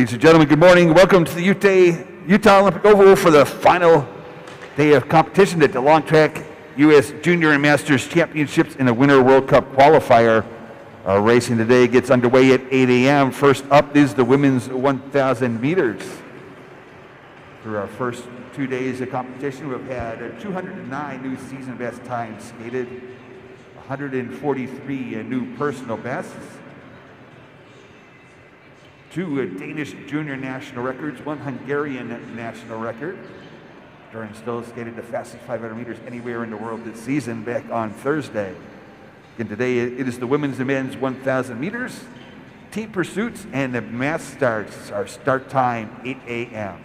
Ladies and gentlemen, good morning. Welcome to the Utah Olympic Oval for the final day of competition at the Long Track U.S. Junior and Masters Championships in the Winter World Cup qualifier. Our racing today gets underway at 8 a.m. First up is the women's 1,000 meters. For our first 2 days of competition, we've had 209 new season best times skated, 143 new personal bests, 2 Danish junior national records, 1 Hungarian national record. Duran Still skated the fastest 500 meters anywhere in the world this season back on Thursday. And today it is the women's and men's 1,000 meters, team pursuits, and the mass starts. Our start time, 8 a.m.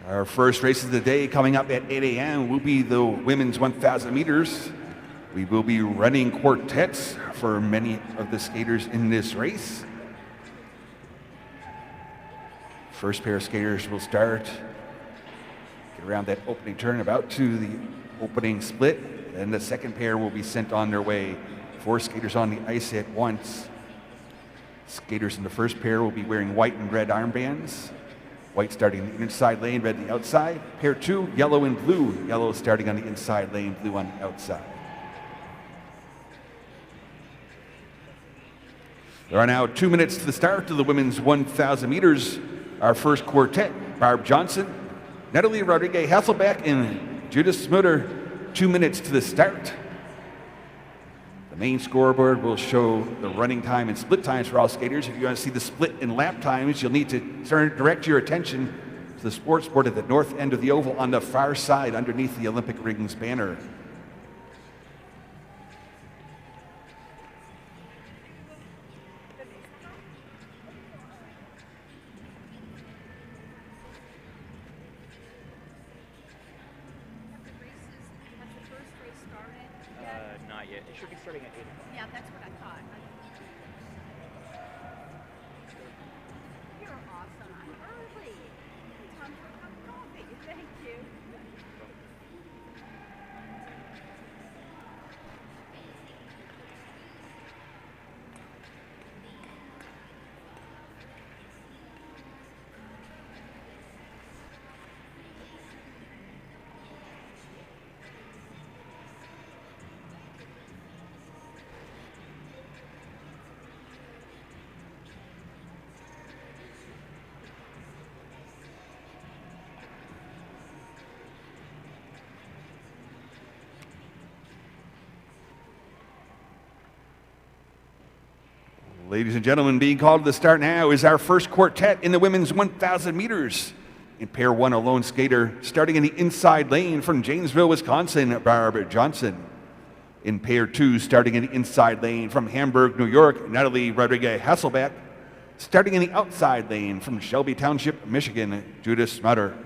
Our first race of the day coming up at 8 a.m. will be the women's 1,000 meters. We will be running quartets for many of the skaters in this race. First pair of skaters will start, get around that opening turn about to the opening split. Then the second pair will be sent on their way. 4 skaters on the ice at once. Skaters in the first pair will be wearing white and red armbands. White starting on the inside lane, red the outside. Pair 2, yellow and blue. Yellow starting on the inside lane, blue on the outside. There are now 2 minutes to the start of the women's 1,000 meters. Our first quartet, Barb Johnson, Natalie Rodriguez Hasselbeck, and Judith Smutter. 2 minutes to the start. The main scoreboard will show the running time and split times for all skaters. If you want to see the split and lap times, you'll need to direct your attention to the sports board at the north end of the oval on the far side underneath the Olympic rings banner. Ladies and gentlemen, being called to the start now is our first quartet in the women's 1,000 meters. In pair 1, a lone skater starting in the inside lane from Janesville, Wisconsin, Barb Johnson. In pair 2, starting in the inside lane from Hamburg, New York, Natalie Rodriguez Hasselbeck. Starting in the outside lane from Shelby Township, Michigan, Judith Smutter.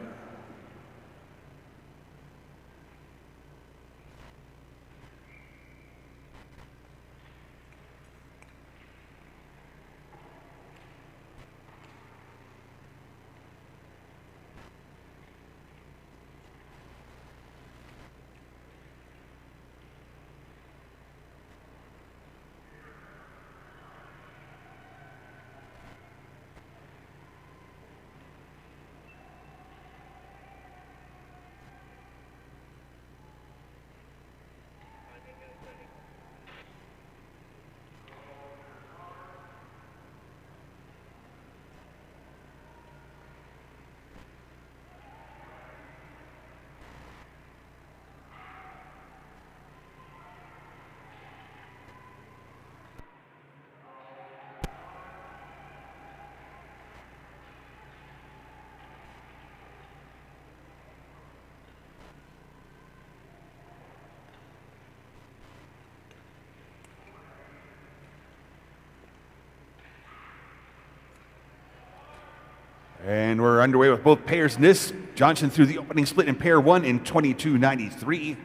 And we're underway with both pairs in this. Johnson through the opening split in pair 1 in 22.93.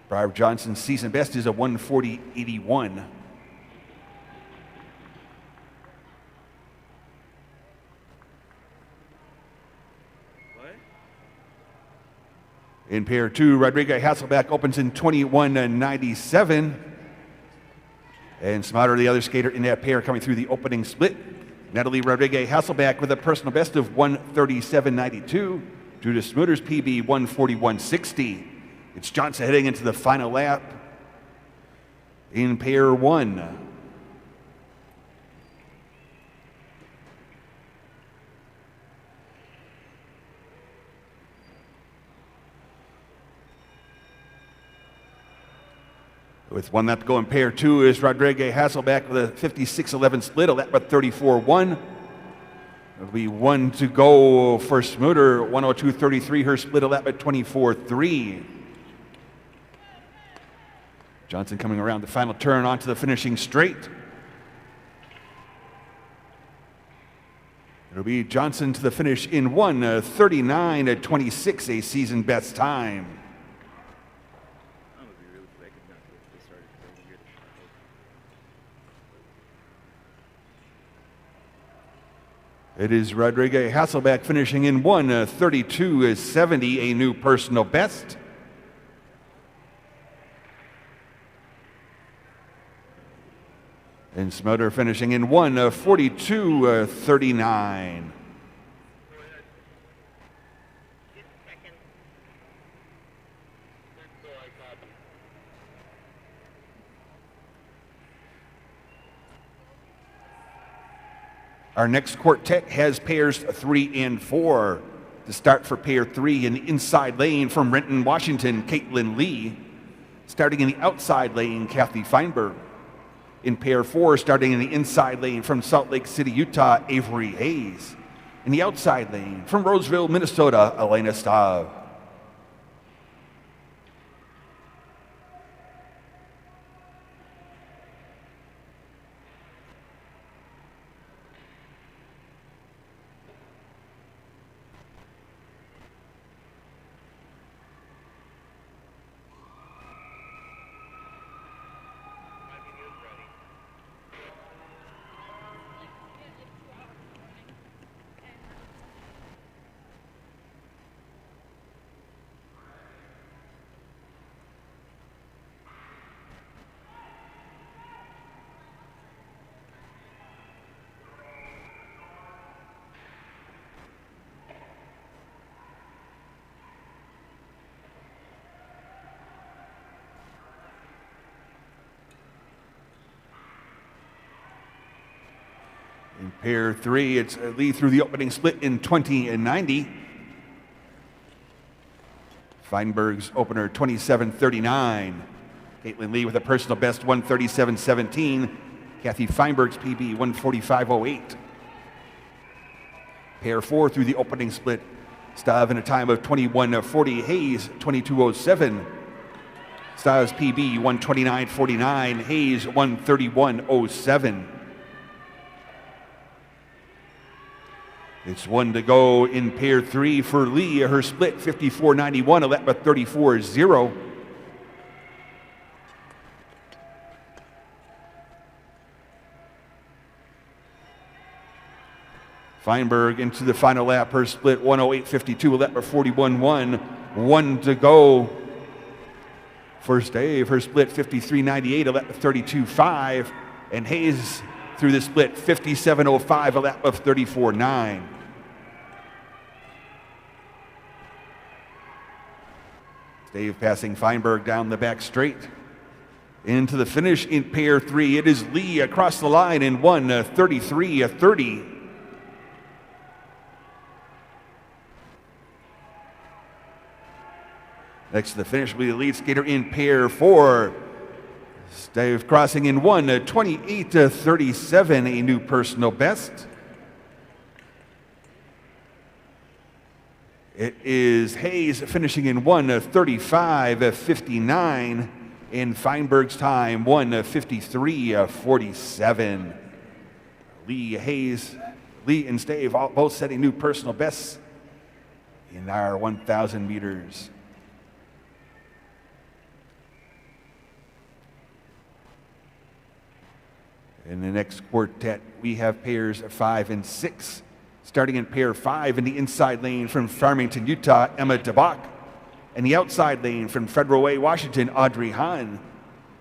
Barb Johnson's season best is a 140.81. In pair 2, Rodriguez Hasselbeck opens in 21.97. And Smutter, the other skater in that pair, coming through the opening split. Natalie Rodriguez Hasselbeck with a personal best of 137.92. Judith Smutter's PB 141.60. It's Johnson heading into the final lap in pair 1. With 1 lap to go in pair 2 is Rodriguez Hasselbeck with a 56.11 split, a lap at 34.1. It'll be 1 to go for Smutter, 102.33, her split, a lap at 24.3. Johnson coming around the final turn onto the finishing straight. It'll be Johnson to the finish in 1:39.26, a season best time. It is Rodrigo Hasselbeck finishing in 1:32.70, a new personal best. And Smoter finishing in 1:42.39. Our next quartet has pairs 3 and 4. To start for pair 3 in the inside lane from Renton, Washington, Caitlin Lee. Starting in the outside lane, Kathy Feinberg. In pair 4, starting in the inside lane from Salt Lake City, Utah, Avery Hayes. In the outside lane from Roseville, Minnesota, Elena Stav. In pair 3, it's Lee through the opening split in 20:90. Feinberg's opener 27:39. Caitlin Lee with a personal best 1:37.17. Kathy Feinberg's PB 1:45.08. Pair 4 through the opening split. Stav in a time of 21:40. Hayes 22:07. Stav's PB 1:29.49. Hayes 1:31.07. It's 1 to go in pair 3 for Lee. Her split 54.91, a lap of 34.0. Feinberg into the final lap. Her split 1:08.52, a lap of 41.1. 1 to go for Stave. Her split 53.98, a lap of 32.5. And Hayes through the split 57.05, a lap of 34.9. Stave passing Feinberg down the back straight. Into the finish in pair 3. It is Lee across the line in 1:33.30. Next to the finish will be the lead skater in pair 4. Stave crossing in 1:28.37, a new personal best. It is Hayes finishing in 1:35.59, and Feinberg's time 1:53.47. Lee and Stave both setting new personal bests in our 1,000 meters. In the next quartet, we have pairs 5 and 6. Starting in pair 5 in the inside lane from Farmington, Utah, Emma DeBach. And the outside lane from Federal Way, Washington, Audrey Hahn.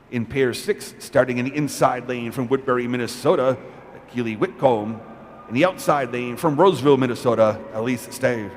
In pair 6, starting in the inside lane from Woodbury, Minnesota, Keely Whitcomb. In the outside lane from Roseville, Minnesota, Elise Stave.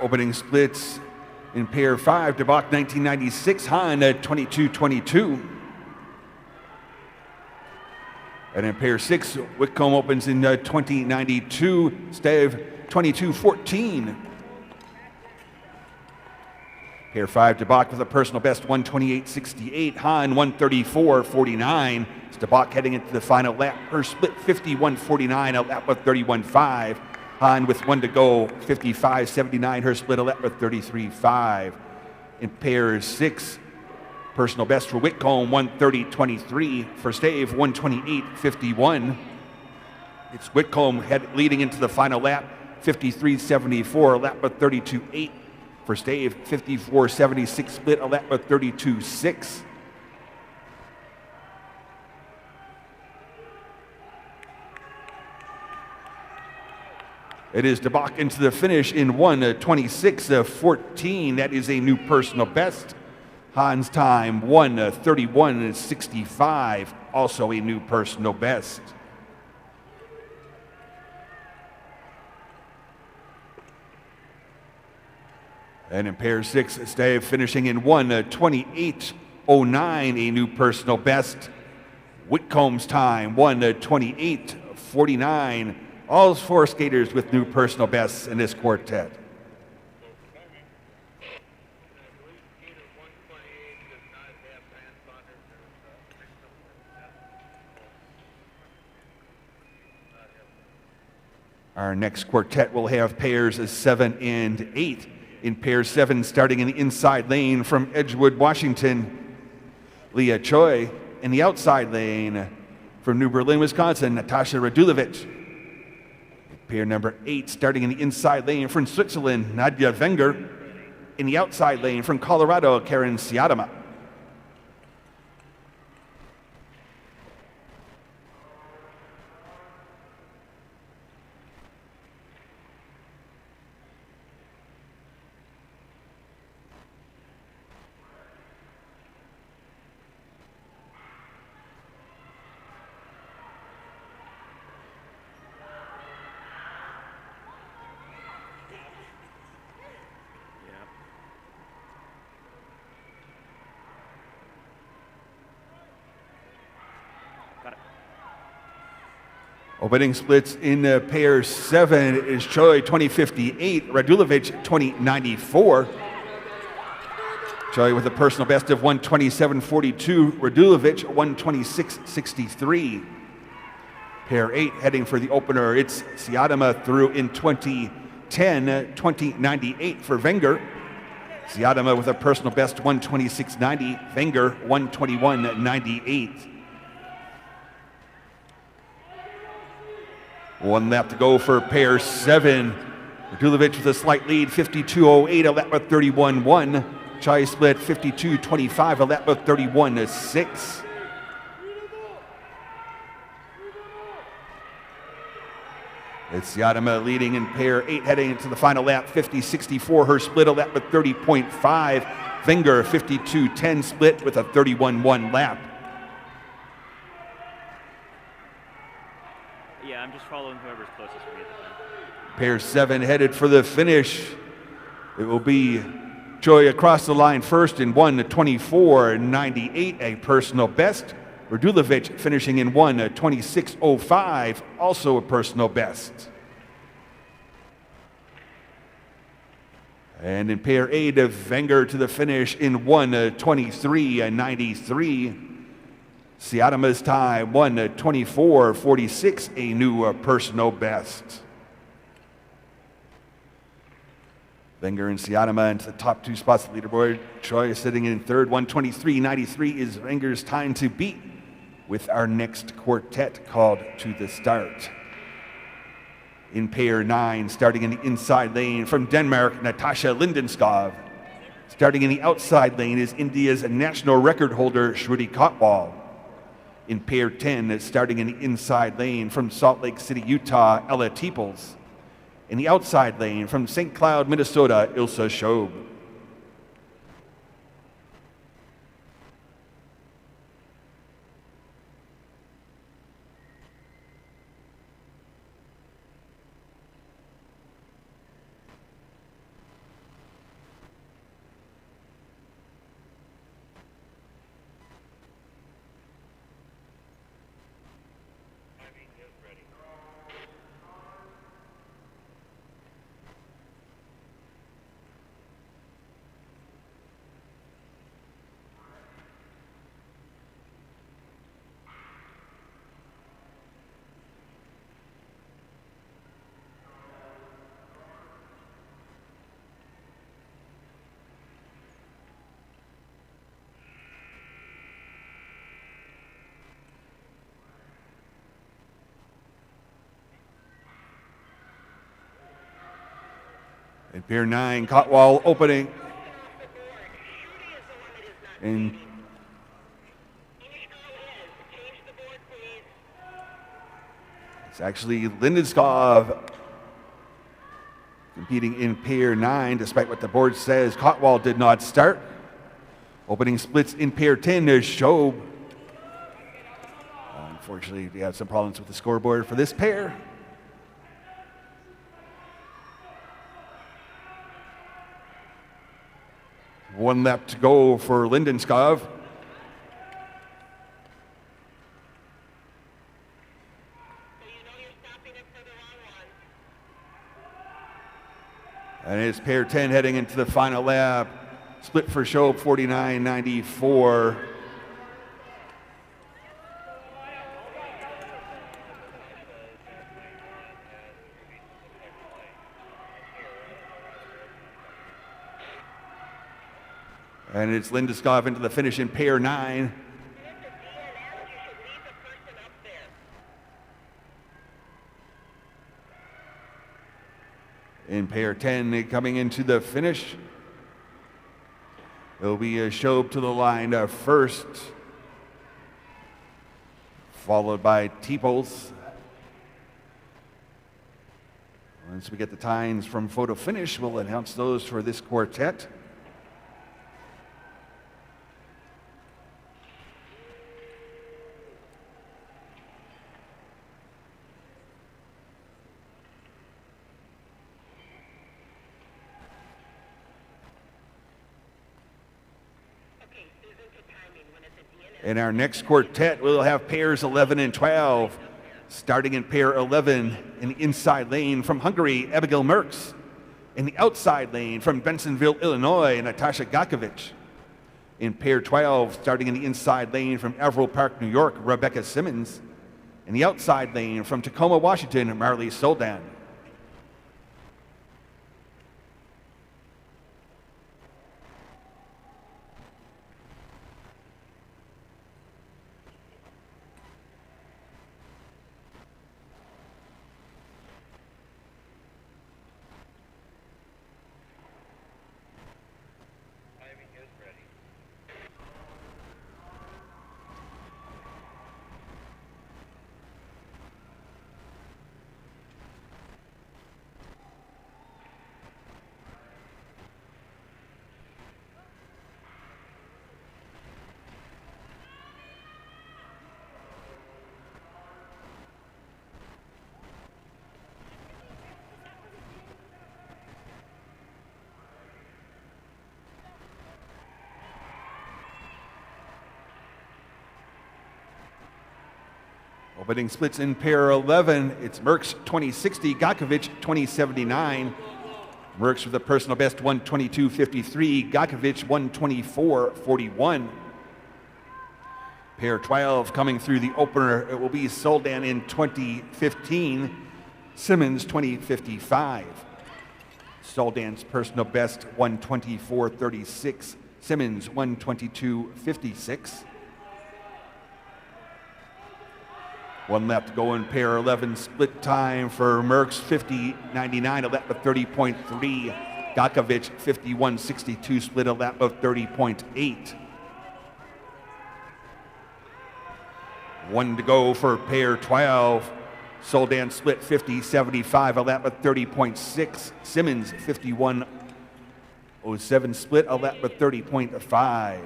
Opening splits in pair 5, DeBach 1996, Hahn 22-22. And in pair 6, Whitcomb opens in 2092, Stave 22-14. Pair 5, DeBach with a personal best 128.68, Hahn 134.49. It's DeBach heading into the final lap. Her split 51.49, a lap of 31.5. Hahn with 1 to go, 55.79. Her split a lap of 33.5. In pair 6, personal best for Whitcomb 130.23. For Stave 128.51. It's Whitcomb leading into the final lap, 53.74, a lap of 32.8. For Stave, 54.76 split, a lap of 32.6. It is DeBach into the finish in 1:26.14. That is a new personal best. Hahn's time 1:31.65, also a new personal best. And in pair 6, Stave finishing in 1:28.09, a new personal best. Whitcomb's time 1:28.49. All 4 skaters with new personal bests in this quartet. Our next quartet will have pairs 7 and 8. In pair 7, starting in the inside lane from Edgewood, Washington, Leah Choi. In the outside lane from New Berlin, Wisconsin, Natasha Radulovic. Pair number 8, starting in the inside lane from Switzerland, Nadia Wenger. In the outside lane from Colorado, Karen Siadama. Opening splits in pair 7 is Choi 2058, Radulovic 2094. Choi with a personal best of 127.42, Radulovic 126.63. Pair 8 heading for the opener, it's Siadama through in 2010, 2098 for Wenger. Siadama with a personal best 126.90, Wenger 121.98. 1 lap to go for pair 7. Radulovic with a slight lead, 52.08, a lap of 31.1. Chai split 52.25, a lap of 31.6. It's Siadama leading in pair 8, heading into the final lap, 50.64. Her split, a lap of 30.5. Wenger 52.10 split with a 31.1 lap. Yeah, I'm just following whoever's closest for me at the time. Pair 7 headed for the finish. It will be Choi across the line first in 1:24.98, a personal best. Radulovic finishing in 1:26.05, also a personal best. And in pair 8, Wenger to the finish in 1:23.93. Siadama's time 1:24.46, a new personal best. Wenger and Siadama into the top 2 spots of the leaderboard. Choi sitting in third, 1:23.93 is Wenger's time to beat, with our next quartet called to the start. In pair 9, starting in the inside lane from Denmark, Natasha Lindenskov. Starting in the outside lane is India's national record holder, Shruti Kotwal. In pair 10, starting in the inside lane from Salt Lake City, Utah, Ella Teeples. In the outside lane from St. Cloud, Minnesota, Ilsa Schob. In pair 9, Cotwall opening. And it's actually Lindenskov competing in pair 9, despite what the board says. Cotwall did not start. Opening splits in pair 10 is Schob. Unfortunately, we have some problems with the scoreboard for this pair. One lap to go for Lindenskov. And it's pair 10 heading into the final lap. Split for Schob, 49.94. And it's Lindenskov into the finish in pair 9. In pair 10, coming into the finish, it'll be a Schob to the line first, followed by Teeples. Once we get the times from photo finish, we'll announce those for this quartet. In our next quartet, we'll have pairs 11 and 12. Starting in pair 11, in the inside lane from Hungary, Abigail Merckx. In the outside lane from Bensonville, Illinois, Natasha Gakovic. In pair 12, starting in the inside lane from Averill Park, New York, Rebecca Simmons. In the outside lane from Tacoma, Washington, Marley Soldan. Opening splits in pair 11, it's Merckx 2060, Gakovic 2079. Merckx with a personal best 122.53, Gakovic 124.41. Pair 12 coming through the opener, it will be Soldan in 2015, Simmons 2055. Soldan's personal best 124.36, Simmons 122.56. One lap to go in pair 11, split time for Merckx 50.99, a lap of 30.3. Gakovic 51.62, split a lap of 30.8. One to go for pair 12. Soldan split 50.75, a lap of 30.6. Simmons 51.07, split a lap of 30.5.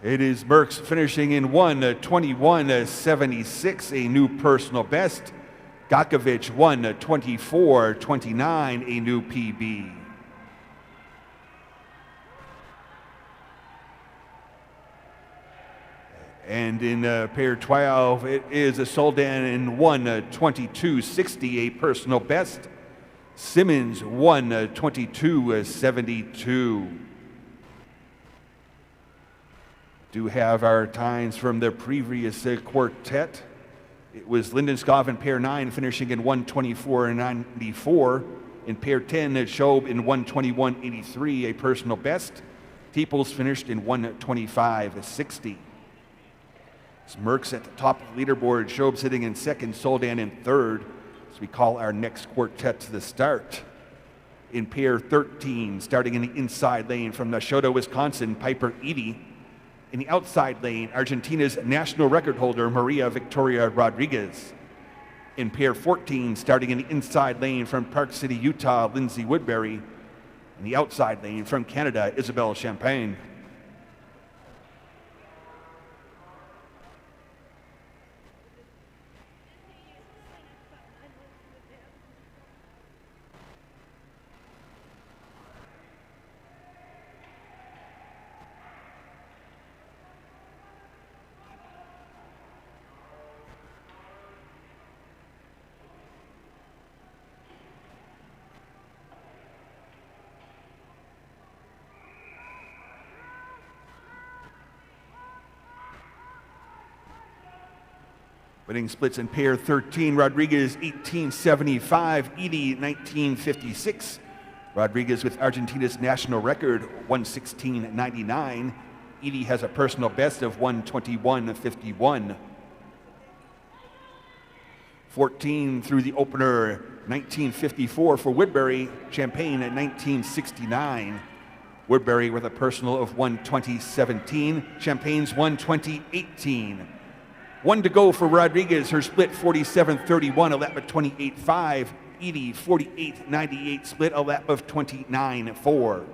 It is Merckx finishing in 1:21.76, a new personal best. Gakovic 1:24.29, a new PB. And in pair 12, it is a Soldan in 1:22.60, a personal best. Simmons 1:22.72. Do have our times from the previous quartet. It was Lindenskov in pair 9 finishing in 1:24.94. In pair 10, Schob in 1:21.83, a personal best. Teeples finished in 1:25.60. Merckx at the top of the leaderboard, Shobe sitting in second, Soldan in third. As we call our next quartet to the start. In pair 13, starting in the inside lane from Nashotah, Wisconsin, Piper Eady. In the outside lane, Argentina's national record holder, Maria Victoria Rodriguez. In pair 14, starting in the inside lane from Park City, Utah, Lindsay Woodbury. In the outside lane from Canada, Isabelle Champagne. Winning splits in pair 13, Rodriguez 1875, Eady 1956. Rodriguez with Argentina's national record 116.99. Eady has a personal best of 121.51. 14 through the opener 1954 for Woodbury, Champagne at 1969. Woodbury with a personal of 120.17, Champagne's 120.18. One to go for Rodriguez, her split 47.31, a lap of 28.5. Eady 48.98, split a lap of 29.4.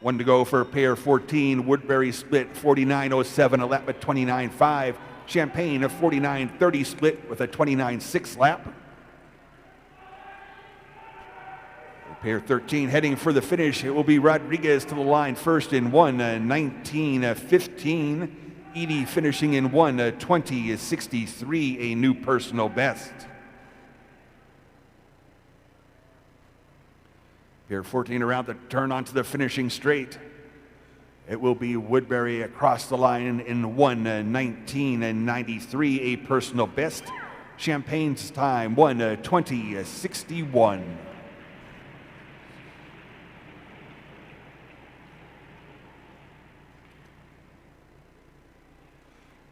One to go for pair 14, Woodbury split 49.07, a lap of 29.5. Champagne a 49.30 split with a 29.6 lap. Pair 13 heading for the finish. It will be Rodriguez to the line first in 1:19.15. Eady finishing in 1:20.63, a new personal best. Pair 14 around the turn onto the finishing straight. It will be Woodbury across the line in 1:19.93, a personal best. Champagne's time 1:20.61.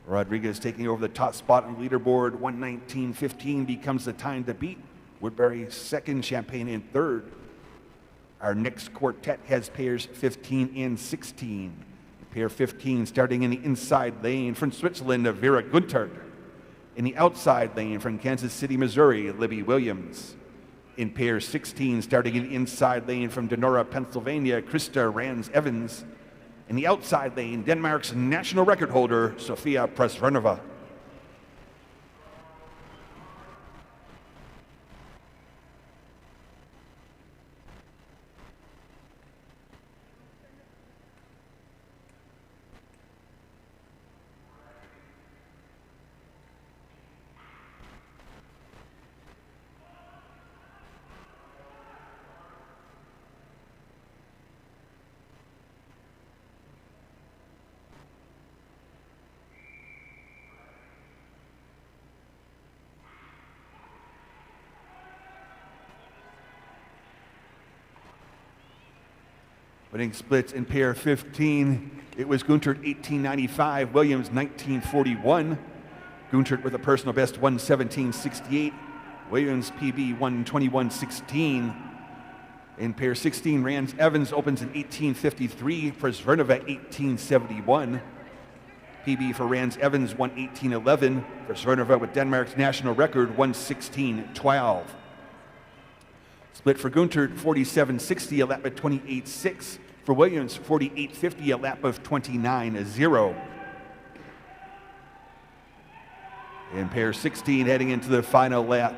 Rodriguez taking over the top spot on the leaderboard. 1:19.15 becomes the time to beat. Woodbury second, Champagne in third. Our next quartet has pairs 15 and 16. Pair 15 starting in the inside lane from Switzerland, Vera Guntert. In the outside lane from Kansas City, Missouri, Libby Williams. In pair 16 starting in the inside lane from Donora, Pennsylvania, Krista Rans-Evans. In the outside lane, Denmark's national record holder, Sofia Presvernova. Winning splits in pair 15, it was Guntert 1895, Williams 1941. Guntert with a personal best 117.68, Williams PB 121.16. In pair 16, Rans-Evans opens in 1853, Presvernova 1871. PB for Rans-Evans 118.11, Presvernova with Denmark's national record 116.12. Split for Guntert 47.60, a lap of 28.6. For Williams 48.50, a lap of 29.0. In pair 16 heading into the final lap.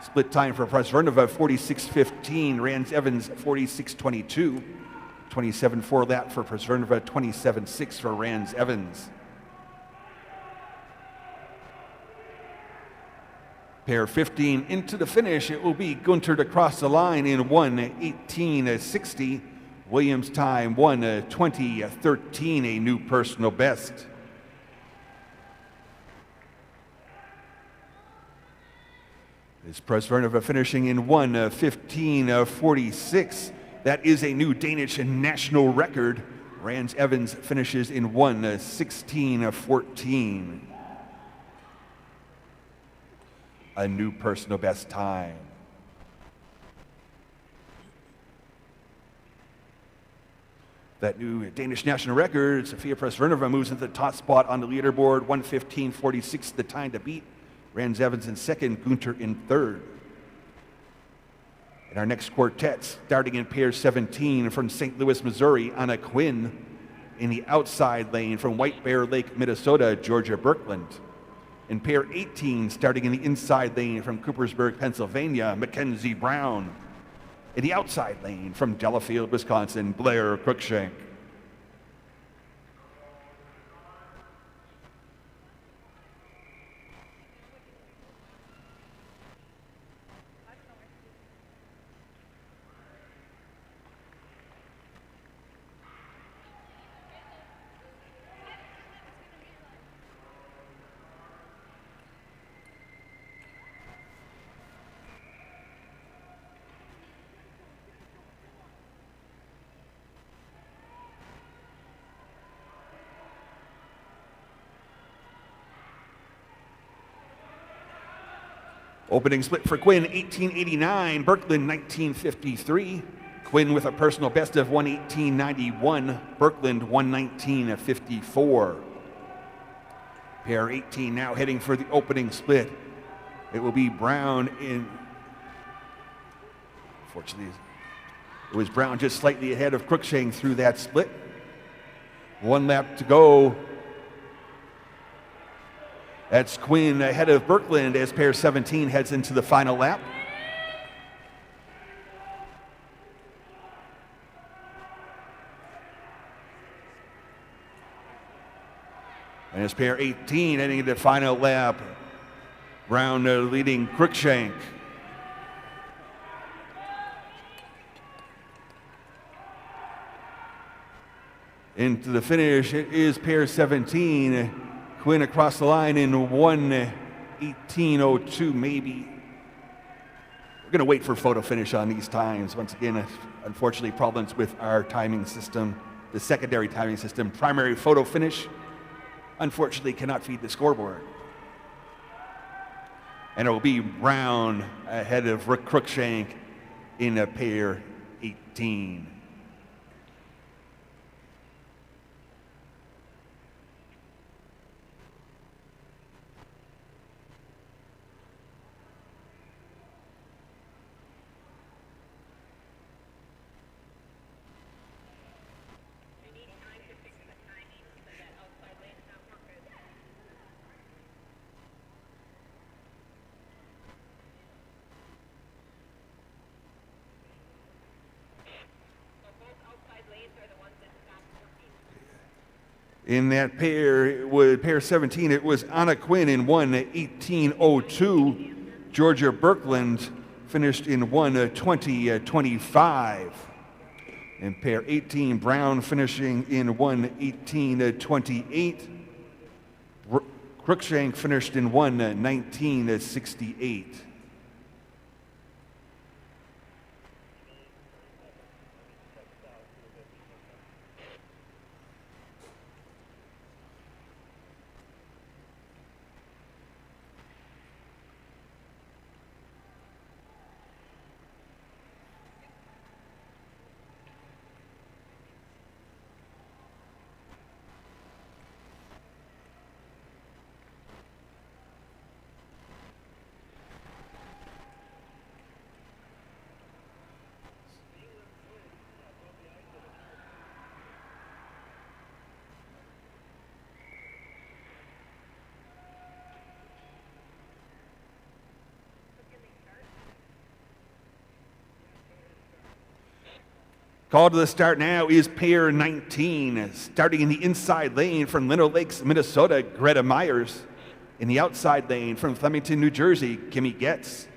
Split time for Presvernova 46.15, Rans-Evans 46.22. 27.4 lap for Presvernova, 27.6 for Rans-Evans. Pair 15 into the finish. It will be Guntert across the line in 1:18.60. Williams time 1:20.13, a new personal best. This Presvernova finishing in 1:15.46. That is a new Danish national record. Rance Evans finishes in 1:16:14. A new personal best time. That new Danish national record, Sofia Presvernova moves into the top spot on the leaderboard, 1:15:46, the time to beat. Rance Evans in second, Gunter in third. In our next quartet, starting in pair 17 from St. Louis, Missouri, Anna Quinn. In the outside lane from White Bear Lake, Minnesota, Georgia Birkland. In pair 18, starting in the inside lane from Coopersburg, Pennsylvania, Mackenzie Brown. In the outside lane from Delafield, Wisconsin, Blair Cruikshank. Opening split for Quinn, 1889, Birkland 1953. Quinn with a personal best of 1:18:91, Birkland 1:19:54. Pair 18 now heading for the opening split. It will be Brown in, unfortunately, it was Brown just slightly ahead of Cruikshank through that split. 1 lap to go. That's Quinn ahead of Birkland as pair 17 heads into the final lap. And as pair 18 heading into the final lap, Brown leading Cruikshank. Into the finish, it is pair 17. Quinn across the line in 1:18:02, maybe. We're going to wait for photo finish on these times. Once again, unfortunately, problems with our timing system, the secondary timing system. Primary photo finish, unfortunately, cannot feed the scoreboard. And it will be Brown ahead of Rick Cruikshank in a pair 18. In that pair, with pair 17, it was Anna Quinn in 1:18:02. Georgia Birkland finished in 1:20:25. In pair 18, Brown finishing in 1:18:28. Cruikshank finished in 1:19:68. Call to the start now is pair 19. Starting in the inside lane from Lino Lakes, Minnesota, Greta Myers. In the outside lane from Flemington, New Jersey, Kimmy Getz.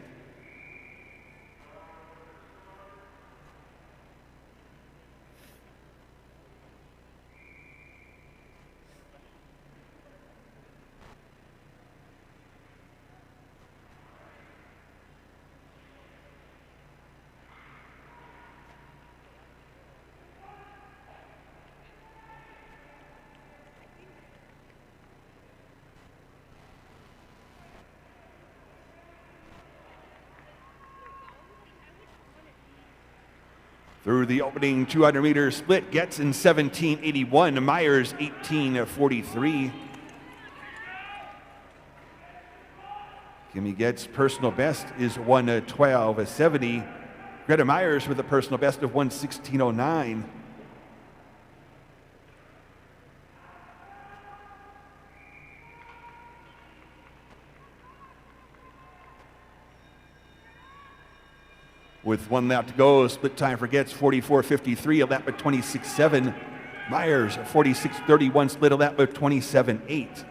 Through the opening 200-meter split, Getz in 17:81, Myers 18:43. Kimmy Getz' personal best is 1:12:70. Greta Myers with a personal best of 1:16:09. With 1 lap to go, split time for Getz 44:53, a lap of 26:7. Myers 46:31, split a lap of 27:8.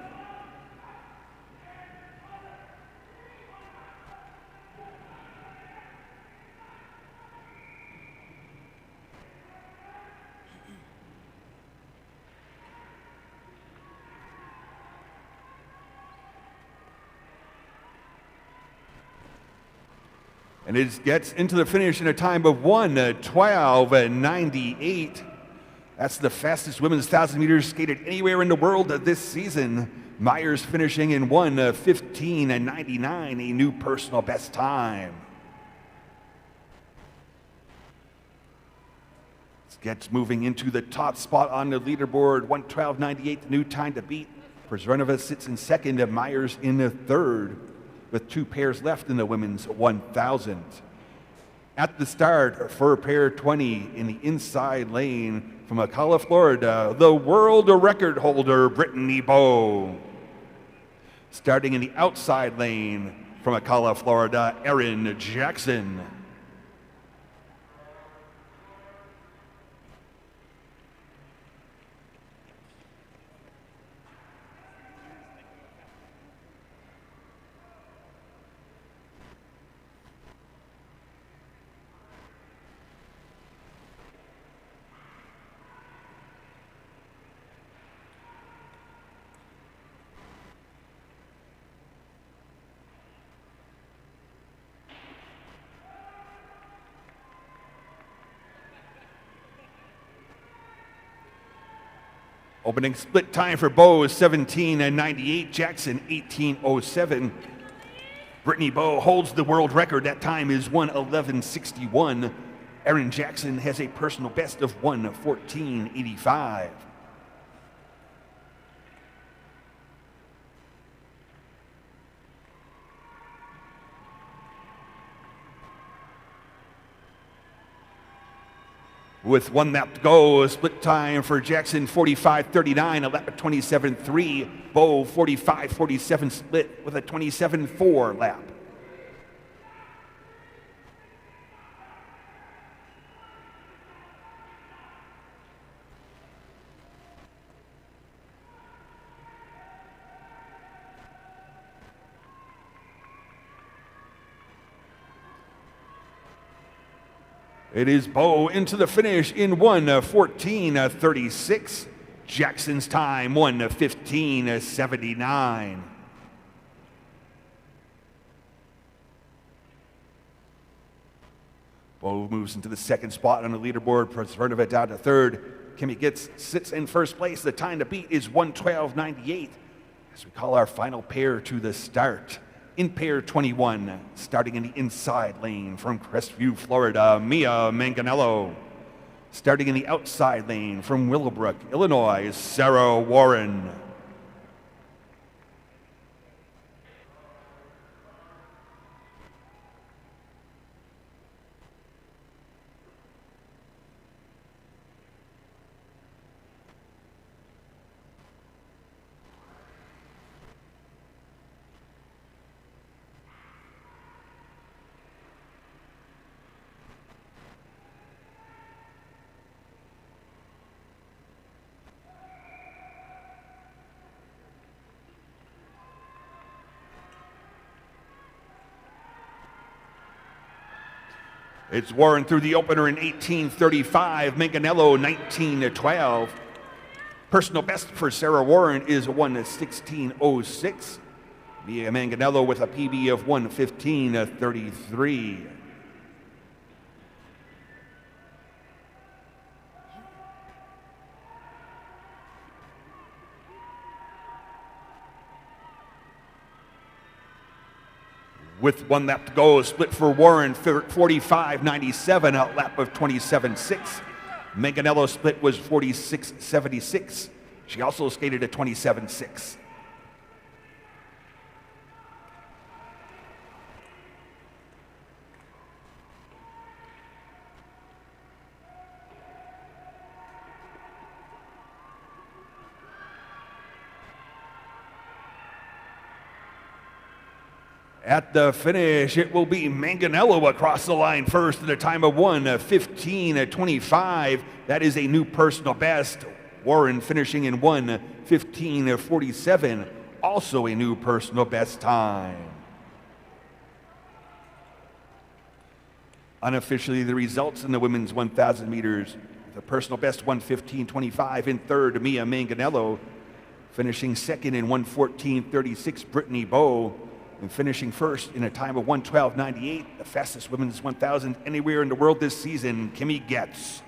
And it gets into the finish in a time of 1:12:98. That's the fastest women's 1,000 meters skated anywhere in the world this season. Myers finishing in 1:15:99, a new personal best time. Gets moving into the top spot on the leaderboard, 1:12:98, the new time to beat. Przernova sits in second, and Myers in the third, with 2 pairs left in the women's 1,000. At the start for pair 20 in the inside lane from Ocala, Florida, the world record holder, Brittany Bowe. Starting in the outside lane from Ocala, Florida, Erin Jackson. Opening split time for Bowe is 17:98, Jackson 18:07. Brittany Bowe holds the world record. That time is 1:11:61. Erin Jackson has a personal best of 1:14:85. With 1 lap to go, split time for Jackson 45:39, a lap of 27:3. Bowe 45:47 split with a 27:4 lap. It is Bowe into the finish in 1:14:36. Jackson's time 1:15:79. Bowe moves into the second spot on the leaderboard. Przernova down to third. Kimmy Getz sits in first place. The time to beat is 1:12:98. As we call our final pair to the start. In pair 21, starting in the inside lane from Crestview, Florida, Mia Manganello. Starting in the outside lane from Willowbrook, Illinois, Sarah Warren. It's Warren through the opener in 18:35, Manganello 19:12. Personal best for Sarah Warren is 1:16:06. Mia Manganello with a PB of 1:15:33. With 1 lap to go, split for Warren, 45.97, a lap of 27.6. Manganello split was 46.76. She also skated at 27.6. At the finish, it will be Manganello across the line first at a time of 1:15.25. That is a new personal best. Warren finishing in 1:15.47, also a new personal best time. Unofficially, the results in the women's 1,000 meters. The personal best 1:15.25 in third, Mia Manganello. Finishing second in 1:14.36, Brittany Bowe. And finishing first in a time of 1:12.98, the fastest women's 1,000 anywhere in the world this season, Kimmy Getz.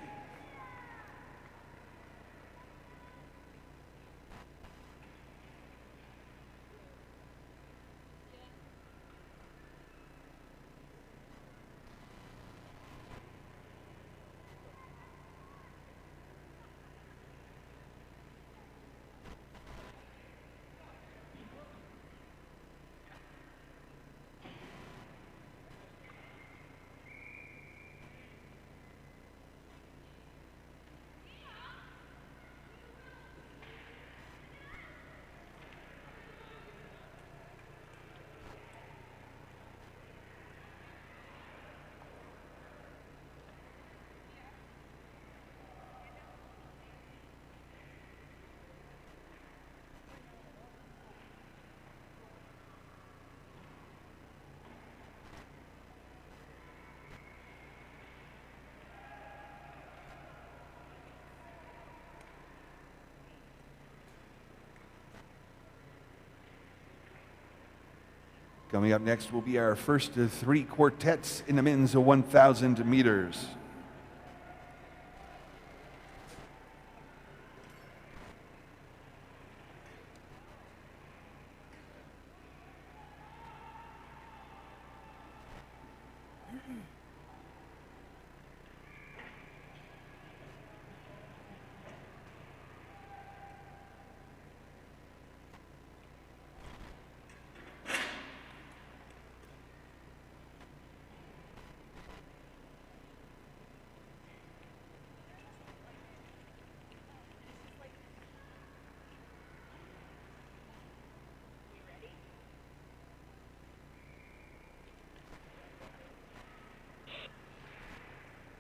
Coming up next will be our first of 3 quartets in the men's 1,000 meters.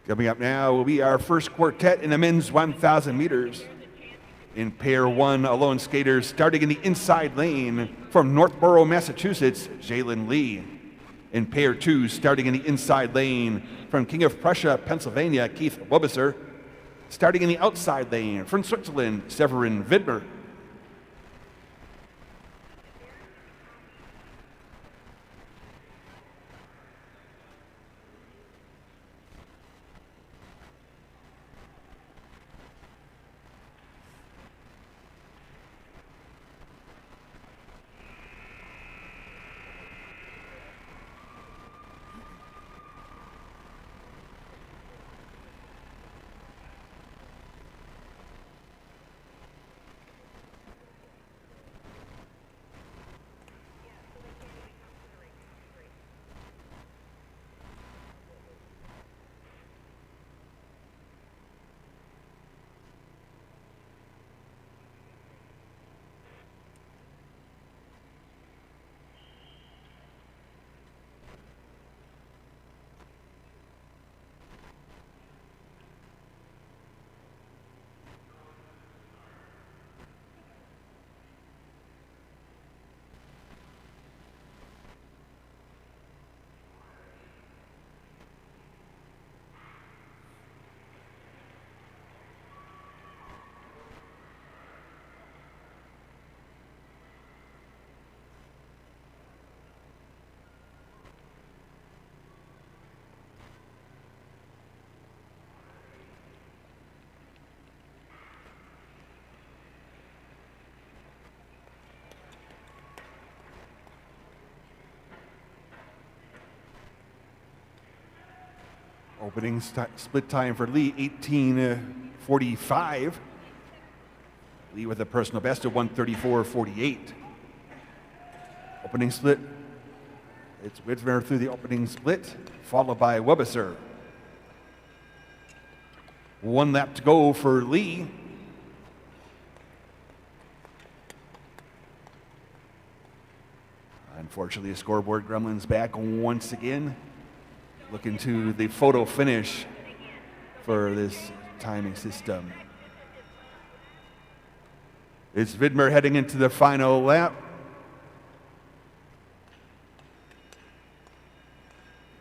Coming up now will be our first quartet in the men's 1,000 meters. In pair 1, alone skaters starting in the inside lane from Northborough, Massachusetts, Jalen Lee. In pair 2, starting in the inside lane from King of Prussia, Pennsylvania, Keith Wobiser. Starting in the outside lane from Switzerland, Severin Widmer. Opening split time for Lee, 18:45. Lee with a personal best of 1:34.48. Opening split. It's Widmer through the opening split, followed by Webisser. 1 lap to go for Lee. Unfortunately, the scoreboard gremlins back once again. Looking to the photo finish for this timing system. It's Widmer heading into the final lap.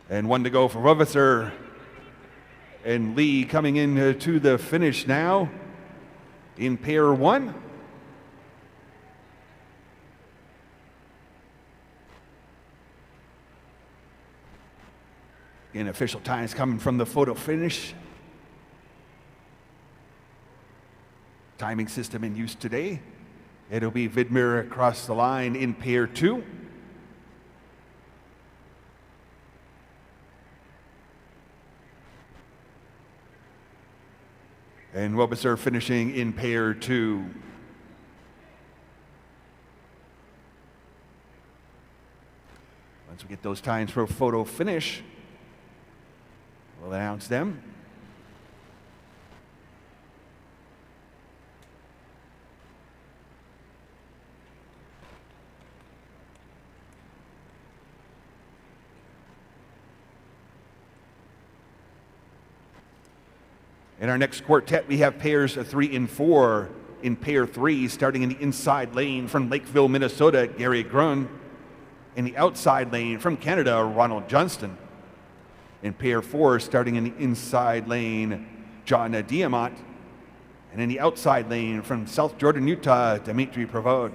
And 1 to go for Webisser. And Lee coming in to the finish now in pair 1. Again, official times coming from the photo finish. Timing system in use today. It'll be Widmer across the line in pair 2. And Webisser finishing in pair 2. Once we get those times for photo finish, we'll announce them. In our next quartet, we have pairs 3 and 4. In pair 3, starting in the inside lane from Lakeville, Minnesota, Gary Grun. In the outside lane from Canada, Ronald Johnston. In pair 4, starting in the inside lane, John Diamant. And in the outside lane from South Jordan, Utah, Dimitri Pravod.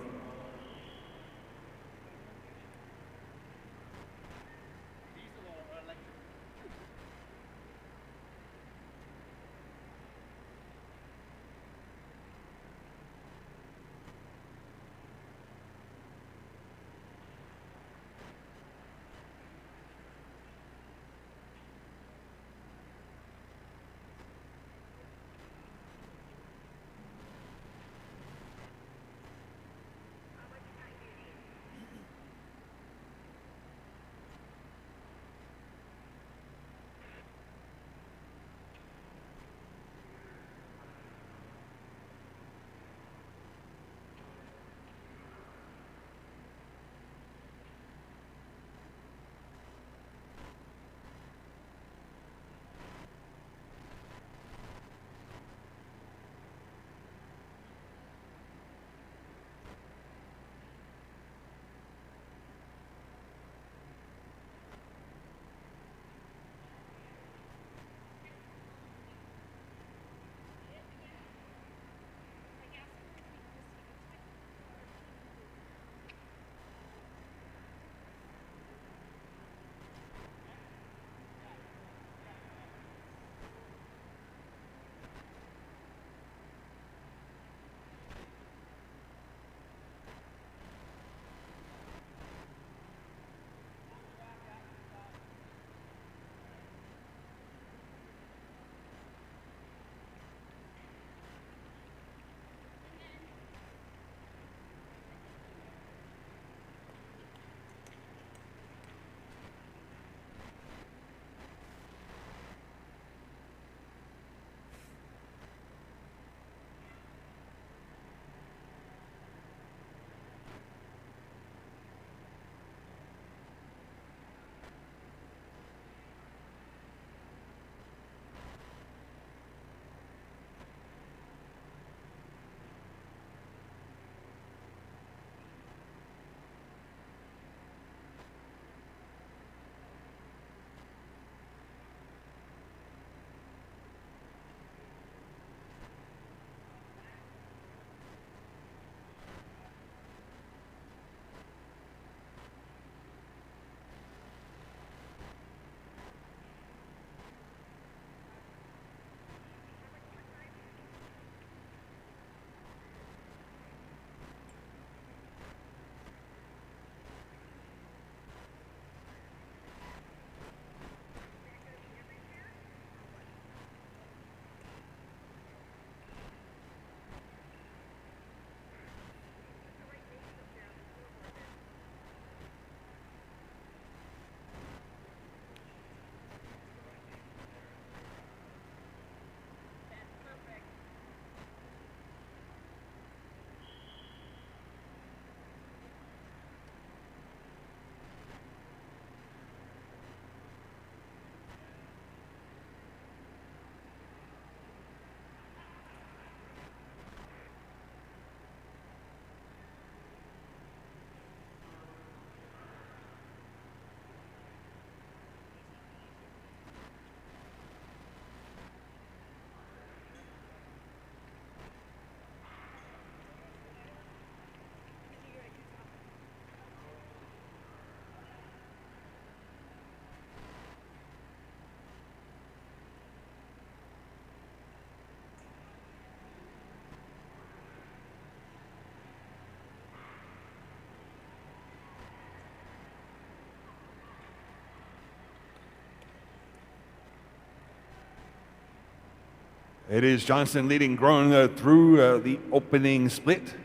It is Johnson leading Groen through the opening split.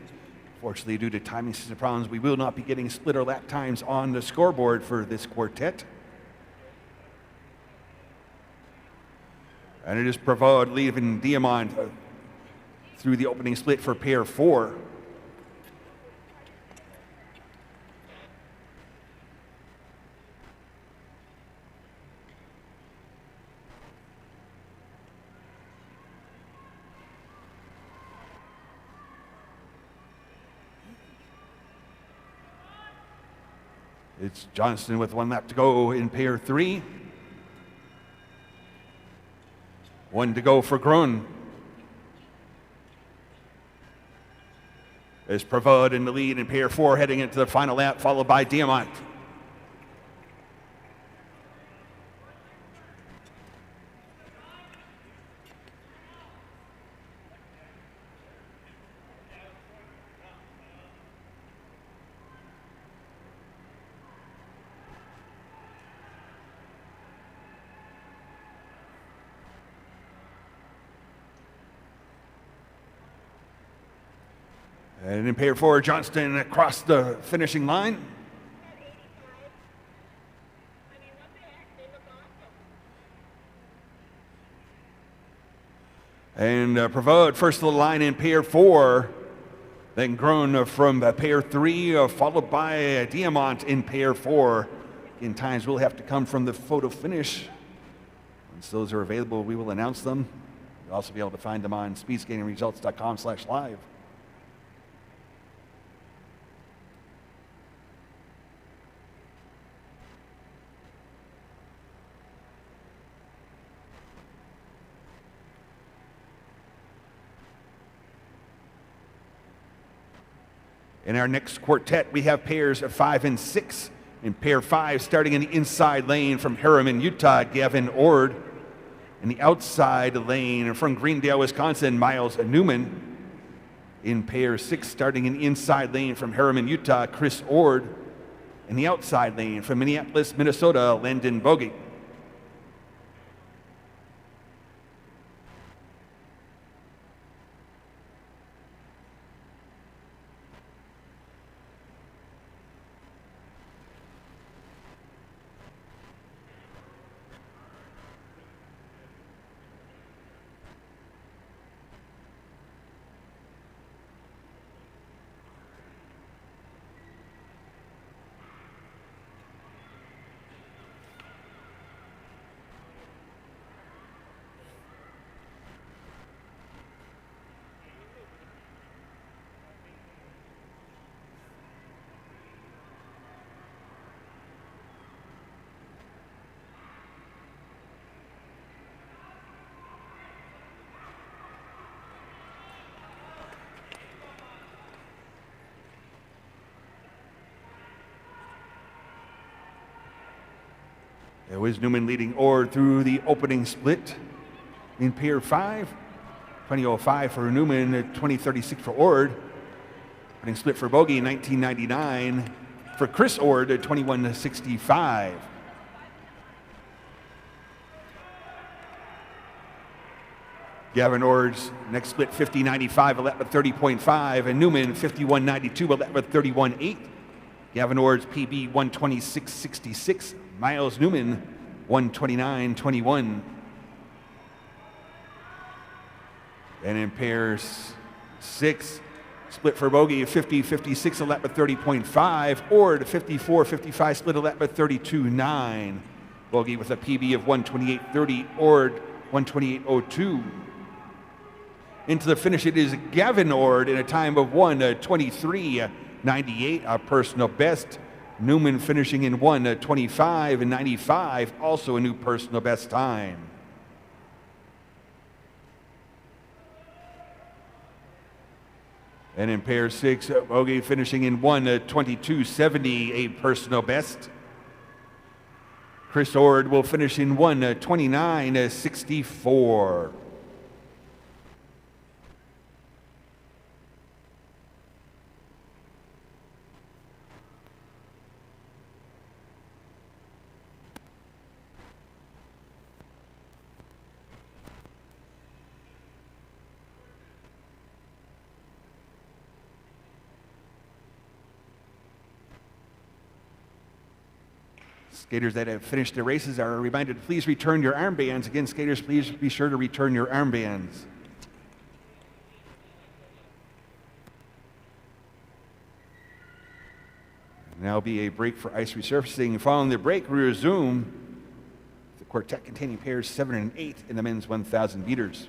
Fortunately, due to timing system problems, we will not be getting splitter lap times on the scoreboard for this quartet. And it is Pravod leaving Diamond through the opening split for pair 4. It's Johnston with 1 lap to go in pair 3. 1 to go for Groen. There's Pravod in the lead in pair 4 heading into the final lap, followed by Diamant. And in pair 4, Johnston across the finishing line. And Pravod first of the line in pair 4. Then Groen from pair 3, followed by Diamant in pair 4. In times will have to come from the photo finish. Once those are available, we will announce them. You'll also be able to find them on speedskatingresults.com/live. In our next quartet, we have pairs of 5 and 6. In pair 5, starting in the inside lane from Harriman, Utah, Gavin Ord. In the outside lane from Greendale, Wisconsin, Miles Newman. In pair 6, starting in the inside lane from Harriman, Utah, Chris Ord. In the outside lane from Minneapolis, Minnesota, Landon Bogie. It was Newman leading Ord through the opening split in pair 5. 20:05 for Newman, 20:36 for Ord. Opening split for Bogie, 19:99 for Chris Ord, 21:65. Gavin Ord's next split, 50:95, a lap at 30.5, and Newman, 51:92, a lap at 31.8. Gavin Ord's PB, 126.66. Miles Newman, 129.21. And in pairs 6, split for Bogie, 50:56, a lap at 30.5. Ord, 54:55, split a lap at 32.9. Bogie with a PB of 128.30. Ord, 128.02. Into the finish, it is Gavin Ord in a time of 1:23.98, a personal best. Newman finishing in 1:25.95, also a new personal best time. And in pair 6, Bogie finishing in 1:22.70, a personal best. Chris Ord will finish in 1:29.64. Skaters that have finished their races are reminded to please return your armbands. Again, skaters, please be sure to return your armbands. Now be a break for ice resurfacing. Following the break, we resume the quartet containing pairs 7 and 8 in the men's 1,000 meters.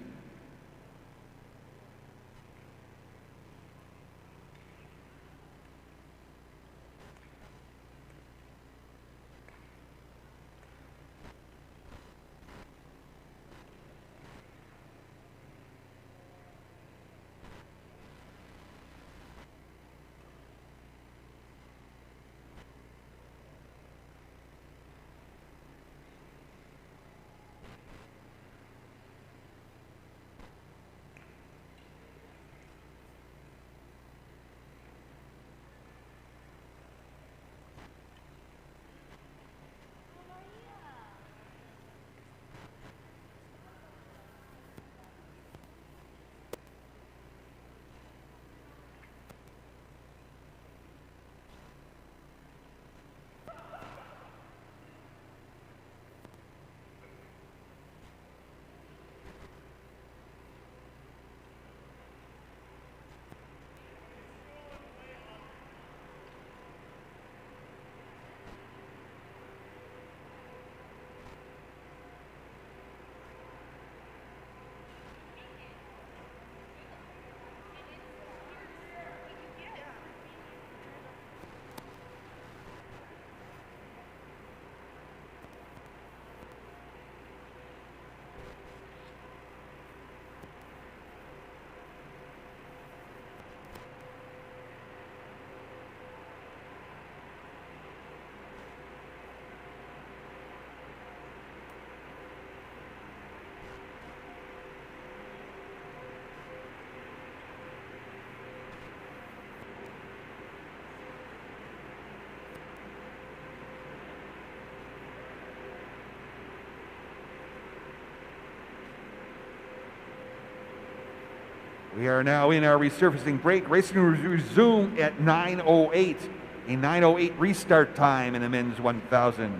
We are now in our resurfacing break. Racing will resume at 9:08, a 9:08 restart time in the men's 1,000.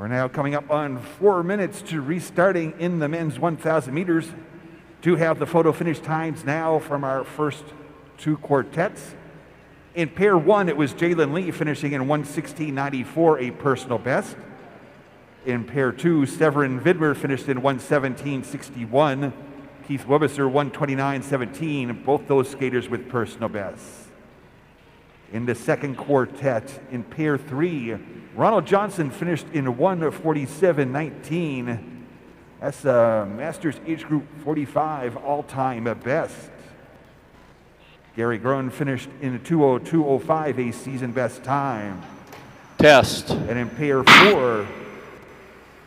We're now coming up on 4 minutes to restarting in the men's 1,000 meters. Do have the photo finish times now from our first two quartets. In pair one, it was Jalen Lee finishing in 1:16.94, a personal best. In pair two, Severin Vidmer finished in 1:17.61. Keith Webiser, 1:29.17, both those skaters with personal bests. In the second quartet, in pair three, Ronald Johnson finished in 1:47.19. That's a Masters age group 45 all-time best. Gary Groen finished in 2:02.05, a season best time. Test. And in pair four,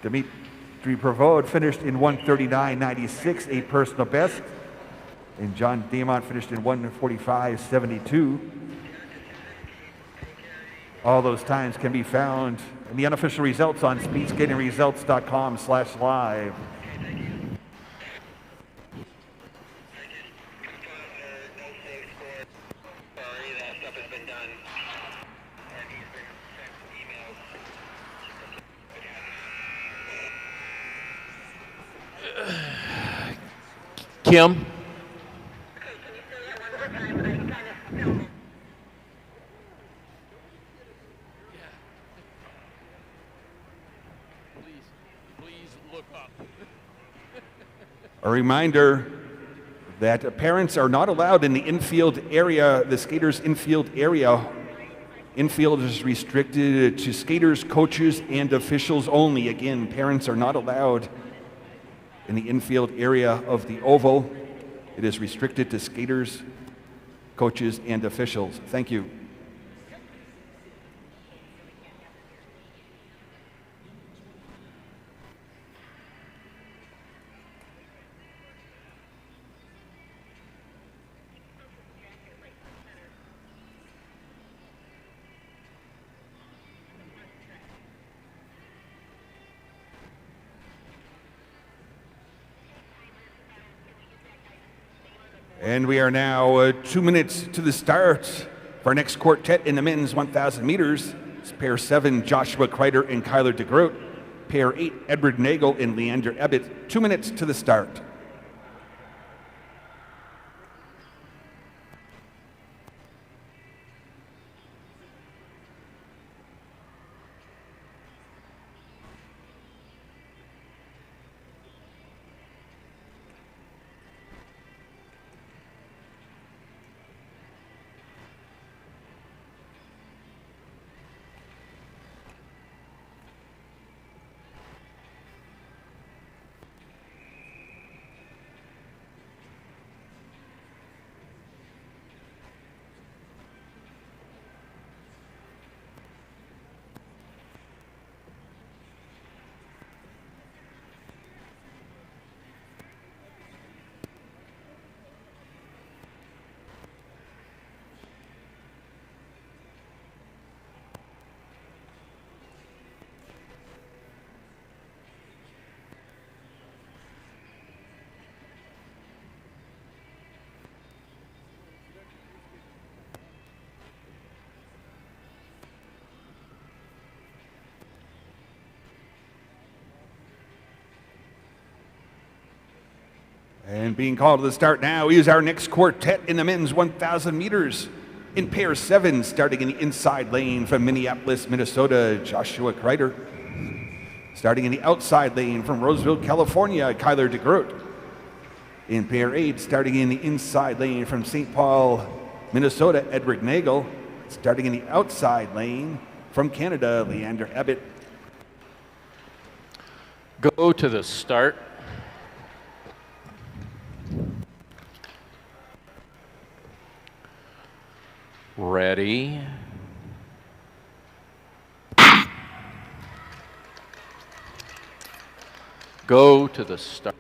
Dimitri Prevod finished in 1:39.96, a personal best. And John Diamont finished in 1:45.72. All those times can be found in the unofficial results on speedskatingresults.com/live. Kim? Please look up. A reminder that parents are not allowed in the infield area, the skaters' infield area. Infield is restricted to skaters, coaches, and officials only. Again, parents are not allowed in the infield area of the oval. It is restricted to skaters, coaches, and officials. Thank you. And we are now 2 minutes to the start for our next quartet in the men's 1,000 meters. It's pair 7, Joshua Kreider and Kyler DeGroot. Pair 8, Edward Nagel and Leander Ebbett. 2 minutes to the start. And being called to the start now is our next quartet in the men's 1,000 meters. In pair 7, starting in the inside lane from Minneapolis, Minnesota, Joshua Kreider. Starting in the outside lane from Roseville, California, Kyler DeGroot. In pair 8, starting in the inside lane from St. Paul, Minnesota, Edward Nagel. Starting in the outside lane from Canada, Leander Ebbett. Go to the start. Ready. Go to the start.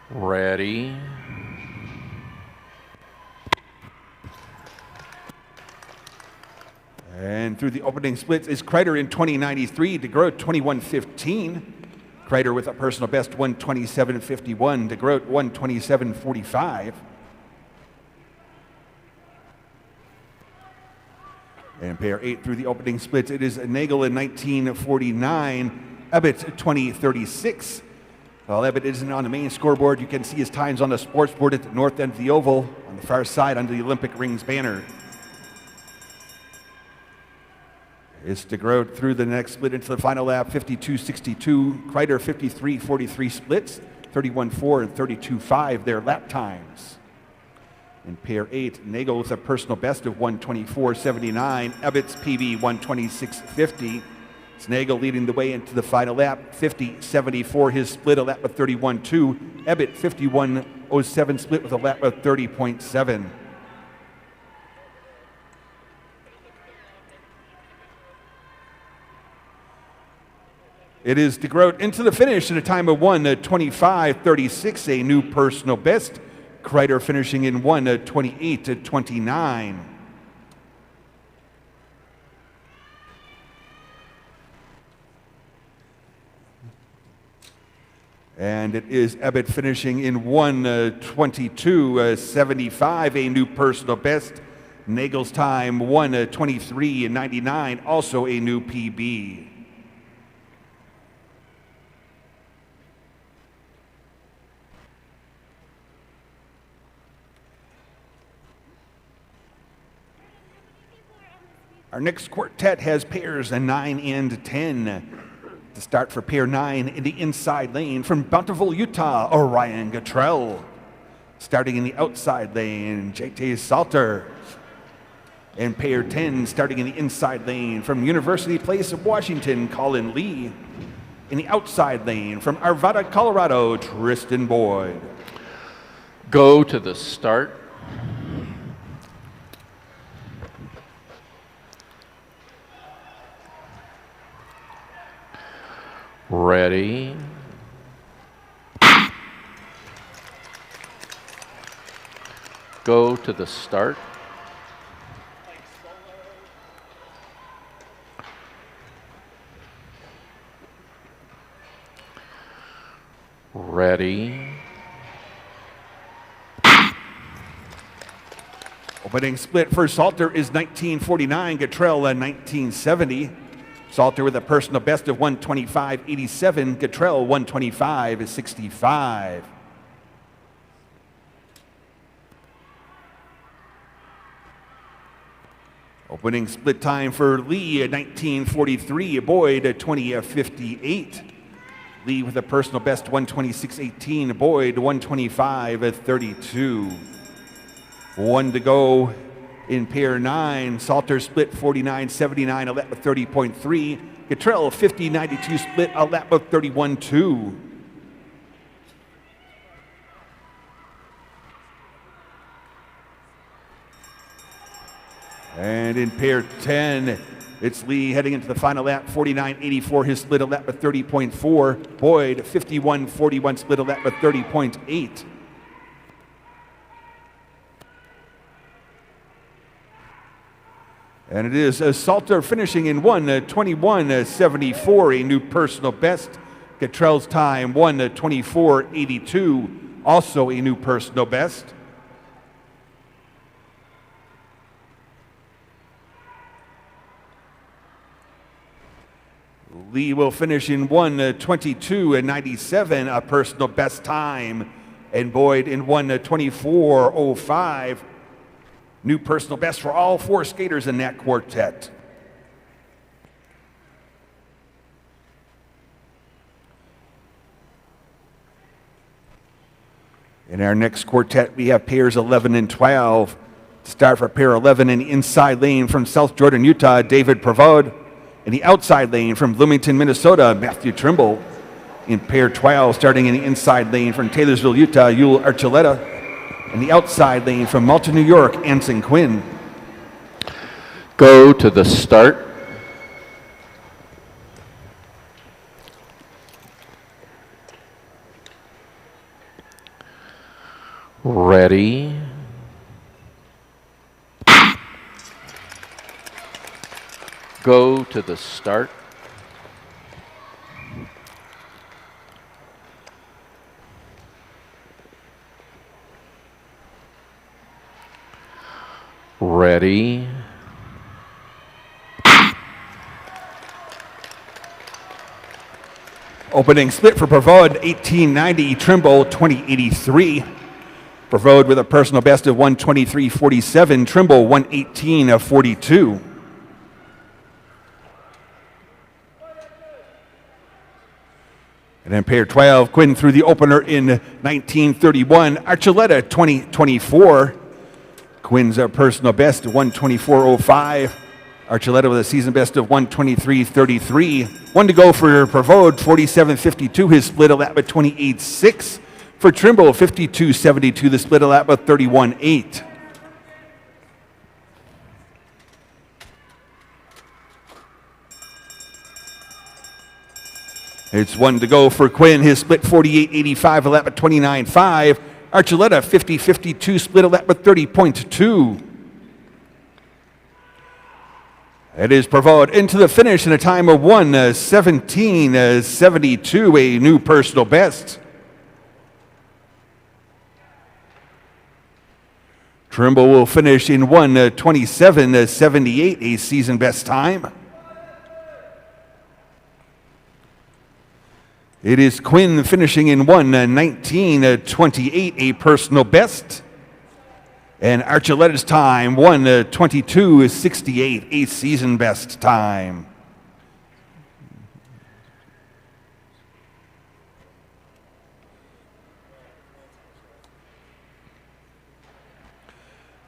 Ready. And through the opening splits is Kreider in 2093, DeGroot 2115. Kreider with a personal best 127.51. DeGroat 127.45. And pair 8 through the opening splits. It is Nagel in 1949, Ebbett 2036. While Ebbett isn't on the main scoreboard, you can see his times on the sports board at the north end of the oval on the far side under the Olympic Rings banner. It's DeGroat through the next split into the final lap, 52.62. Kreider 53.43 splits, 31.4 and 32.5 their lap times. In pair 8, Nagel with a personal best of 124.79. Ebbett's PB 126.50. It's Nagel leading the way into the final lap, 50.74 his split, a lap of 31.2. Ebbett 51.07 split with a lap of 30.7. It is DeGroat into the finish at a time of 1:25.36, a new personal best. Kreider finishing in 1:28.29. And it is Ebbett finishing in 1:22.75, a new personal best. Nagel's time 1:23.99, also a new PB. Our next quartet has pairs 9 and 10. To start for pair 9 in the inside lane from Bountiful, Utah, Orion Gatrell. Starting in the outside lane, J.T. Salter. And pair 10 starting in the inside lane from University Place of Washington, Colin Lee. In the outside lane from Arvada, Colorado, Tristan Boyd. Go to the start. Ready. Go to the start. Ready. Opening split for Salter is 1949, Gatrell 1970. Salter with a personal best of 125.87, Gatrell 125.65. Opening split time for Lee at 1943, Boyd at 20.58. Lee with a personal best 126.18, Boyd 125.32. 1 to go in pair 9. Salter split 49.79, a lap of 30.3. Gatrell 50.92 split, a lap of 31.2. And in pair 10, it's Lee heading into the final lap, 49.84 his split, a lap of 30.4. Boyd 51.41 split, a lap of 30.8. And it is Salter finishing in 1:21.74, a new personal best. Gatrell's time 1:24.82, also a new personal best. Lee will finish in 1:22.97, a personal best time. And Boyd in 1:24.05. New personal best for all 4 skaters in that quartet. In our next quartet, we have pairs 11 and 12. To start for pair 11 in the inside lane from South Jordan, Utah, David Prevode. In the outside lane from Bloomington, Minnesota, Matthew Trimble. In pair 12, starting in the inside lane from Taylorsville, Utah, Yul Archuleta. In the outside lane from Malta, New York, Anson Quinn. Go to the start. Ready. Go to the start. Ready. Opening split for Provode, 1890, Trimble, 2083. Provode with a personal best of 123.47, Trimble, 118.42. And then pair 12, Quinn through the opener in 1931, Archuleta, 2024. Quinn's personal best, 124.05. Archuleta with a season best of 123.33. One to go for Provode, 47.52. His split a lap at 28.6. For Trimble, 52.72. The split a lap at 31.8. It's one to go for Quinn. His split 48.85, a lap at 29.5. Archuleta 50.52, split a lap at 30.2. It is Provode into the finish in a time of 1:17.72, a new personal best. Trimble will finish in 1:27.78, a season best time. It is Quinn finishing in 1:19.28, a personal best. And Archuleta's time, 1:22.68, a season best time.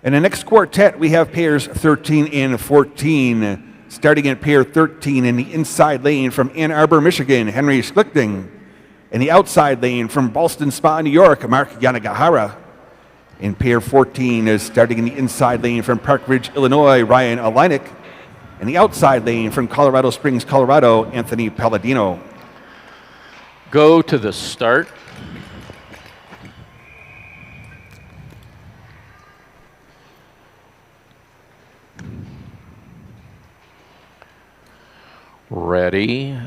In the next quartet, we have pairs 13 and 14. Starting at pair 13 in the inside lane from Ann Arbor, Michigan, Henry Schlichting. In the outside lane from Ballston Spa, New York, Mark Yanagihara. In pair 14 is starting in the inside lane from Park Ridge, Illinois, Ryan Alinick. In the outside lane from Colorado Springs, Colorado, Anthony Palladino. Go to the start. Ready.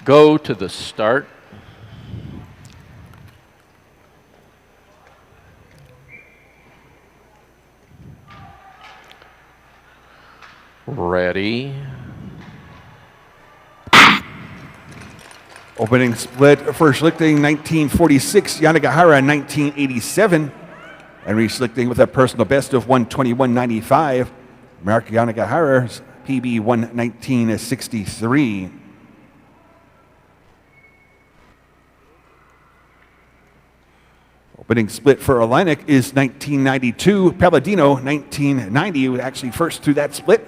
Go to the start. Ready. Opening split for Schlichting, 1946, Yanagihara, 1987. Henry Schlichting with a personal best of 121.95. Mark Yanagihara's PB 119.63. Opening split for Alinick is 1992. Palladino, 1990, was actually first through that split.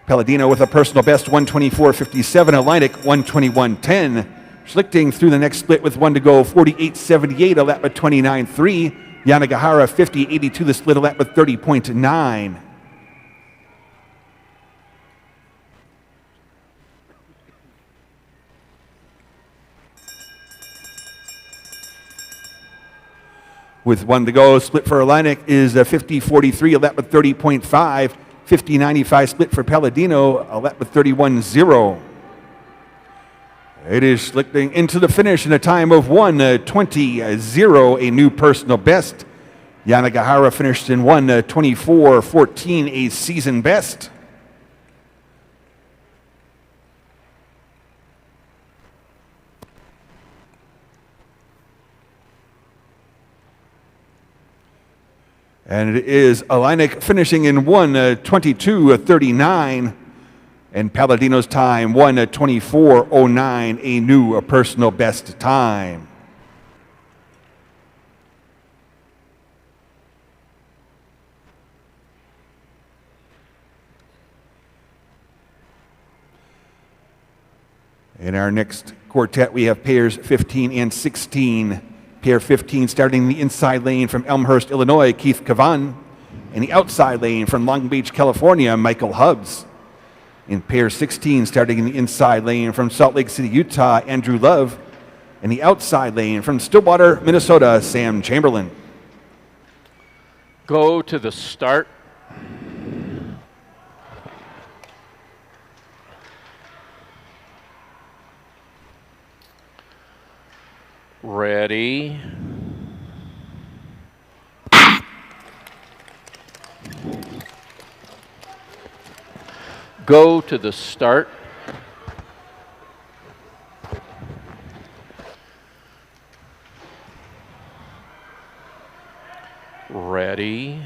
Palladino with a personal best 124.57. Alinick 121.10. Schlichting through the next split with one to go, 48.78, a lap at 29.3. Yanagihara 50.82, the split a lap at 30.9. With one to go, split for Alinick is 50.43, a lap at 30.5. 50.95 split for Palladino, a lap at 31.0. It is Schlichting into the finish in a time of 1:20.0, a new personal best. Yanagihara finished in 1:24.14, a season best. And it is Alinick finishing in 1:22.39. And Palladino's time, 1:24.09, a new personal best time. In our next quartet, we have pairs 15 and 16. Pair 15 starting in the inside lane from Elmhurst, Illinois, Keith Cavan. In the outside lane from Long Beach, California, Michael Hubbs. In pair 16, starting in the inside lane from Salt Lake City, Utah, Andrew Love. In the outside lane from Stillwater, Minnesota, Sam Chamberlain. Go to the start. Ready. Go to the start. Ready.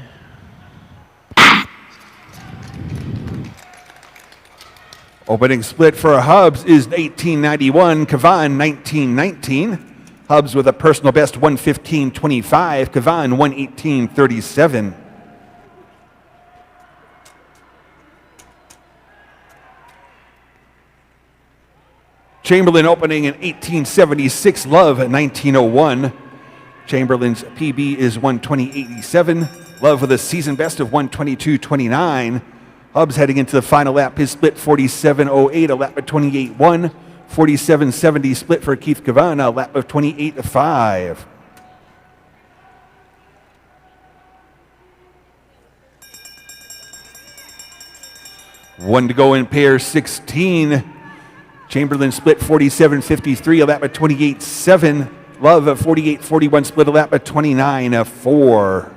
Opening split for Hubs is 1891, Kavan 1919. Hubs with a personal best 115.25, Kavan 118.37. Chamberlain opening in 1876, Love 1901. Chamberlain's PB is 120.87. Love with a season best of 122.29. Hubs heading into the final lap. His split 47.08, a lap of 28.1. 47.70 split for Keith Kavan, a lap of 28.5. One to go in pair 16. Chamberlain split 47.53, a lap of 28.7. Love of 48.41 split, a lap of 29.4.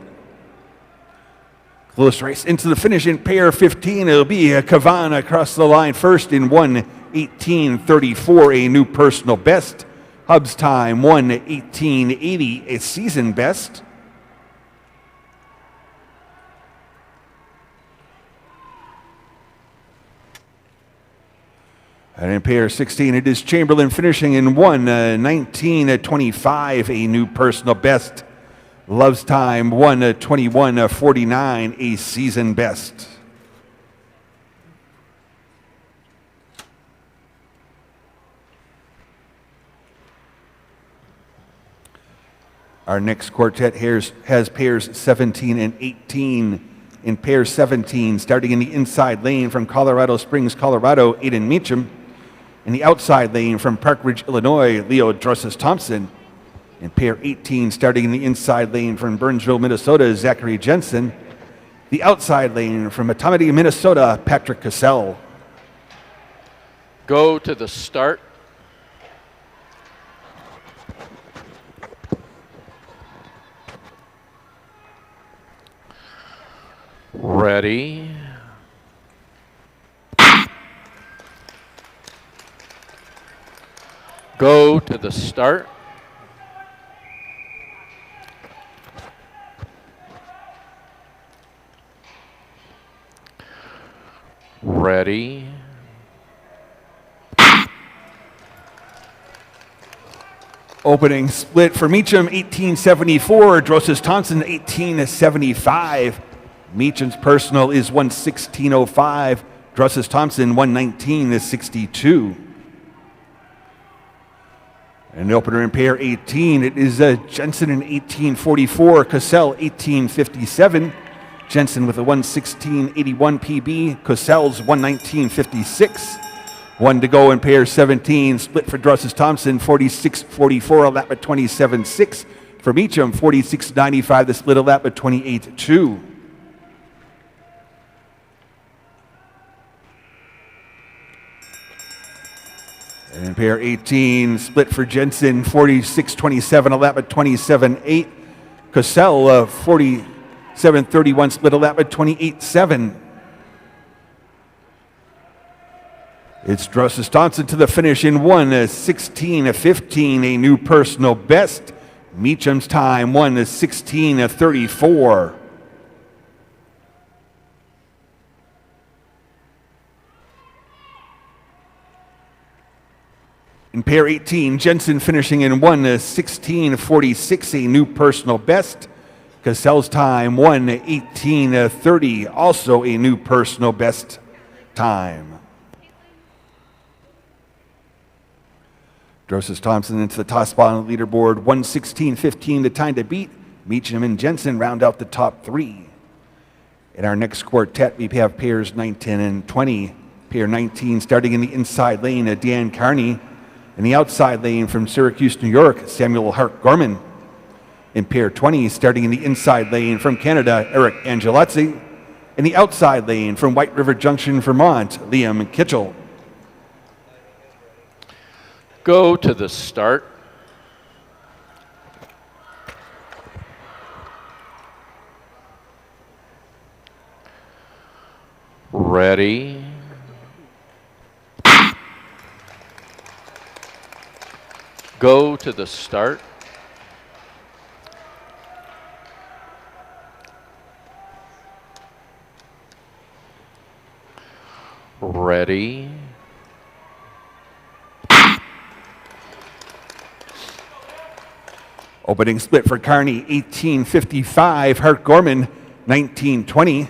Close race into the finish in pair 15. It'll be Kavan across the line first in 1:18.34, a new personal best. Hubs time 1:18.80, a season best. And in pair 16, it is Chamberlain finishing in 1:19.25, a new personal best. Love's time 1:21.49, a season best. Our next quartet has pairs 17 and 18. In pair 17, starting in the inside lane from Colorado Springs, Colorado, Aiden Meacham. In the outside lane from Park Ridge, Illinois, Leo Drusses Thompson. In pair 18, starting in the inside lane from Burnsville, Minnesota, Zachary Jensen. The outside lane from Metamidi, Minnesota, Patrick Cassell. Go to the start. Ready. Go to the start. Ready. Opening split for Meacham 18.74, Drosses Thompson 18.75. Meacham's personal is 1:16.05. Drusses Thompson 1:19.62. And the opener in pair 18, it is Jensen in 18.44, Cassell 18.57. Jensen with a 1:16.81 PB, Cassell's 1:19.56. One to go in pair 17, split for Drusses Thompson 46.44, a lap at 27.6. For Meacham 46.95, the split, a lap at 28.2. And in pair 18, split for Jensen, 46.27, a lap at 27.8. Cassell, 47.31, split, a lap at 28.7. It's Drusses Thompson to the finish in 1:16.15, a new personal best. Meacham's time 1:16.34. In pair 18, Jensen finishing in 1:16.46, a new personal best. Cassell's time 1:18.30, also a new personal best time. Drosses Thompson into the top spot on the leaderboard, 1:16.15, the time to beat. Meacham and Jensen round out the top three. In our next quartet, we have pairs 19 and 20. Pair 19 starting in the inside lane, Dan Carney. In the outside lane from Syracuse, New York, Samuel Hart Gorman. In pair 20, starting in the inside lane from Canada, Eric Angelazzi. In the outside lane from White River Junction, Vermont, Liam Kitchell. Go to the start. Ready. Go to the start. Ready. Opening split for Kearney, 18:55. Hart Gorman, 19:20.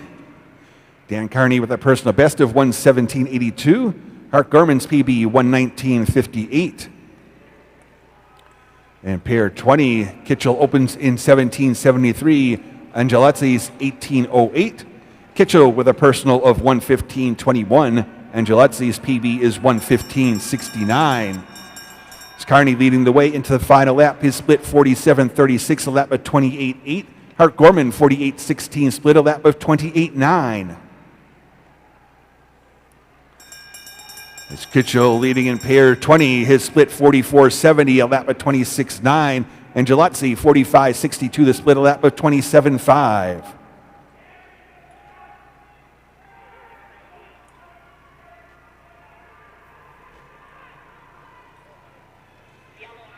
Dan Kearney with a personal best of 1:17.82. Hart Gorman's PB, 1:19.58. And pair 20, Kitchell opens in 17:73. Angelazzi's 18:08. Kitchell with a personal of 1:15.21. Angelazzi's PB is 1:15.69. Kearney leading the way into the final lap. His split 47.36, a lap of 28.8. Hart Gorman 48.16, split a lap of 28.9. It's Kitchell leading in pair 20. His split 44.70, a lap of 26.9. And Gelazzi 45.62, the split a lap of 27.5.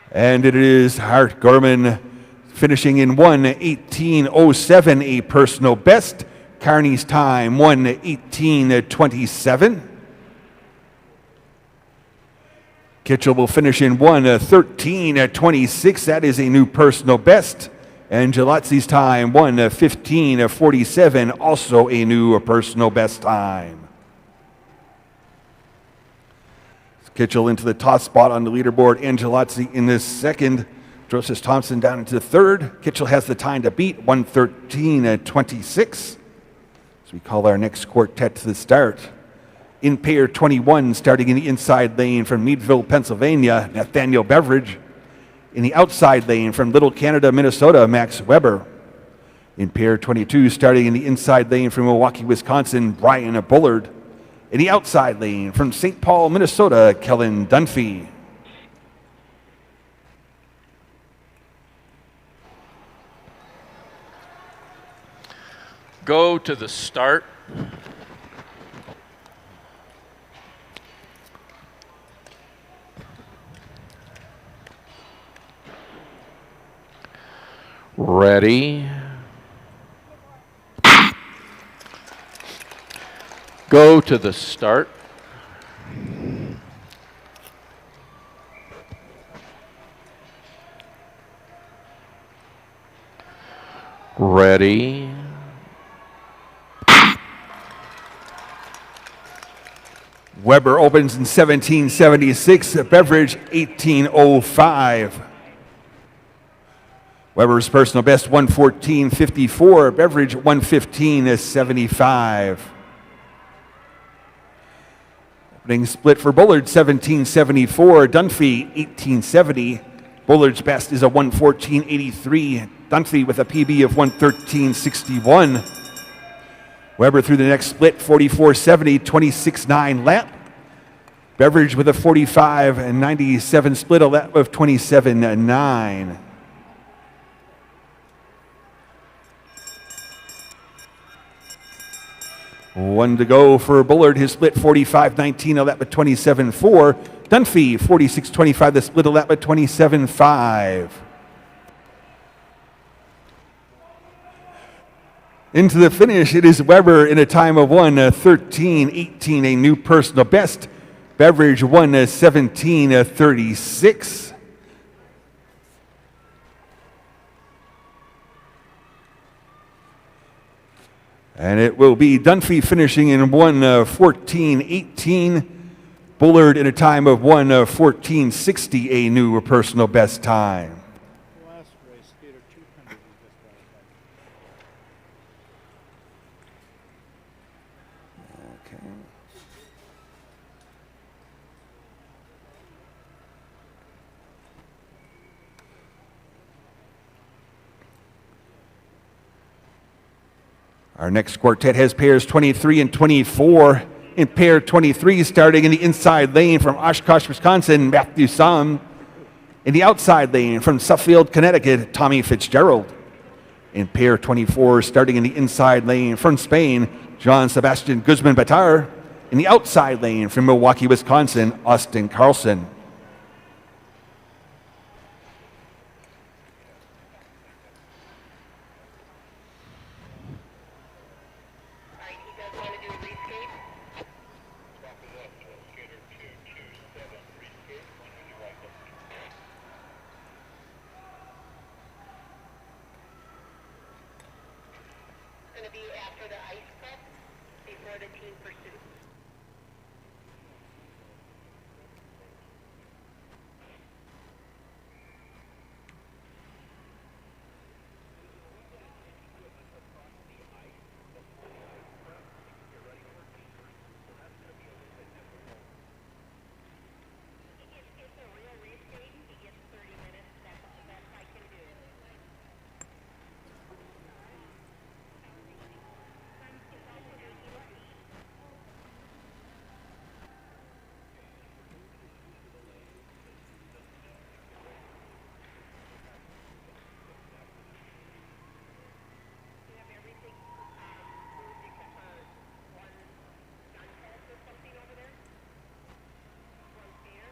And it is Hart Gorman finishing in 1:18.07, a personal best. Kearney's time 1:18.27. Kitchell will finish in 1:13.26. That is a new personal best. And Gelazzi's time 1:15.47, also a new personal best time. Kitchell into the top spot on the leaderboard. Angelazzi in the second. Joseph Thompson down into the third. Kitchell has the time to beat, 1:13.26. So we call our next quartet to the start. In pair 21, starting in the inside lane from Meadville, Pennsylvania, Nathaniel Beveridge. In the outside lane from Little Canada, Minnesota, Max Weber. In pair 22, starting in the inside lane from Milwaukee, Wisconsin, Brian Bullard. In the outside lane from St. Paul, Minnesota, Kellen Dunphy. Go to the start. Ready. Go to the start. Ready. Weber opens in 17:76. Beveridge 18:05. Weber's personal best 1:14.54. Beveridge 1:15.75. Opening split for Bullard 17.74. Dunphy 18.70. Bullard's best is a 1:14.83. Dunphy with a PB of 1:13.61. Weber through the next split 44.70, 26.9 lap. Beveridge with a 45.97 split, a lap of 27.9. One to go for Bullard. His split 45.19, a lap of 27.4. Dunphy 46.25, the split a lap of 27.5. Into the finish, it is Weber in a time of 1:13.18, a new personal best. Beveridge 1:17.36. And it will be Dunphy finishing in 1:14.18. Bullard in a time of 1:14.60, a new personal best time. Last race, Peter, 200 Okay. Our next quartet has pairs 23 and 24. In pair 23, starting in the inside lane from Oshkosh, Wisconsin, Matthew Sam. In the outside lane from Suffield, Connecticut, Tommy Fitzgerald. In pair 24, starting in the inside lane from Spain, Jean-Sebastian Guzman-Batar. In the outside lane from Milwaukee, Wisconsin, Austin Carlson. Going to be after the ice prep before the team pursuit. It's a real race day. He gets 30 minutes. That's the best I can do. You have everything moved except for one gun test or something over there? One speeder?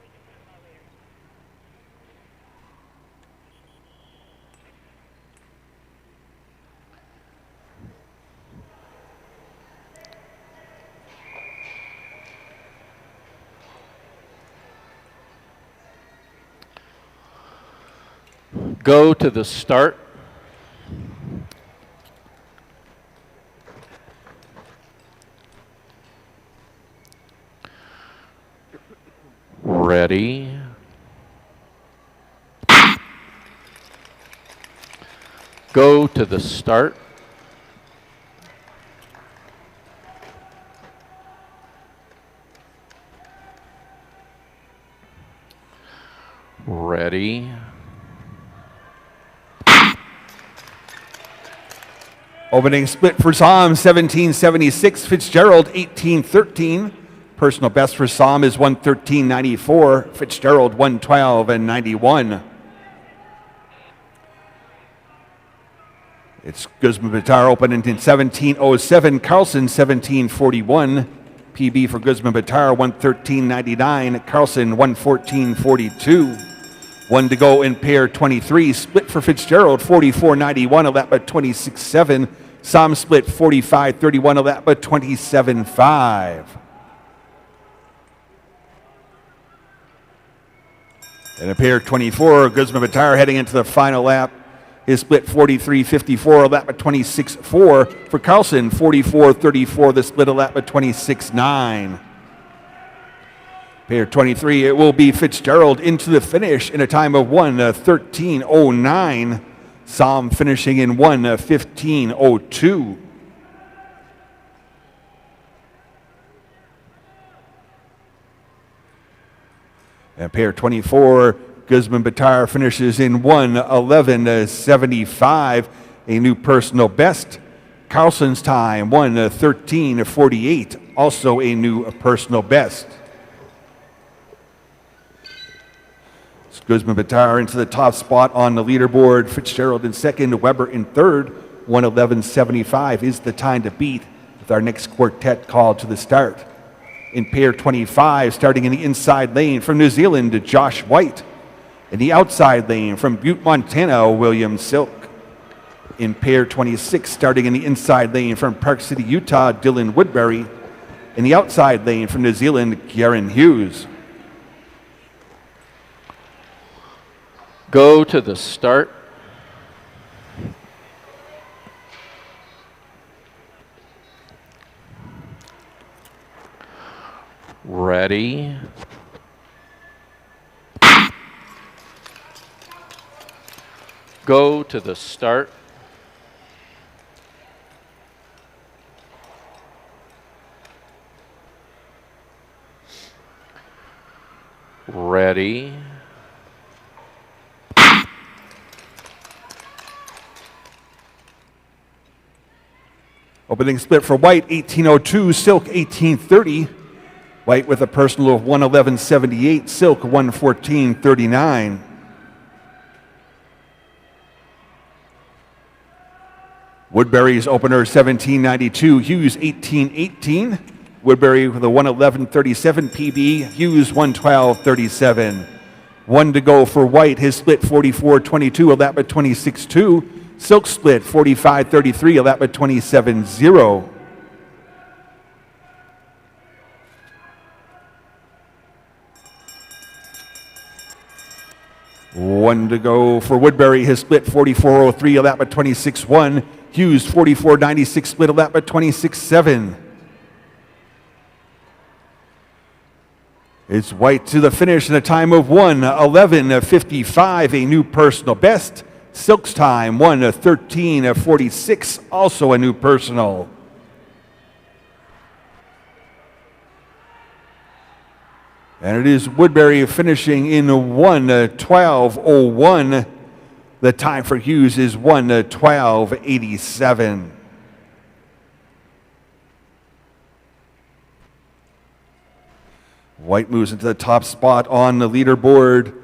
We can talk about later. Go to the start. Ready. Go to the start. Ready. Opening split for Somm, 1776. Fitzgerald, 1813. Personal best for Somm is 113.94. Fitzgerald, 112.91. It's Guzman-Batar opening in 1707. Carlson, 1741. PB for Guzman-Batar, 113.99. Carlson, 114.42. One to go in pair 23. Split for Fitzgerald, 44.91. A lap at 26.7. Somm split 45.31. A lap at 27.5. And a pair 24. Guzman-Batar heading into the final lap. His split 43.54. A lap at 26.4. For Carlson, 44.34. The split a lap at 26.9. Pair 23, it will be Fitzgerald into the finish in a time of 1:13.09. Somm finishing in 1:15.02. And pair 24, Guzman-Batar finishes in 1:11.75, a new personal best. Carlson's time, 1:13.48, also a new personal best. Guzman-Batar into the top spot on the leaderboard. Fitzgerald in second, Weber in third. 1:11.75 is the time to beat with our next quartet called to the start. In pair 25, starting in the inside lane from New Zealand, Josh White. In the outside lane from Butte, Montana, William Silk. In pair 26, starting in the inside lane from Park City, Utah, Dylan Woodbury. In the outside lane from New Zealand, Garen Hughes. Go to the start. Ready. Go to the start. Ready. Opening split for White, 18:02, Silk 18:30. White with a personal of 1:11.78, Silk 1:14.39. Woodbury's opener 1792, Hughes 1818. Woodbury with a 111.37 PB, Hughes 112.37. 1 to go for White, his split 44.22, a lap at 26.2. Silk split 45.33, a lap at 27.0. One to go for Woodbury, his split 44.03, a lap at 26.1. Hughes 44.96, split a lap at 26.7. It's White to the finish in a time of 1:11.55, a new personal best. Silk's time 1:13.46, also a new personal. And it is Woodbury finishing in 1:12.01. The time for Hughes is 1:12.87. White moves into the top spot on the leaderboard.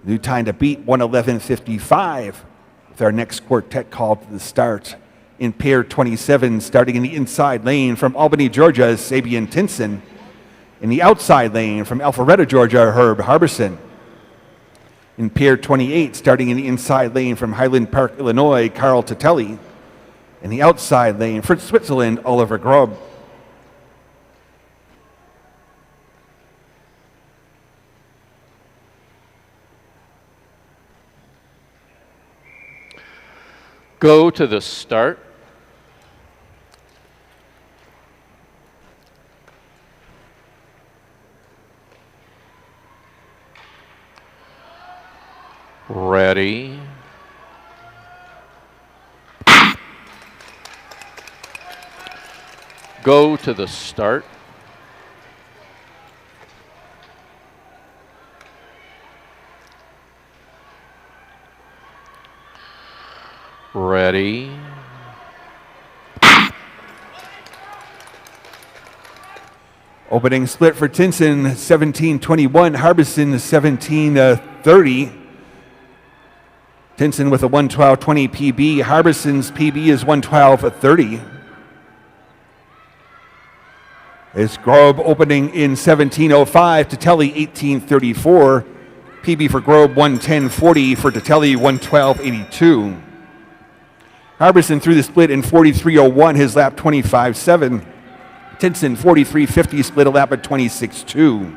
New time to beat 1:11.55 with our next quartet call to the start. In pair 27, starting in the inside lane from Albany, Georgia, is Sabian Tinson. In the outside lane from Alpharetta, Georgia, Herb Harbison. In pair 28, starting in the inside lane from Highland Park, Illinois, Carl Titelli. In the outside lane from Switzerland, Oliver Grubb. Go to the start. Ready. Go to the start. Ready. Opening split for Tinson, 17:21. Harbison, 17:30. Tinson with a 1:12.20 PB. Harbison's PB is 1:12.30. It's Grobe opening in 17:05. Titelli 18:34. PB for Grobe 1:10.40. For Titelli 1:12.82. Harbison through the split in 43.01. His lap 25.7. Tinson 43.50. Split a lap at 26.2.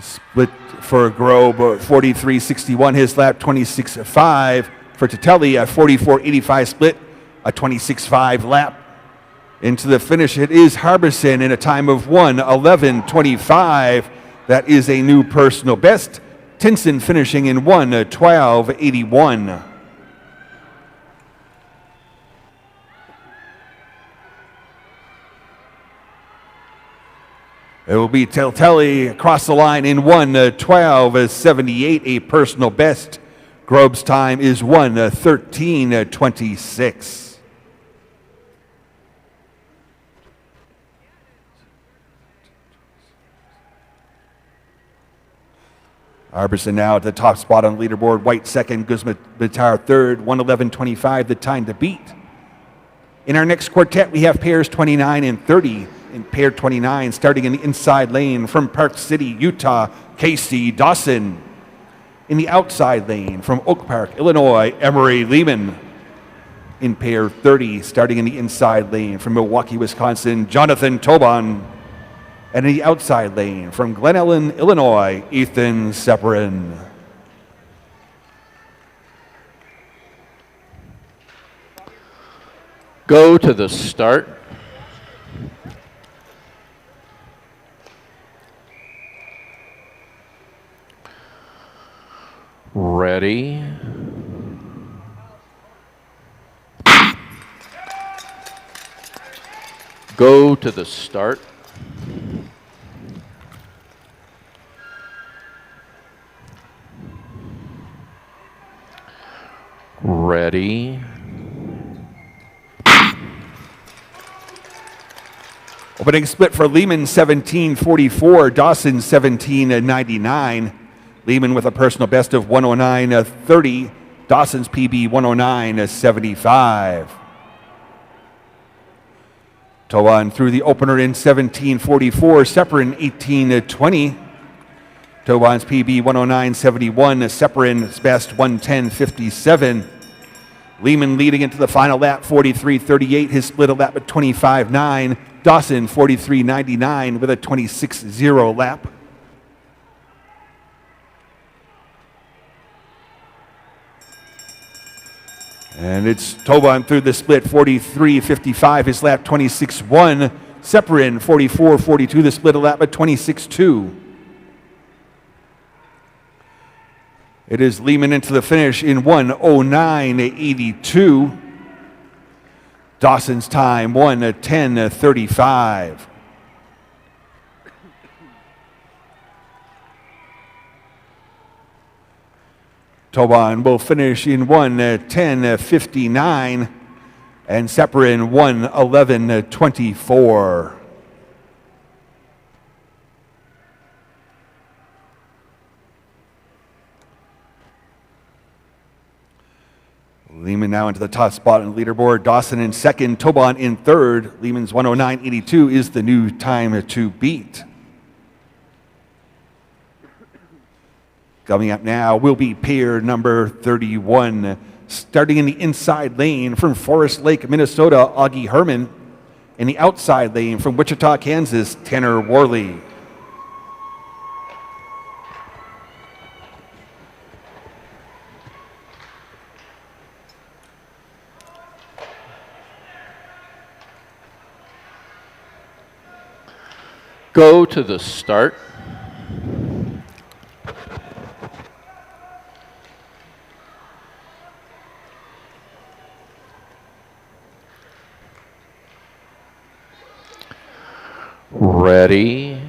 Split for Grobe 43.61, his lap 26.5. For Titelli, a 44.85 split, a 26.5 lap. Into the finish, it is Harbison in a time of 1:11.25. That is a new personal best. Tinson finishing in 1:12.81. It will be Titelli across the line in 1:12.78, a personal best. Grobe's time is 1:13.26. Harbison now at the top spot on the leaderboard. White second, Guzman third, 1:11.25, the time to beat. In our next quartet, we have pairs 29 and 30. In pair 29, starting in the inside lane from Park City, Utah, Casey Dawson. In the outside lane from Oak Park, Illinois, Emery Lehman. In pair 30, starting in the inside lane from Milwaukee, Wisconsin, Jonathan Tobon. And in the outside lane from Glen Ellen, Illinois, Ethan Seperin. Go to the start. Ready. Go to the start. Ready. Opening split for Lehman 17:44, Dawson 17:99. Lehman with a personal best of 109.30, Dawson's PB 109.75. Towan through the opener in 17:44, Separin 18:20. Towan's PB 109.71, Separin's best 110.57. Lehman leading into the final lap 43.38, his split a lap at 25.9. Dawson 43.99 with a 26.0 lap. And it's Toban through the split 43.55, his lap 26.1. Separin 44.42, the split a lap at 26.2. It is Lehman into the finish in 1:09.82. Dawson's time 1:10.35. Toban will finish in 1:10.59 and Separin 1:11.24. Lehman now into the top spot on the leaderboard. Dawson in second, Toban in third. Lehman's 1:09.82 is the new time to beat. Coming up now will be pair number 31. Starting in the inside lane from Forest Lake, Minnesota, Augie Herman. In the outside lane from Wichita, Kansas, Tanner Worley. Go to the start. Ready.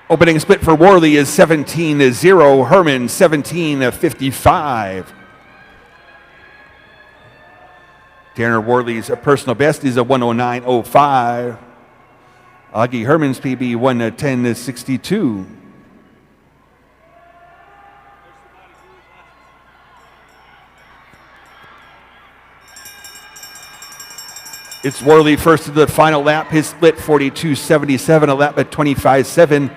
Opening split for Worley is 17-0. Herman 17-55. Tanner Worley's personal best is a 109.05. Augie Herman's PB 1:10.62. It's Worley first to the final lap. His split 42.77, a lap at 25.7.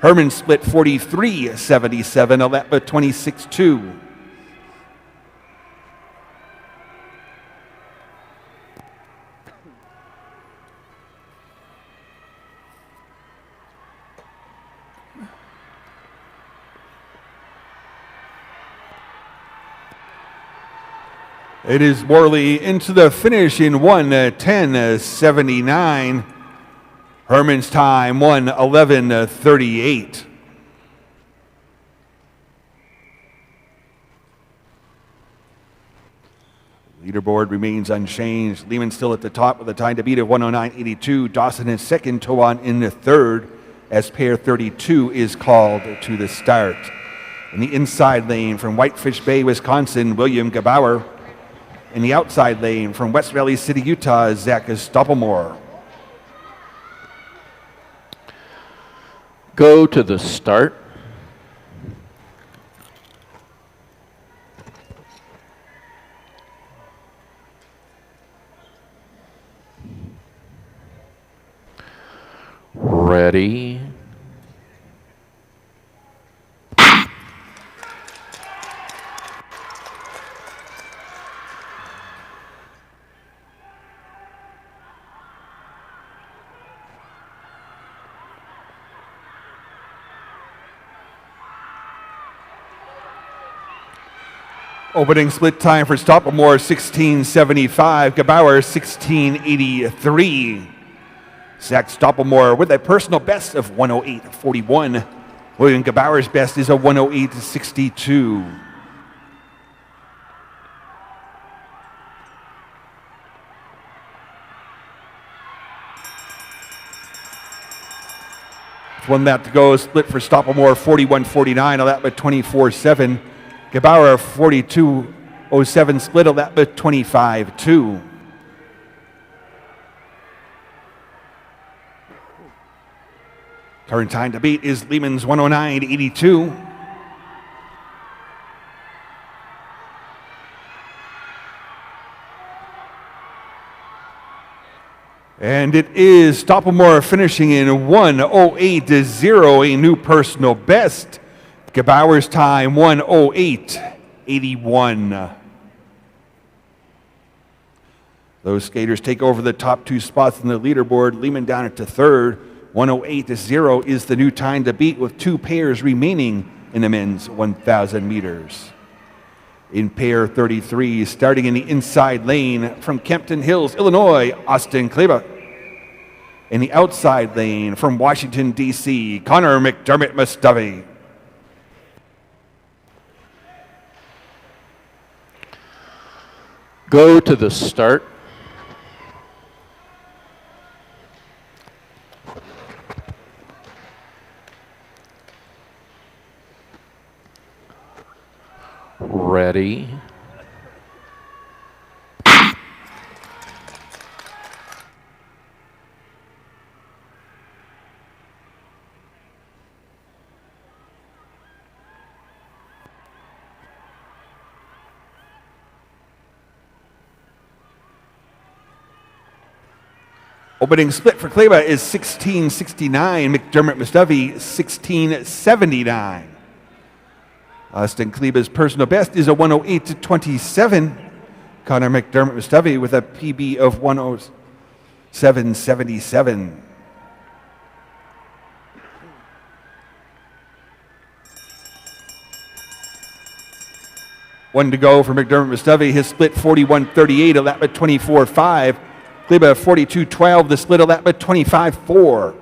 Herman split 43.77, a lap at 26.2. It is Worley into the finish in 1:10.79. Herman's time 1:11.38. Leaderboard remains unchanged. Lehman still at the top with a time to beat of 1:09.82. Dawson in second, Towan in the third as pair 32 is called to the start. In the inside lane from Whitefish Bay, Wisconsin, William Gebauer. In the outside lane from West Valley City, Utah, Zach Stoppelmore. Go to the start. Ready. Opening split time for Stoppelmore 16.75, Gebauer 16.83. Zach Stoppelmore with a personal best of 108.41. William Gebauer's best is a 108.62. 1 lap to go. Split for Stoppelmoor 41.49, a lap by 24.7. Gebauer 42.07, split a lap by 25.2. Current time to beat is Lehman's 109.82. And it is Stoppelmoor finishing in 1:08.0, a new personal best. Gebauer's time 1:08.81. Those skaters take over the top 2 spots in the leaderboard. Lehman down into third. 1:08.0 is the new time to beat, with 2 pairs remaining in the men's 1,000 meters. In pair 33, starting in the inside lane from Kempton Hills, Illinois, Austin Kleba. In the outside lane from Washington, D.C., Connor McDermott Mustavi. Go to the start. Ready. Opening split for Kleba is 16.69. McDermott Mustavi 16.79. Austin Kleba's personal best is a 1:08.27. Connor McDermott Mustavi with a PB of 1:07.77. One to go for McDermott Mustavi. His split 41.38, a lap at 24.5. Kleba 42.12, the split a lap at 25.4.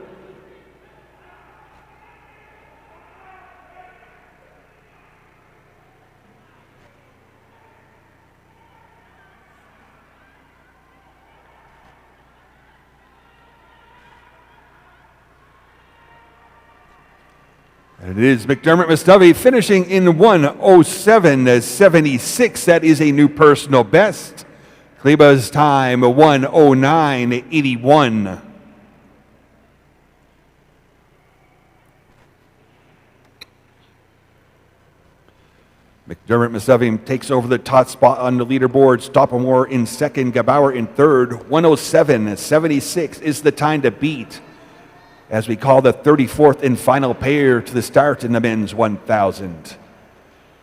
And it is McDermott Mustavi finishing in 1:07.76. That is a new personal best. Kleba's time 1:09.81. McDermott Mustavi takes over the top spot on the leaderboard. Stoppelmoor in second, Gebauer in third. 1:07.76 is the time to beat, as we call the 34th and final pair to the start in the men's 1,000.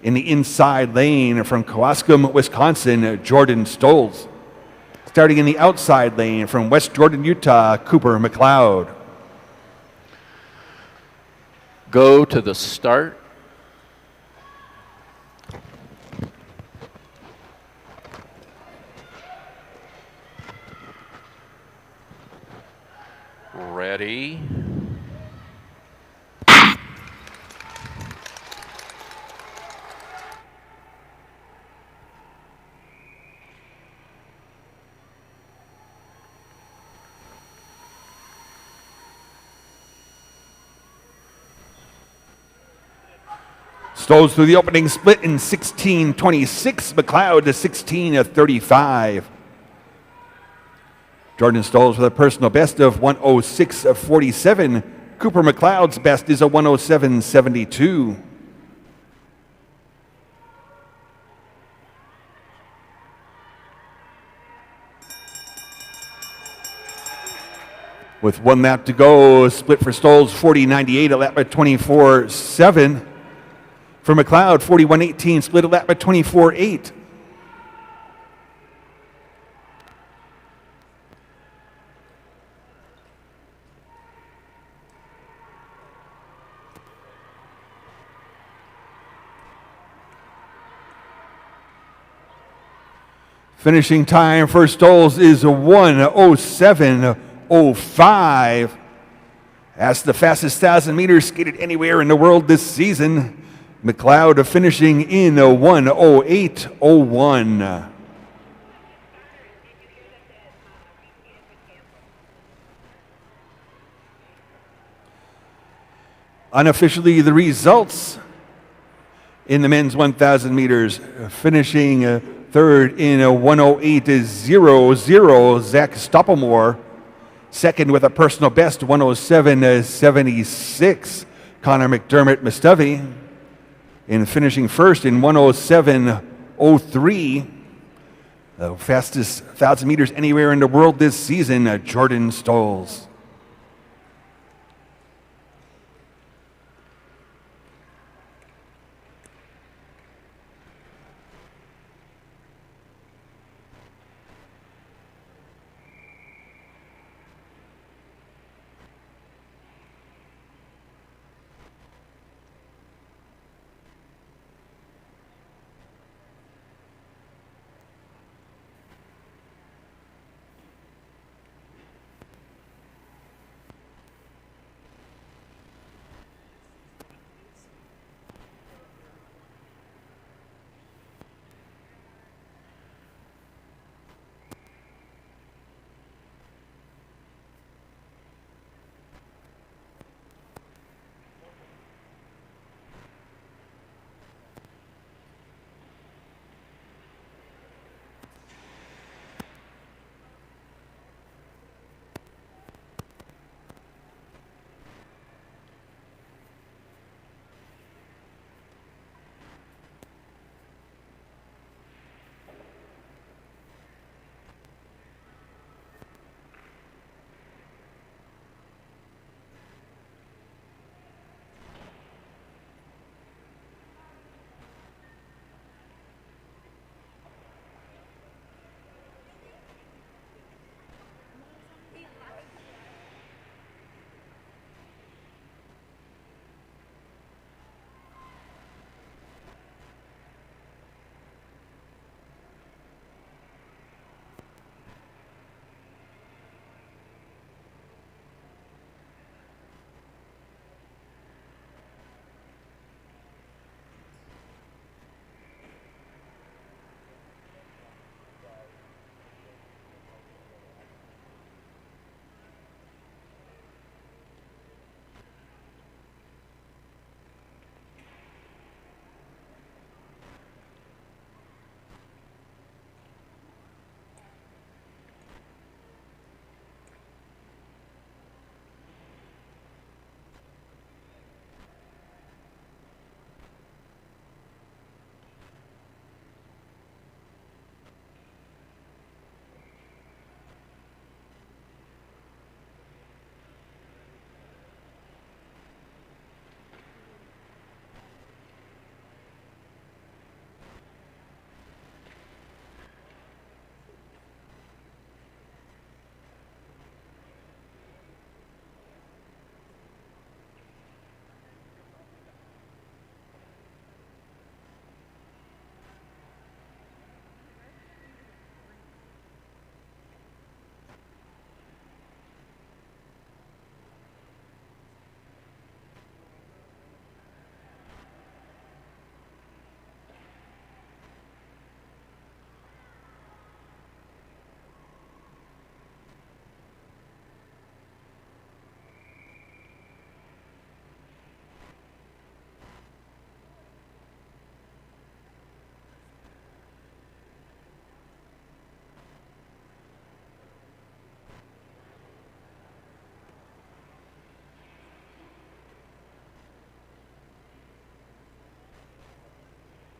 In the inside lane from Kewaskum, Wisconsin, Jordan Stolz. Starting in the outside lane from West Jordan, Utah, Cooper McLeod. Go to the start. Ready. Stolz through the opening split in 16.26. McLeod to 16.35. Jordan Stolz with a personal best of 1:06.47. Cooper McLeod's best is a 1:07.72. With 1 lap to go, split for Stolz 40.98, a lap by 24.7. For McLeod, 41.18, split a lap by 24.8. Finishing time for Stolz is 1:07.05. That's the fastest 1,000 meters skated anywhere in the world this season. McLeod finishing in 1:08.01. Unofficially, the results in the men's 1,000 meters, finishing third in a 108.00, Zach Stoppelmore. Second with a personal best, 107.76, Connor McDermott Mustavi. And finishing first in 107.03, the fastest 1,000 meters anywhere in the world this season, Jordan Stolz.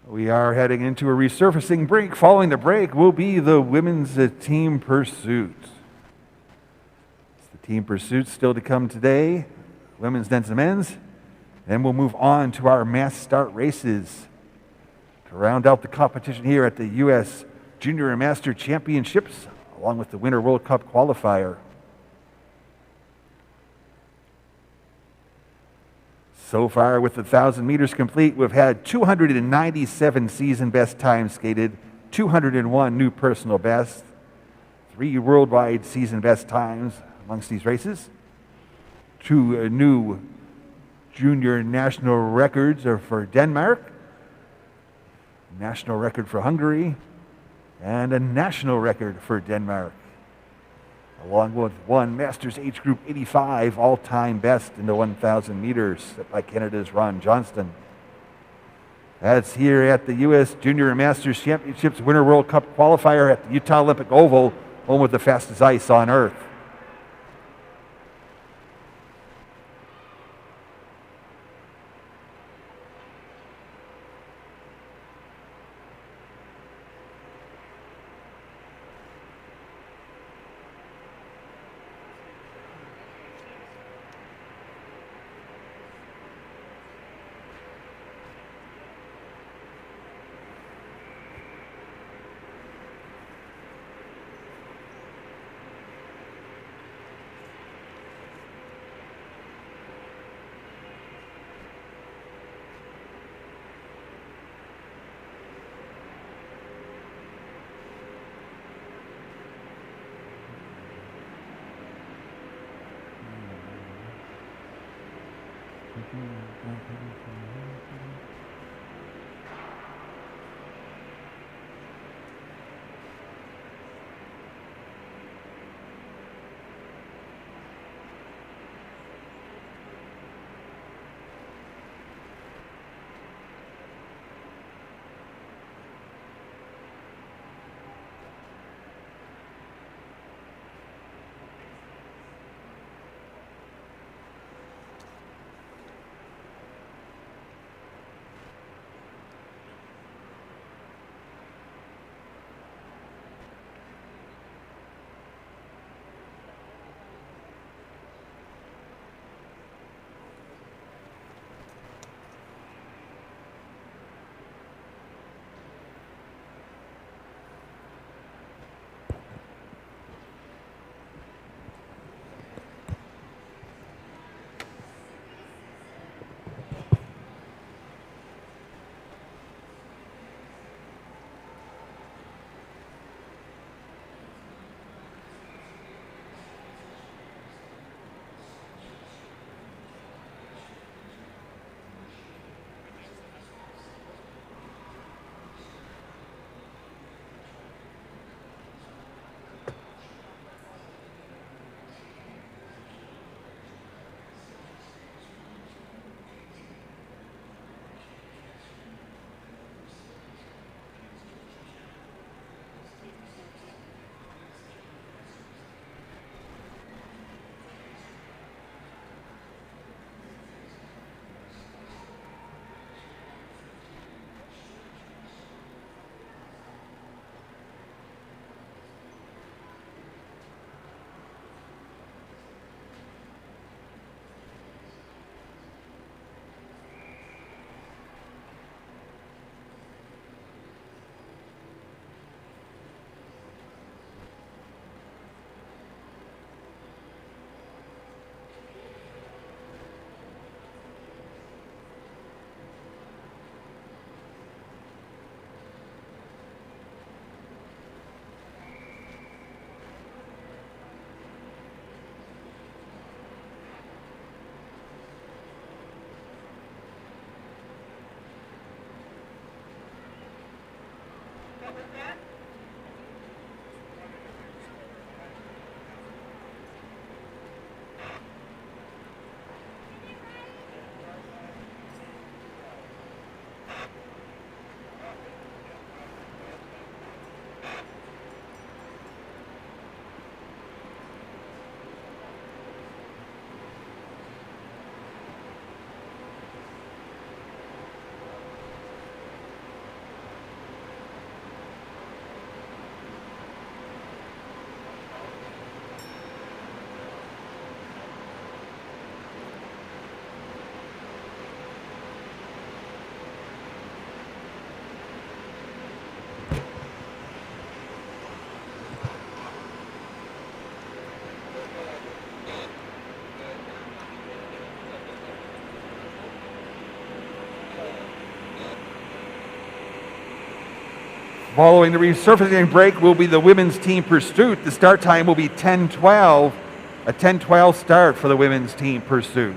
We are heading into a resurfacing break. Following the break will be the women's team pursuit. It's the team pursuit still to come today, women's, then men's. Then we'll move on to our mass start races to round out the competition here at the U.S. Junior and Master Championships, along with the Winter World Cup qualifier. So far, with the 1,000 meters complete, we've had 297 season best times skated, 201 new personal bests, 3 worldwide season best times amongst these races, 2 new junior national records are for Denmark, national record for Hungary, and a national record for Denmark. along with one Masters Age Group 85 all-time best in the 1,000 meters set by Canada's Ron Johnston. That's here at the U.S. Junior and Masters Championships Winter World Cup qualifier at the Utah Olympic Oval, home of the fastest ice on earth. Following the resurfacing break will be the women's team pursuit. The start time will be 10:12, a 10:12 start for the women's team pursuit.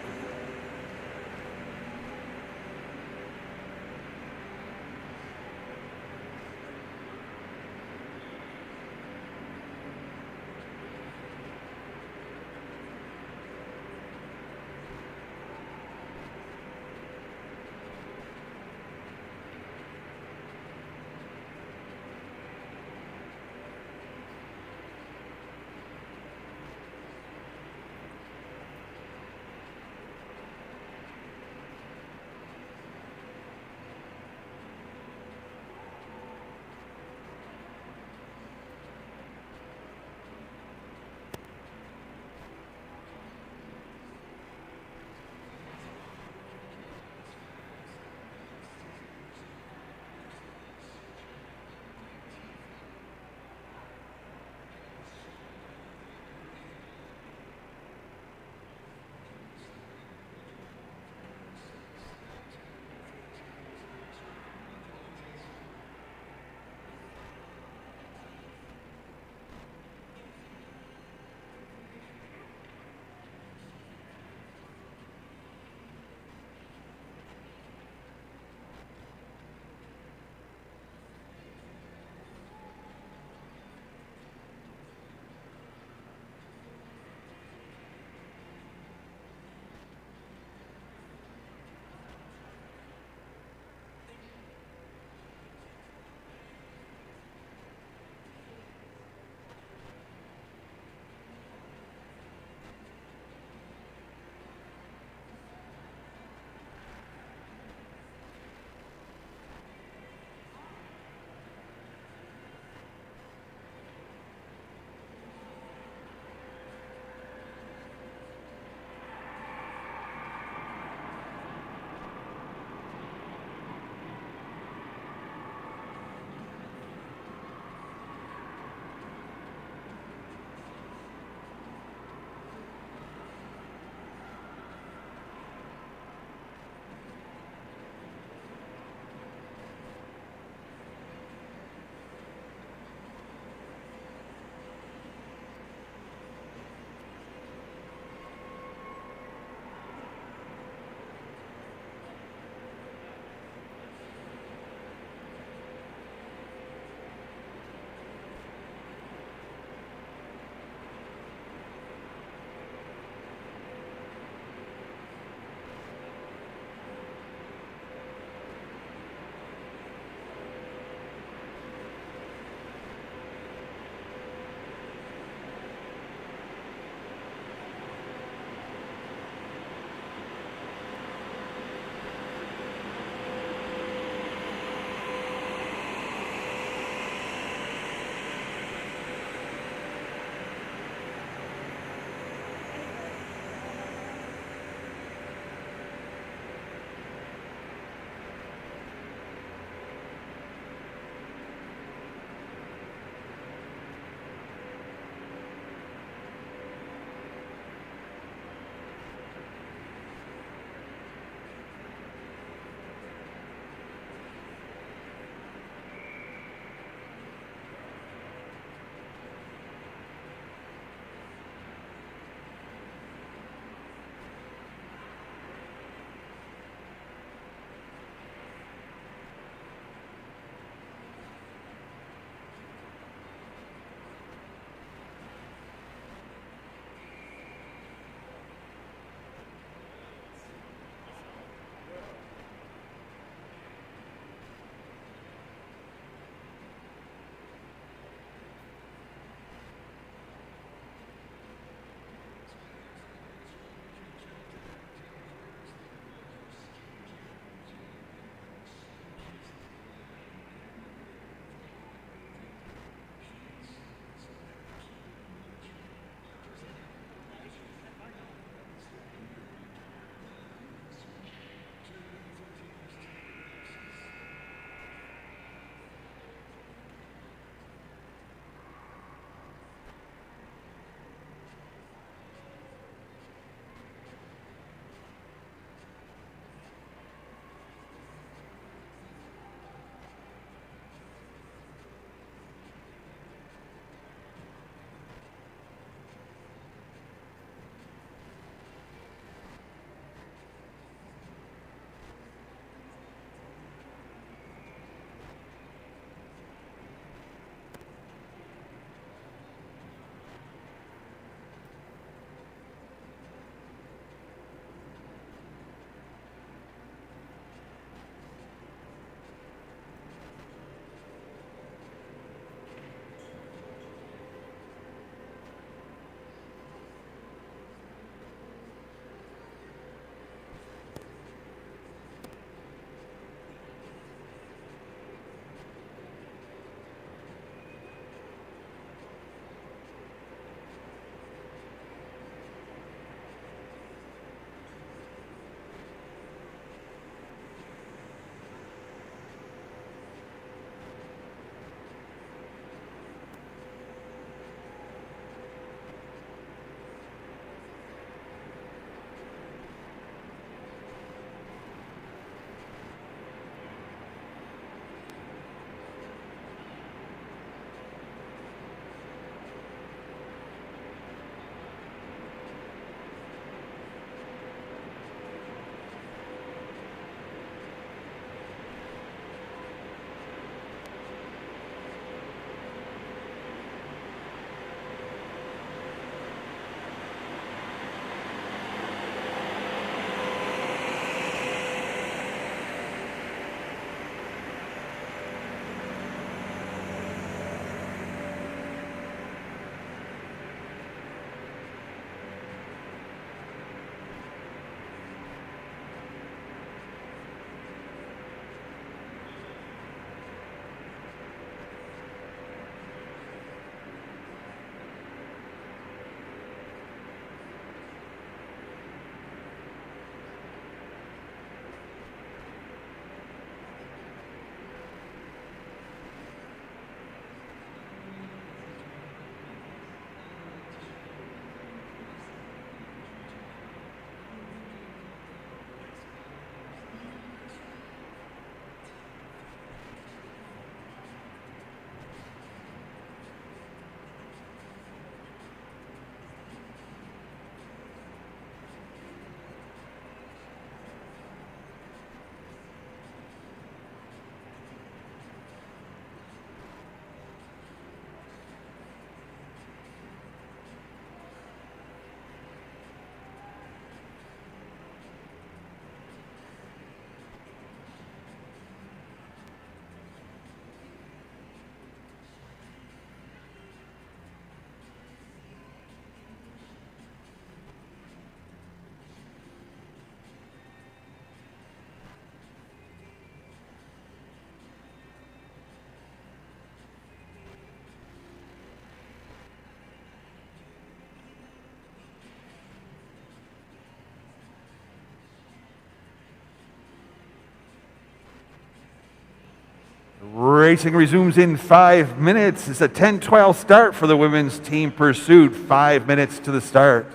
Racing resumes in 5 minutes. It's a 10-12 start for the women's team pursuit. 5 minutes to the start.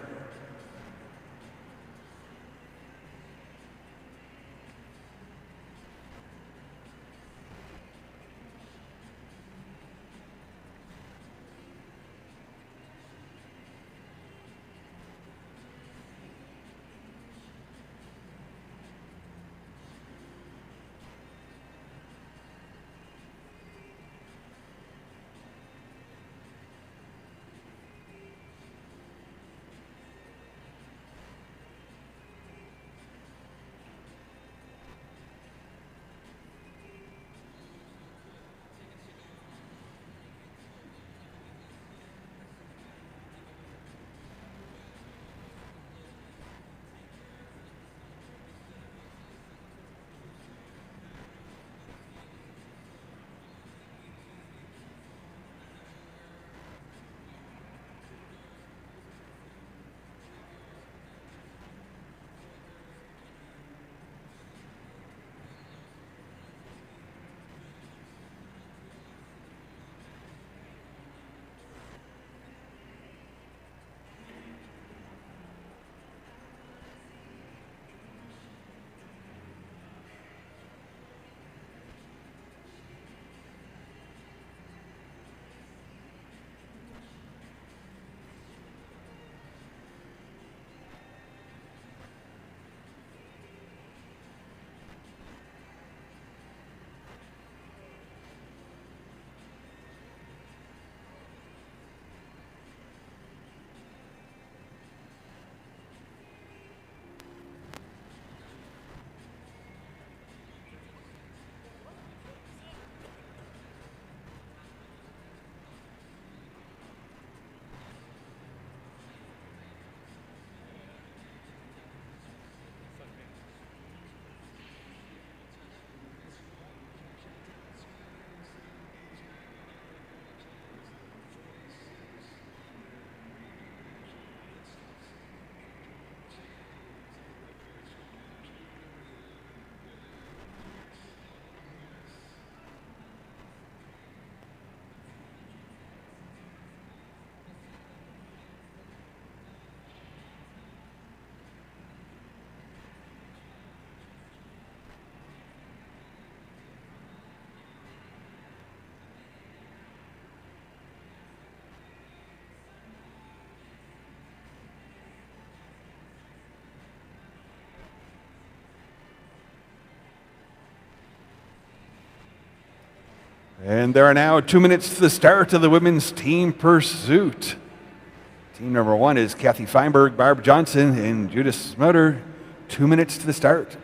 And there are now 2 minutes to the start of the women's team pursuit. Team number 1 is Kathy Feinberg, Barb Johnson, and Judith Smutter. 2 minutes to the start.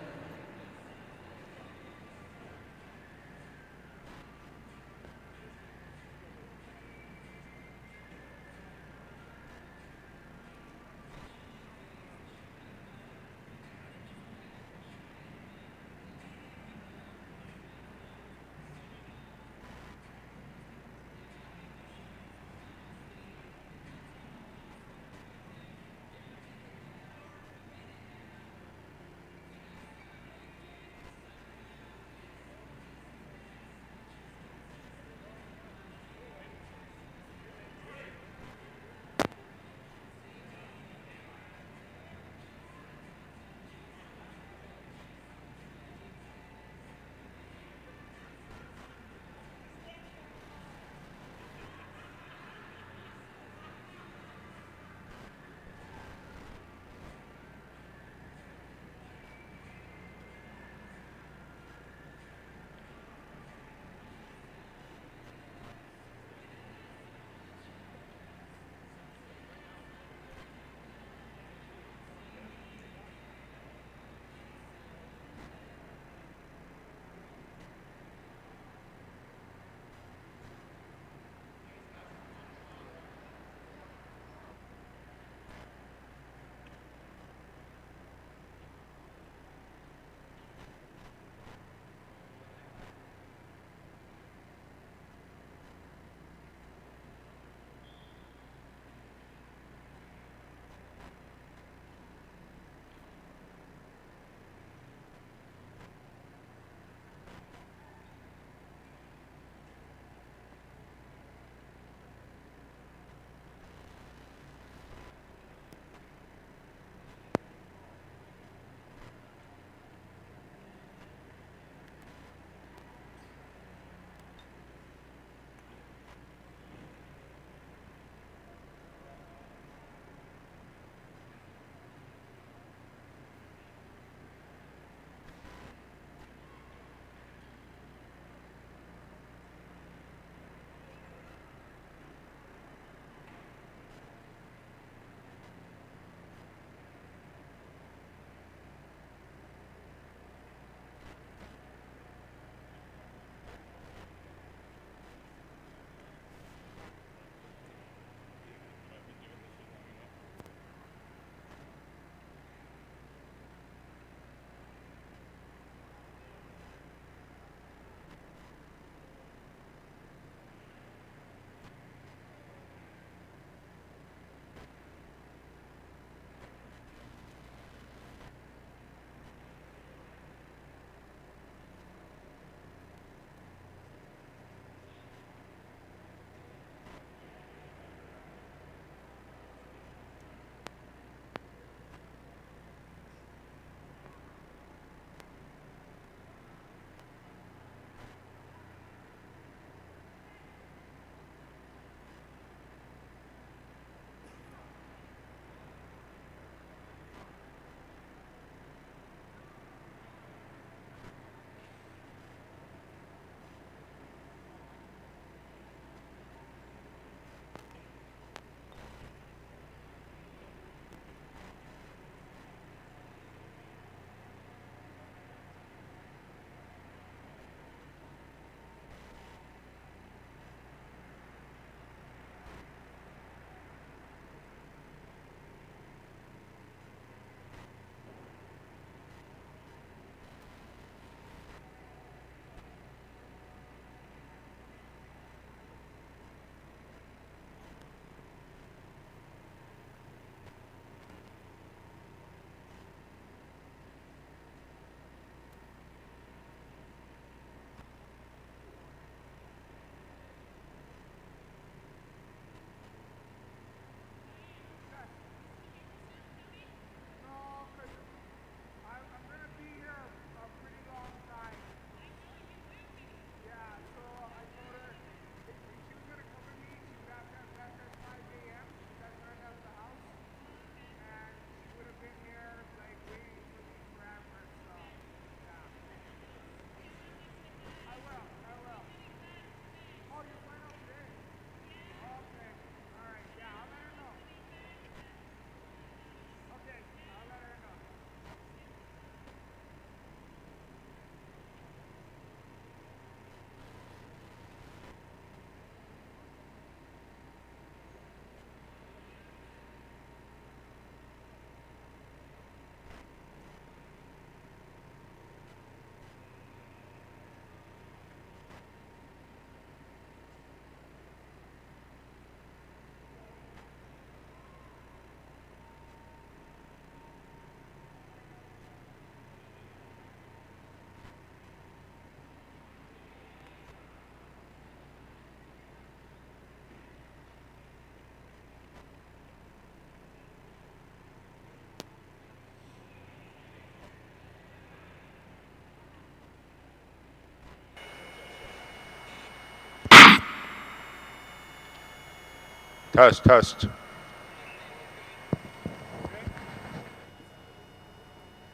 Test, test.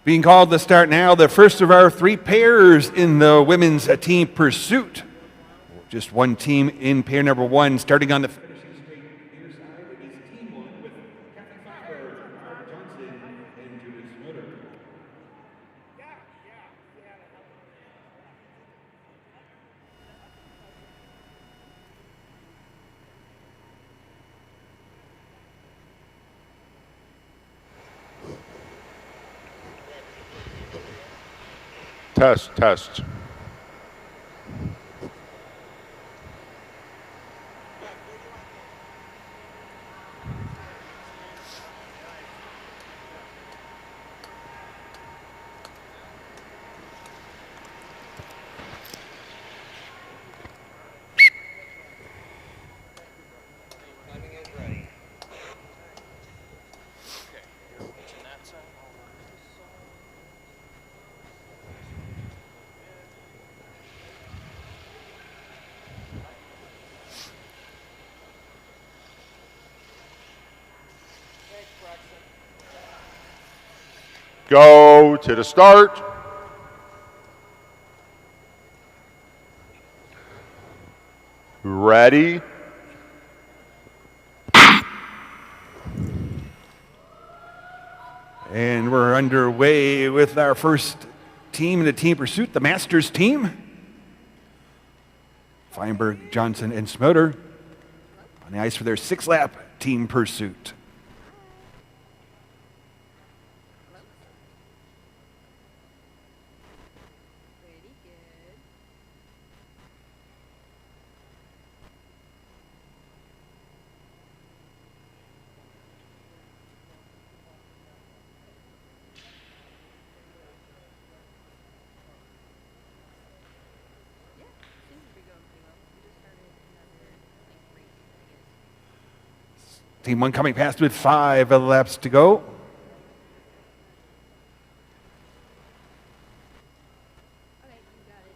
Being called to start now, the first of our three pairs in the women's team pursuit. Just one team in pair number one, starting on the finishing straight near side. It is team one with Kathy Feinberg, Mark Johnson, and Julie Schroeder. Test, test. Go to the start. Ready. And we're underway with our first team in the team pursuit, the Masters team. Feinberg, Johnson, and Smoder on the ice for their 6-lap team pursuit. Pretty good. Yeah, seems to be going pretty well. We just started another like race, I guess. Team one coming past with 5 laps to go. Okay, you got it.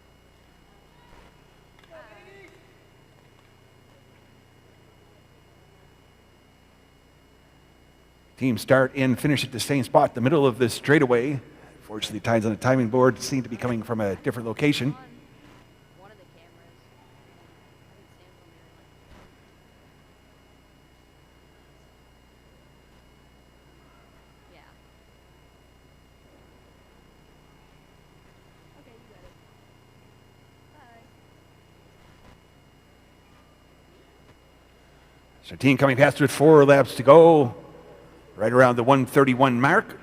Team start and finish at the same spot, the middle of this straightaway. Fortunately, times on the timing board seem to be coming from a different location. One of the cameras. I think Sam's on the other one. Yeah. Okay, you got it. Bye. So team coming past with 4 laps to go, right around the 131 mark.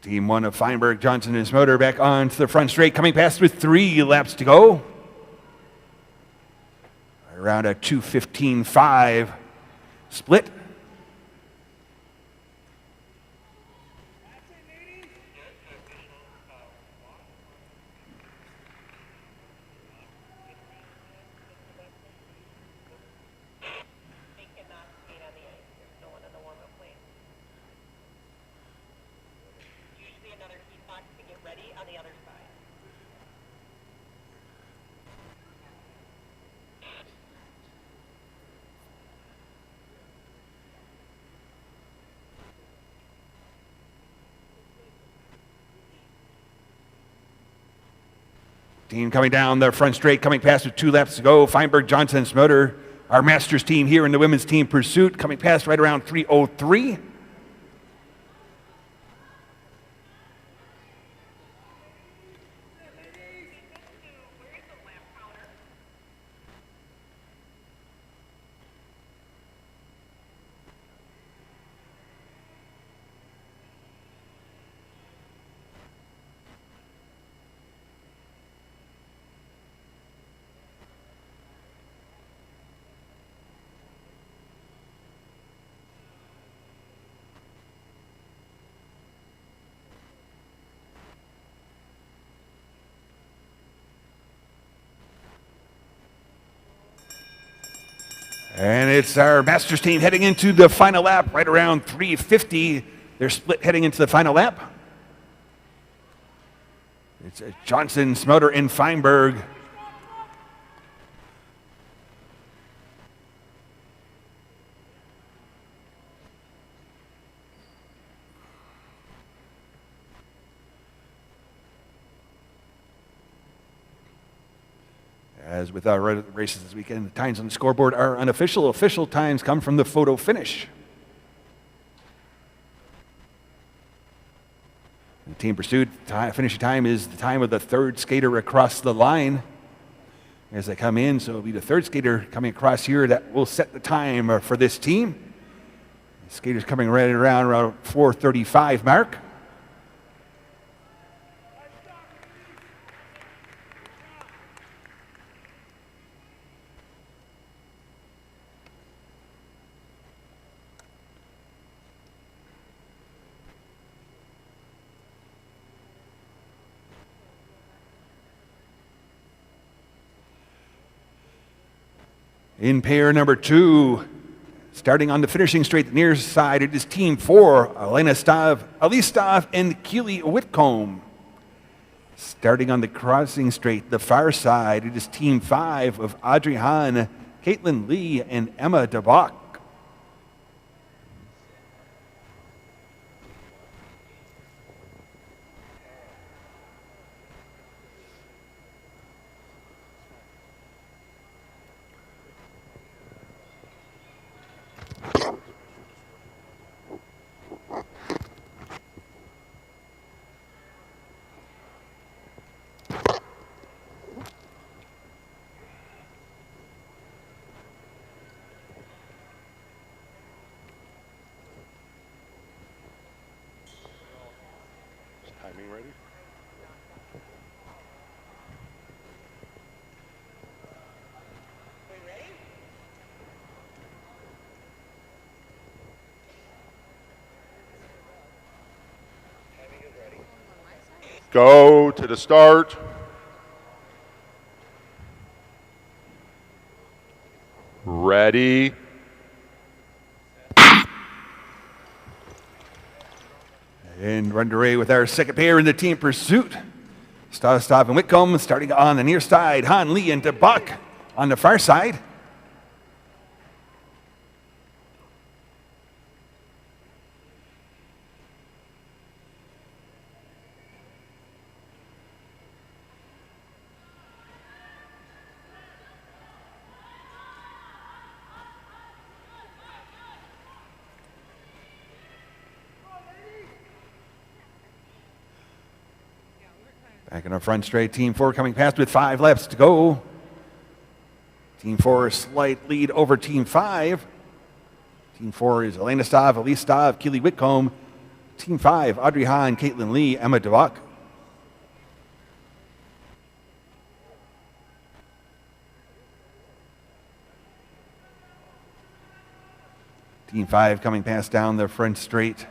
Team one of Feinberg, Johnson, and Smoder back onto the front straight, coming past with 3 laps to go. Around a 2:15.5 split. They cannot skate on the ice. There's no one in the warm-up lane. Usually another heat box to get ready on the other side. Team coming down the front straight, coming past with 2 laps to go. Feinberg, Johnson, and Smoder, our Masters team here in the women's team pursuit, coming past right around 3:03. And it's our Masters team heading into the final lap right around 3:50. They're split heading into the final lap. It's Johnson, Smoter, and Feinberg. As with our races this weekend, the times on the scoreboard are unofficial. Official times come from the photo finish. The team pursued finishing time is the time of the third skater across the line as they come in. So it'll be the third skater coming across here that will set the time for this team. The skater's coming right around 4:35 mark. In pair number 2, starting on the finishing straight, the near side, it is Team 4, Elise Stav, and Keely Whitcomb. Starting on the crossing straight, the far side, it is Team 5 of Audrey Hahn, Caitlin Lee, and Emma DeBach. Timing ready? Go to the start. Ready. And we're underway with our second pair in the team pursuit. Stav and Whitcomb starting on the near side. Han, Lee, and DeBach on the far side. Back in our front straight, Team 4 coming past with 5 laps to go. Team 4 slight lead over Team 5. Team 4 is Elena Stav, Elise Stav, Keely Whitcomb. Team 5, Audrey Hahn, Caitlin Lee, Emma DeBach. Team 5 coming past down the front straight.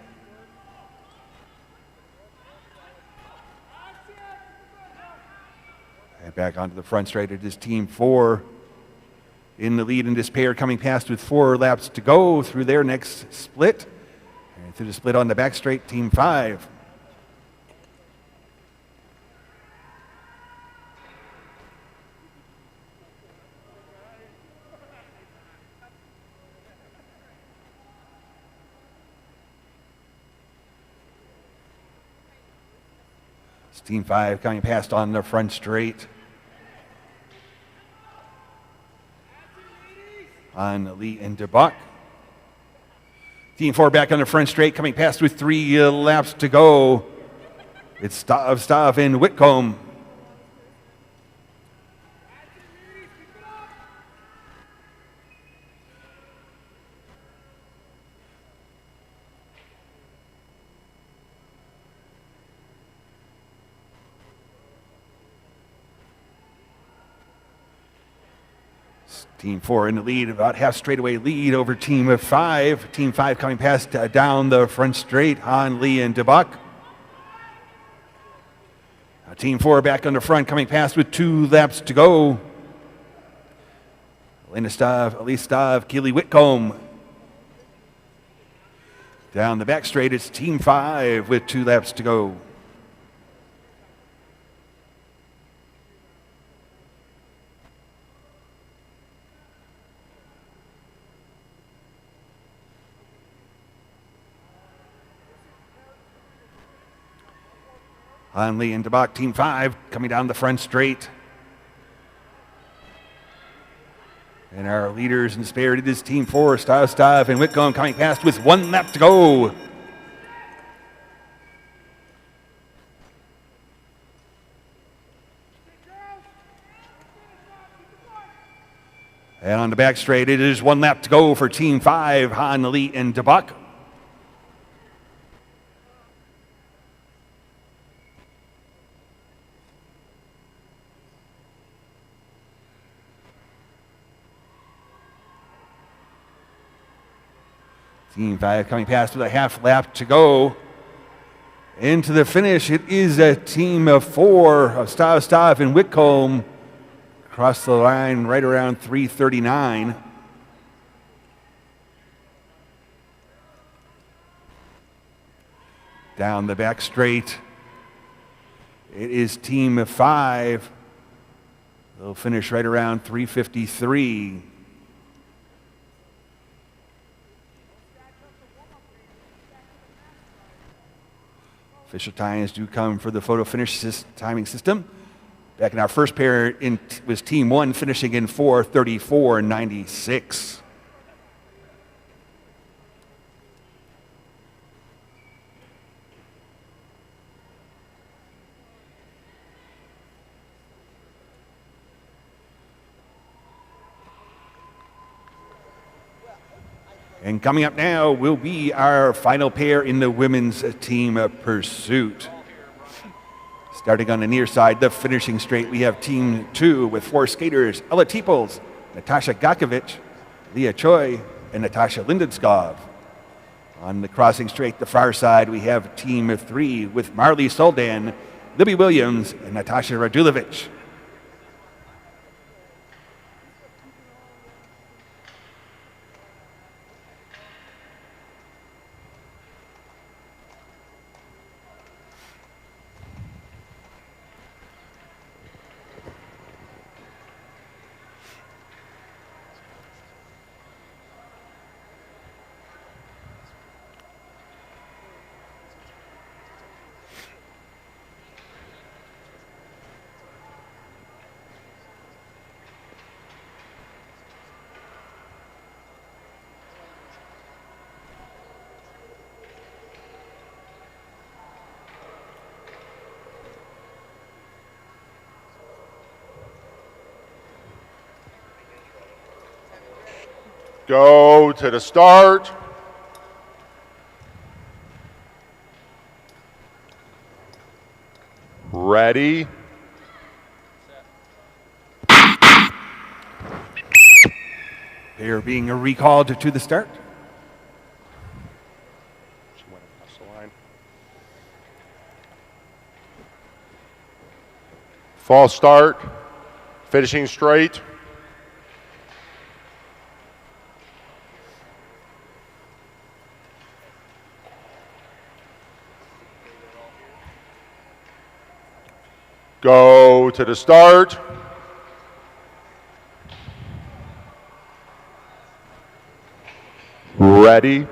And back onto the front straight, it is Team 4 in the lead in this pair, coming past with 4 laps to go through their next split. And through the split on the back straight, Team 5. It's Team 5 coming past on the front straight. On Lee and DeBach. Team 4 back on the front straight, coming past with 3 laps to go. It's Stav and Whitcomb. Team 4 in the lead, about half straightaway lead over Team 5. Team 5 coming past down the front straight, Han, Lee, and DeBach. Team 4 back on the front, coming past with 2 laps to go. Elena Stav, Elise Stav, Keely Whitcomb. Down the back straight, it's Team 5 with 2 laps to go. Hanley and DeBach, Team 5, coming down the front straight. And our leaders in spirit, it is Team 4, Stav and Whitcomb coming past with 1 lap to go. And on the back straight, it is 1 lap to go for Team 5, Hanley and DeBach. Team 5 coming past with a half lap to go. Into the finish, it is a team of 4 of Stav and Whitcomb. Across the line right around 3:39. Down the back straight, it is Team 5. They'll finish right around 3:53. Official times do come for the photo finish timing system. Back in our first pair was Team 1 finishing in 4:34.96. And coming up now will be our final pair in the women's team pursuit. Starting on the near side, the finishing straight, we have Team 2 with 4 skaters, Ella Teeples, Natasha Gakovich, Leah Choi, and Natasha Lindenskov. On the crossing straight, the far side, we have Team 3 with Marley Soldan, Libby Williams, and Natasha Radulovic. Go to the start. Ready. They are being recalled to the start. She went across the line. False start. Finishing straight. Go to the start. Ready.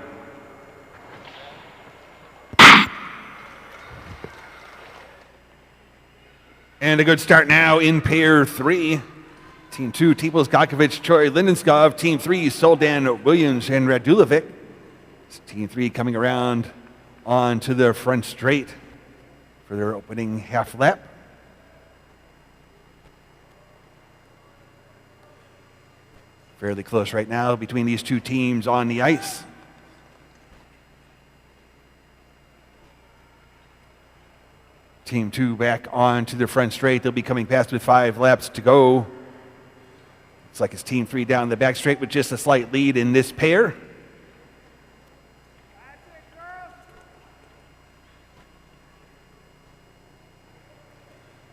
And a good start now in pair 3. Team 2, Teeples, Gakovich, Choi, Lindenskov. Team 3, Soldan, Williams, and Radulovic. It's Team 3 coming around onto the front straight for their opening half lap. Fairly close right now between these two teams on the ice. Team 2 back on to the front straight. They'll be coming past with 5 laps to go. Looks like it's Team 3 down the back straight with just a slight lead in this pair.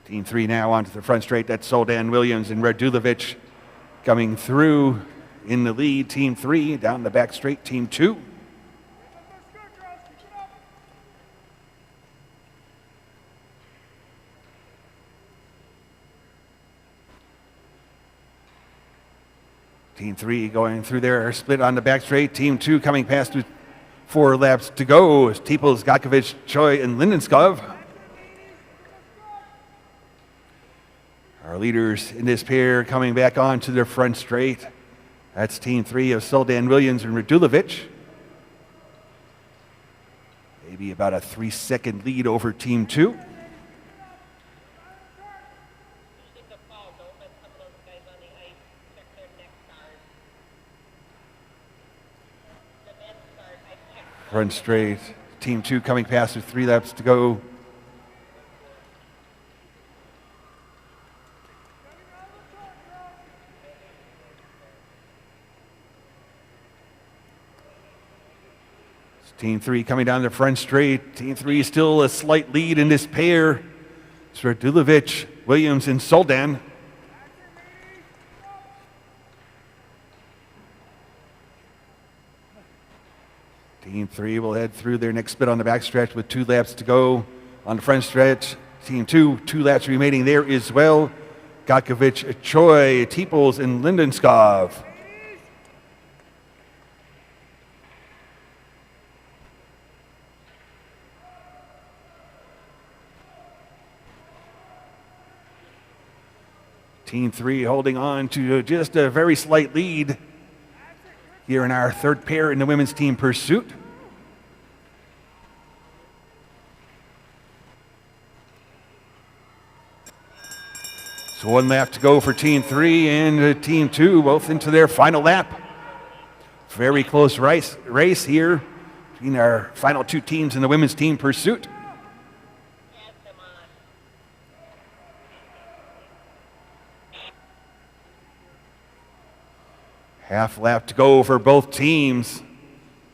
Team 3 now onto the front straight. That's Soldan, Williams, and Radulovic. Coming through in the lead, Team 3. Down the back straight, Team 2. Team 3 going through there, split on the back straight. Team 2 coming past with 4 laps to go. Teeples, Gakovic, Choi, and Lindenskov. Our leaders in this pair coming back onto their front straight. That's Team 3 of Soldan, Williams, and Radulovic. Maybe about a 3-second lead over Team 2. Front straight. Team 2 coming past with 3 laps to go. Team 3 coming down the front straight. Team 3 still a slight lead in this pair. It's Radulovic, Williams, and Soldan. Team 3 will head through their next bit on the backstretch with 2 laps to go. On the front stretch, Team 2, 2 laps remaining there as well. Gakovic, Choi, Teeples, and Lindenskov. Team 3 holding on to just a very slight lead here in our third pair in the women's team pursuit. So 1 lap to go for Team 3 and Team 2, both into their final lap. Very close race here between our final 2 teams in the women's team pursuit. Half lap to go for both teams.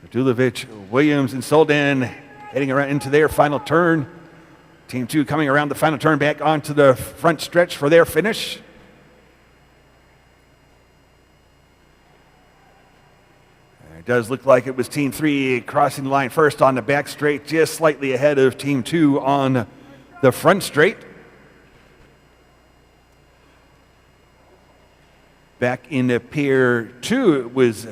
Radulovic, Williams, and Soldan heading around into their final turn. Team 2 coming around the final turn back onto the front stretch for their finish. It does look like it was Team 3 crossing the line first on the back straight, just slightly ahead of Team 2 on the front straight. Back in the pair 2, it was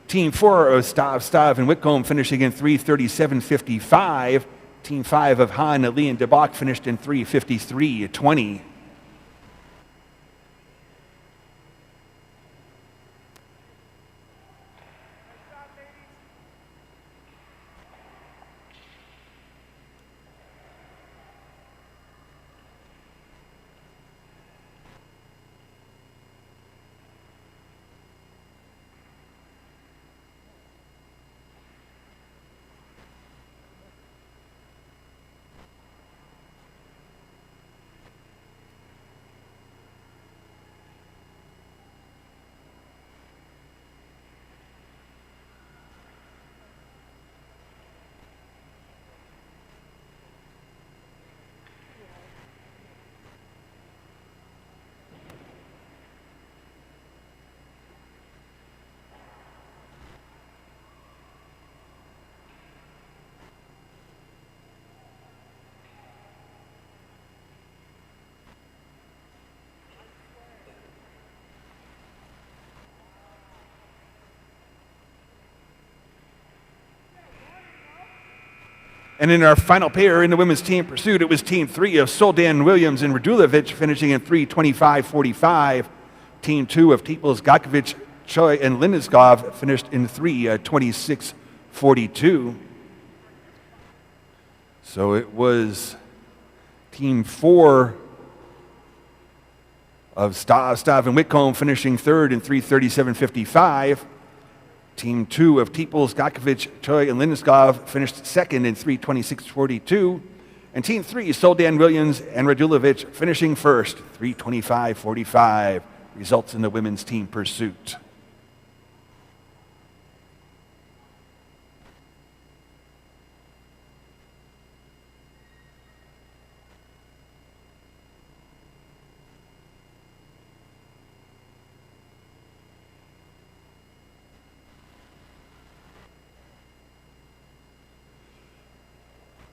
Team 4 of Stav, and Whitcomb finishing in 3:37.55. Team 5 of Hahn, Lee, and DeBach finished in 3:53.20. And in our final pair in the women's team pursuit, it was Team 3 of Soldan, Williams, and Radulovic finishing in 3:25.45. Team 2 of Teeples, Gakovic, Choi, and Lindenskov finished in 3:26.42. So it was Team 4 of Stav, and Whitcomb finishing third in 3:37.55. Team 2 of Teeples, Gakovic, Choi, and Lindenskov finished second in 3:26.42. And Team 3, Soldan, Williams, and Radulovic finishing first, 3:25.45. Results in the women's team pursuit.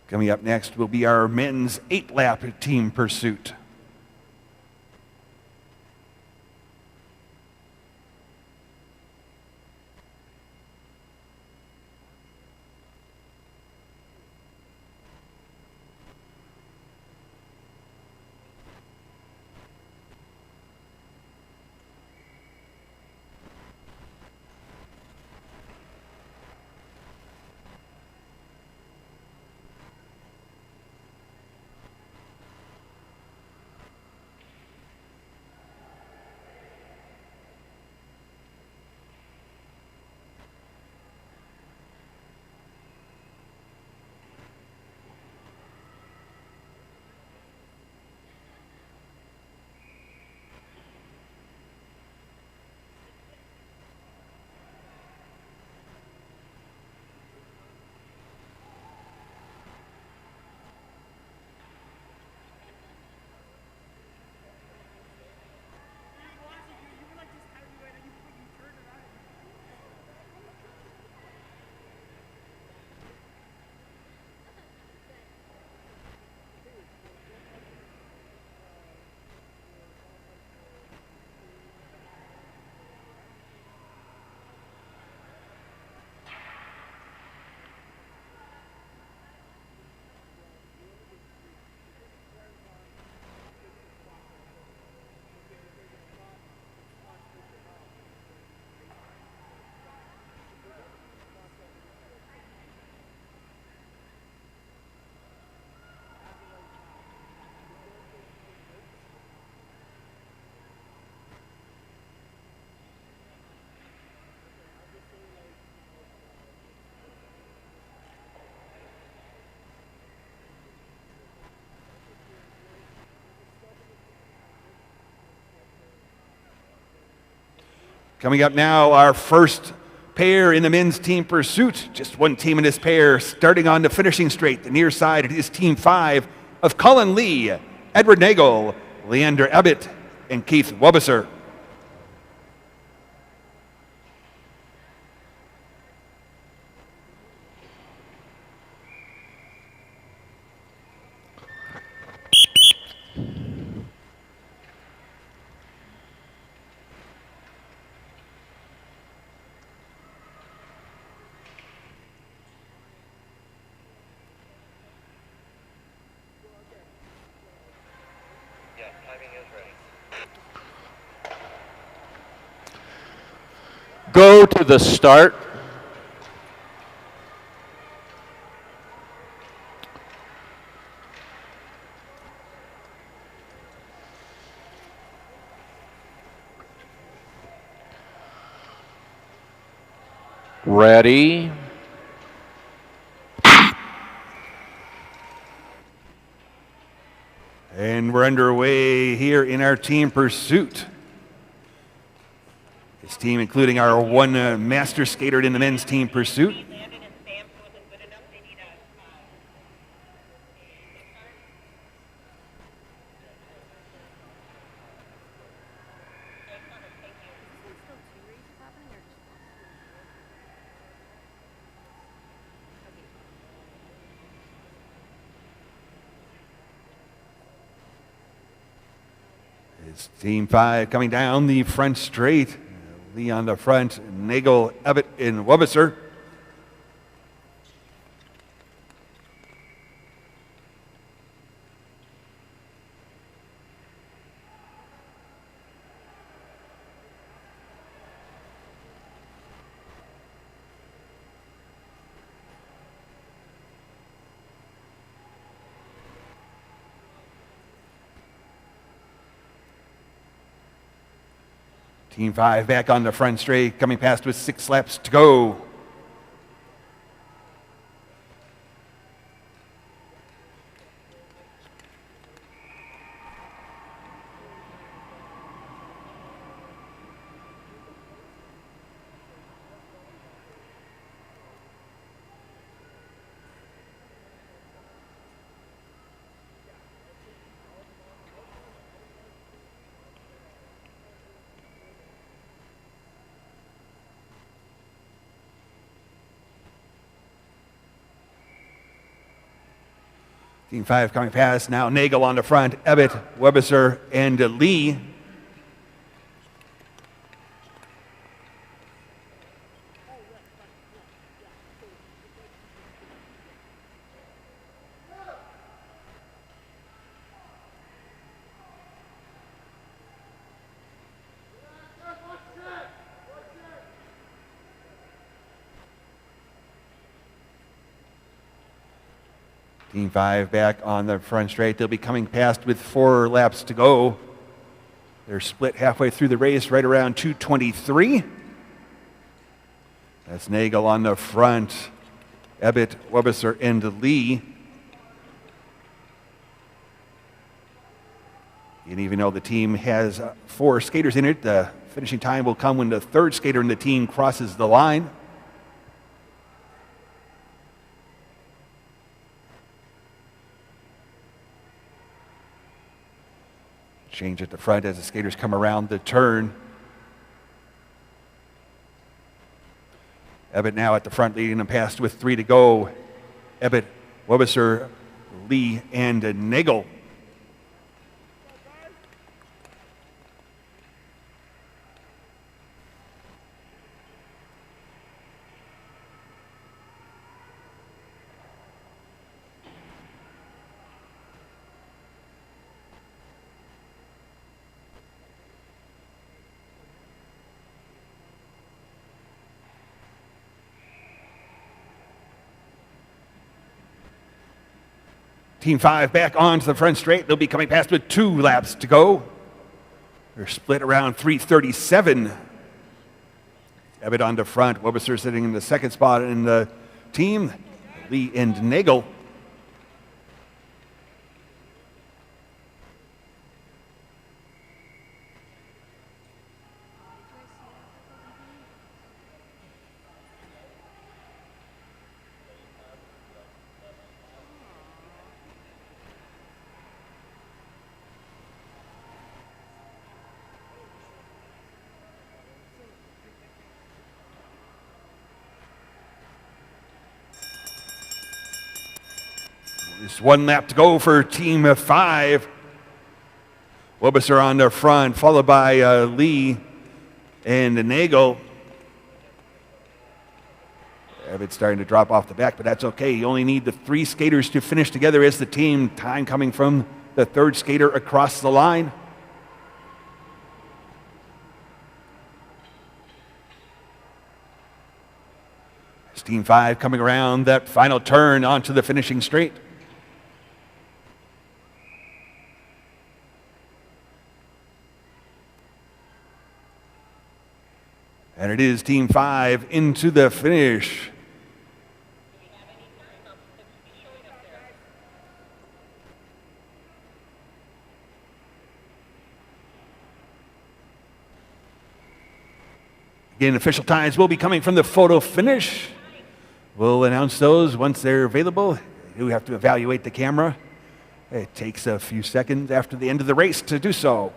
Coming up next will be our men's 8-lap team pursuit. Coming up now, our first pair in the men's team pursuit. Just one team in this pair, starting on the finishing straight. The near side, it is Team 5 of Colin Lee, Edward Nagel, Leander Abbott, and Keith Webisser. Go to the start. Ready. And we're underway here in our team pursuit. This team, including our one master skater in the men's team pursuit. Landon and Sam wasn't good enough. They need a It's Team 5 coming down the front straight. Lee on the front, Nagel, Abbott, and Webisser. Team 5 back on the front straight, coming past with 6 laps to go. Team 5 coming past now. Nagel on the front. Ebbett, Webiser, and Lee. Team 5 back on the front straight. They'll be coming past with 4 laps to go. They're split halfway through the race, right around 2:23. That's Nagel on the front. Ebbett, Webiser, and Lee. And even though the team has 4 skaters in it, the finishing time will come when the 3rd skater in the team crosses the line. Change at the front as the skaters come around the turn. Ebbett now at the front leading them past with 3 to go. Ebbett, Webiser, Lee, and Nagel. Team 5 back onto the front straight. They'll be coming past with 2 laps to go. They're split around 3:37. Ebbett on the front. Webiser sitting in the 2nd spot in the team. Lee and Nagel. Just 1 lap to go for Team 5. Webiser on the front, followed by Lee and Nagel. Ebbett's starting to drop off the back, but that's okay. You only need the 3 skaters to finish together as the team. Time coming from the 3rd skater across the line. It's Team 5 coming around that final turn onto the finishing straight. And it is Team 5 into the finish. Again, official times will be coming from the photo finish. We'll announce those once they're available. You have to evaluate the camera. It takes a few seconds after the end of the race to do so.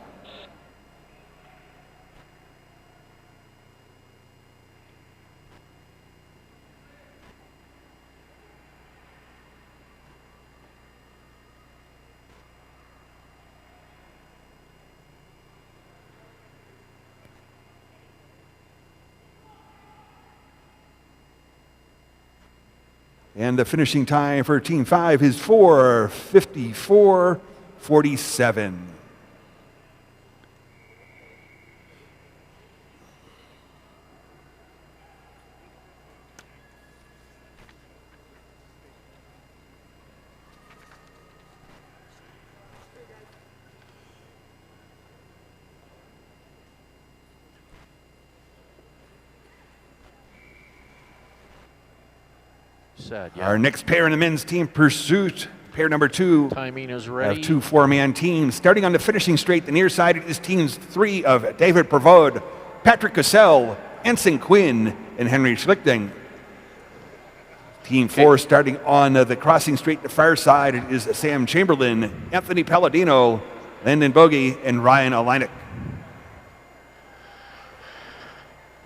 And the finishing time for Team 5 is 4:54.47. Said, yeah. Our next pair in the men's team pursuit, pair number 2. Timing is Have ready. 2 4-man teams. Starting on the finishing straight, the near side is teams 3 of David Prevode, Patrick Cassell, Ensign Quinn, and Henry Schlichting. Team 4 starting on the crossing straight, the far side is Sam Chamberlain, Anthony Palladino, Landon Bogey, and Ryan Olinek.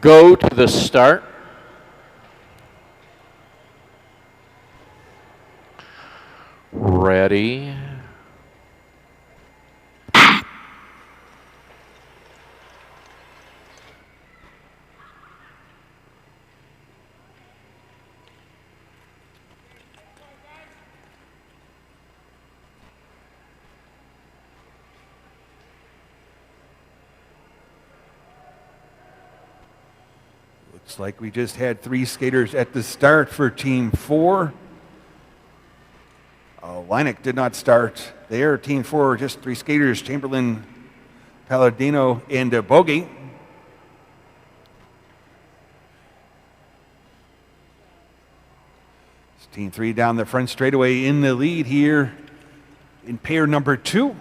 Go to the start. Ready. Ready. Looks like we just had 3 skaters at the start for Team 4. Leineck did not start there. Team 4, just 3 skaters, Chamberlain, Palladino, and Bogey. It's Team 3 down the front straightaway in the lead here in pair number 2.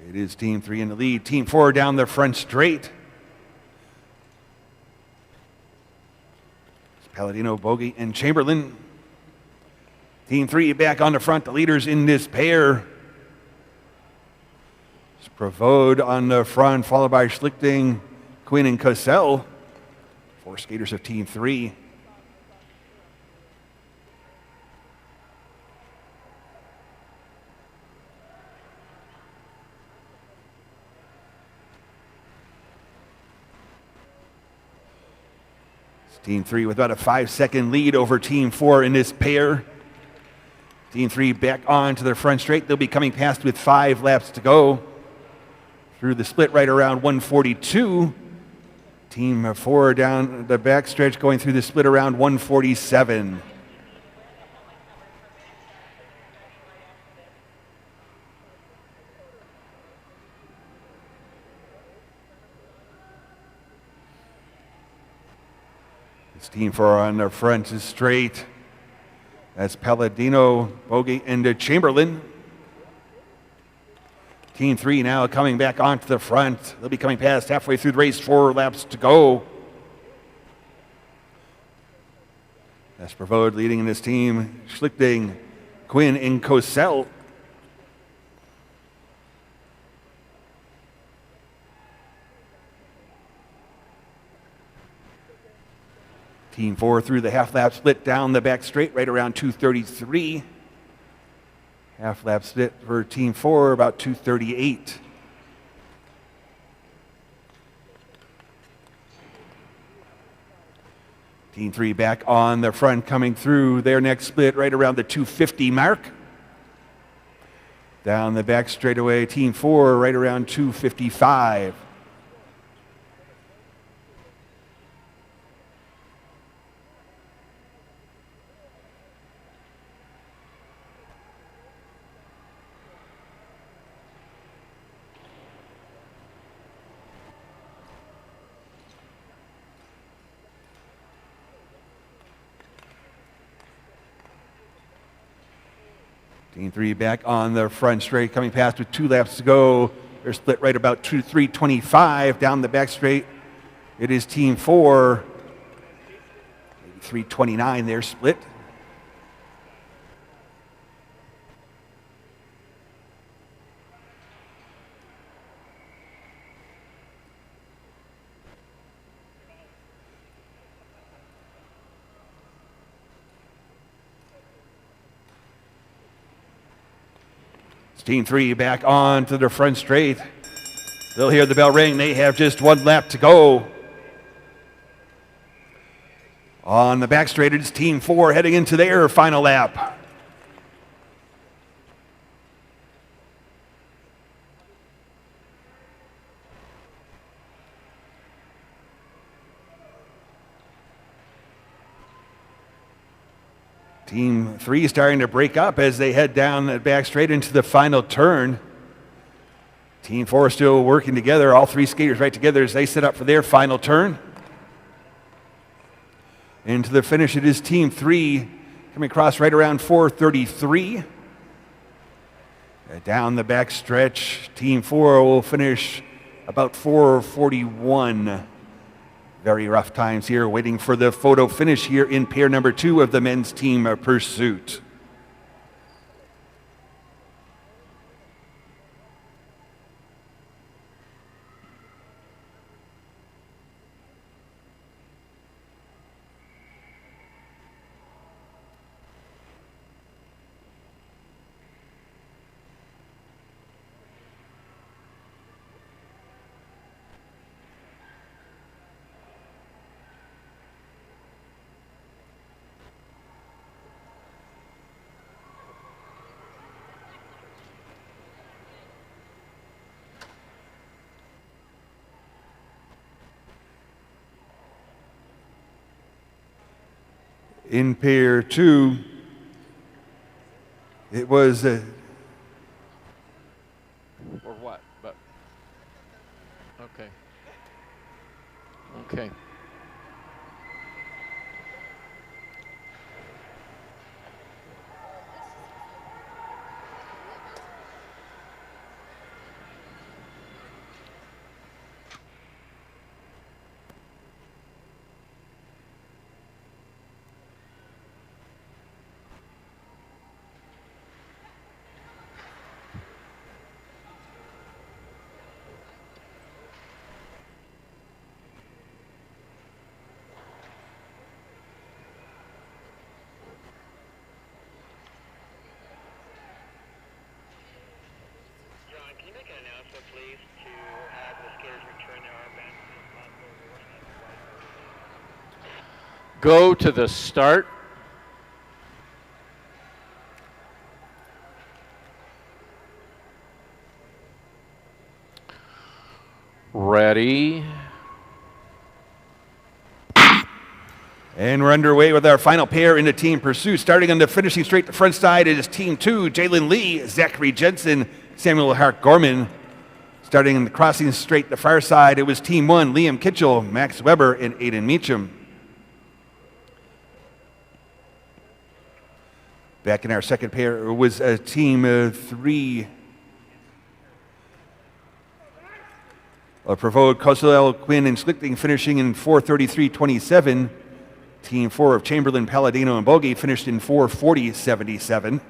It is Team 3 in the lead. Team 4 down the front straight. It's Palladino, Bogey, and Chamberlain. Team 3 back on the front, the leaders in this pair. It's Pravode on the front, followed by Schlichting, Quinn, and Cassell. 4 skaters of Team 3. Team 3 with about a 5-second lead over Team 4 in this pair. Team 3 back on to their front straight. They'll be coming past with 5 laps to go. Through the split right around 142. Team 4 down the back stretch going through the split around 147. Team 4 on the front is straight. That's Palladino, Bogey, and Chamberlain. Team 3 now coming back onto the front. They'll be coming past halfway through the race, 4 laps to go. That's Pravode leading in this team. Schlichting, Quinn, and Cosell. Team 4 through the half-lap split down the back straight, right around 2:33. Half-lap split for Team 4, about 2:38. Team 3 back on the front, coming through their next split, right around the 2:50 mark. Down the back straightaway, Team 4, right around 2:55. Team 3 back on the front straight, coming past with 2 laps to go. They're split right about 3:25 down the back straight. It is Team 4, 3:29 they're split. Team 3 back on to the front straight. They'll hear the bell ring. They have just 1 lap to go. On the back straight, it's Team 4 heading into their final lap. Team 3 starting to break up as they head down the back straight into the final turn. Team 4 still working together, all 3 skaters right together as they set up for their final turn. Into the finish, it is Team 3 coming across right around 4:33. Down the back stretch, Team 4 will finish about 4:41. Very rough times here, waiting for the photo finish here in pair number 2 of the men's team pursuit. In pair 2, it was Or what? But okay. Okay. John, can you make an announcement, please, to have the skaters return their armbands as possible? Go to the start. Ready. And we're underway with our final pair in the team pursuit. Starting on the finishing straight, the front side is Team 2, Jalen Lee, Zachary Jensen, Samuel Hart Gorman. Starting in the crossing straight, the far side, it was Team 1, Liam Kitchell, Max Weber, and Aiden Meacham. Back in our second pair was Team 3, Provode, Cosell, Quinn, and Schlichting finishing in 4:33.27. Team 4 of Chamberlain, Palladino, and Bogey finished in 4:40.77.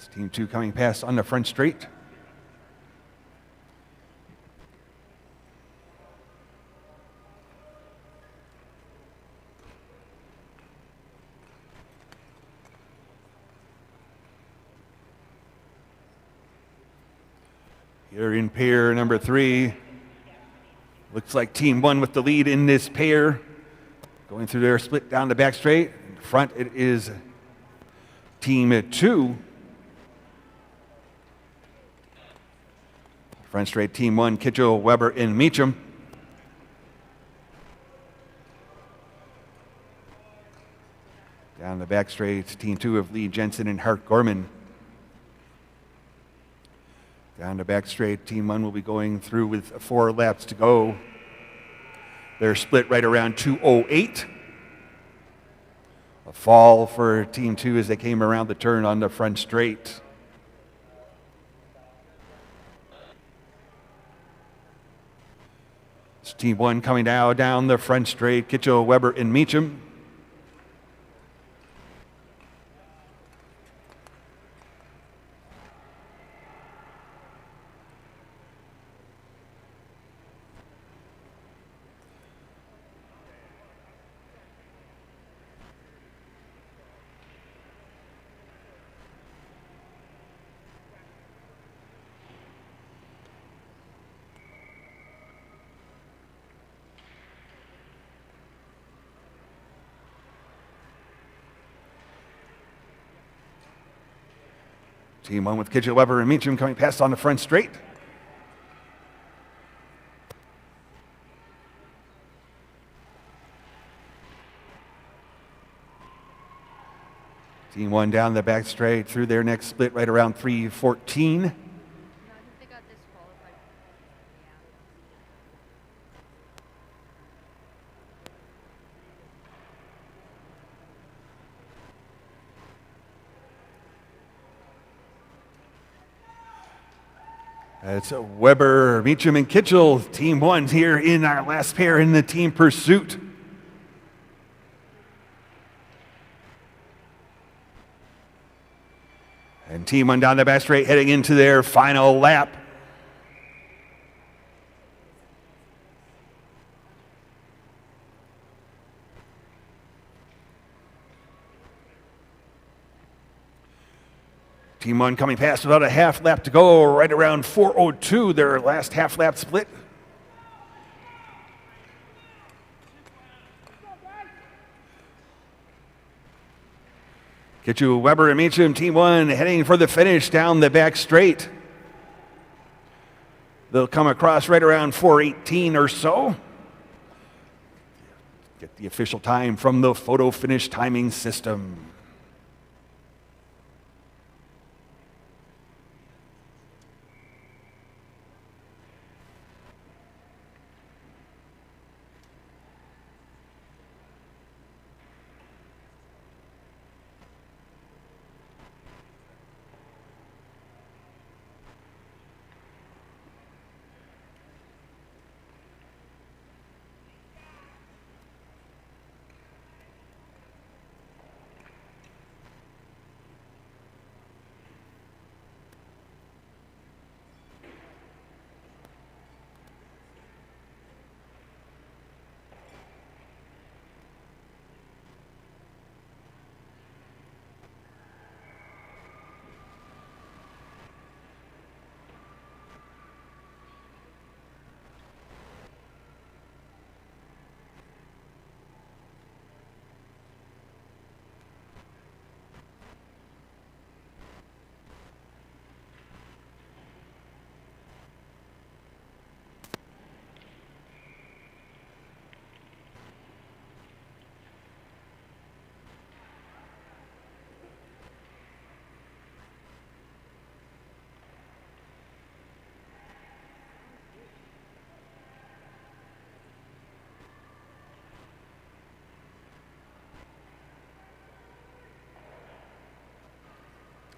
It's Team 2 coming past on the front straight. Here in pair number 3. Looks like Team 1 with the lead in this pair. Going through their split down the back straight. In front it is Team 2. Front straight, Team 1, Kitchell, Weber, and Meacham. Down the back straight, Team 2 of Lee Jensen and Hart Gorman. Down the back straight, Team 1 will be going through with 4 laps to go. They're split right around 2:08. A fall for Team 2 as they came around the turn on the front straight. It's Team 1 coming down the front straight, Kitchell, Weber, and Meacham. Team 1 with Kitchell, Weber, and Meacham coming past on the front straight. Team 1 down the back straight through their next split right around 3:14. No, I think they got disqualified. It's Weber, Meacham, and Kitchell, Team 1 here in our last pair in the team pursuit. And And Team 1 down the back straight heading into their final lap. Team 1 coming past about a half lap to go, right around 4:02, their last half lap split. Kitchu, Weber, and Meacham, Team 1 heading for the finish down the back straight. They'll come across right around 4:18 or so. Get the official time from the photo finish timing system.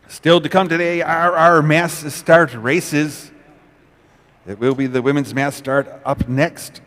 Still to come today are our mass start races. It will be the women's mass start up next.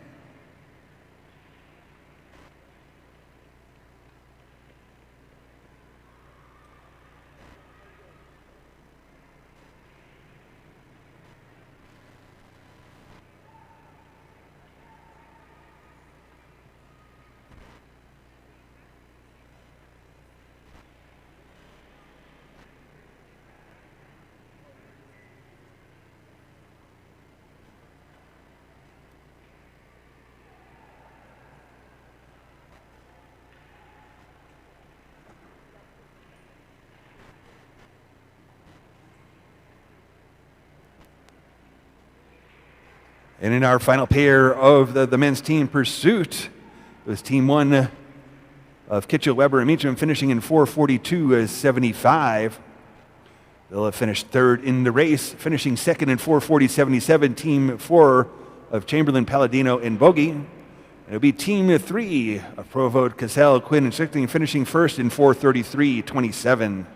And in our final pair of the men's team pursuit, it was Team 1 of Kitchell, Weber, and Meacham finishing in 4:42.75. They'll have finished third in the race, finishing second in 4:40.77. Team 4 of Chamberlain, Palladino, and Bogey. And it'll be Team 3 of Provode, Cassell, Quinn, and Schichting finishing first in 4:33.27.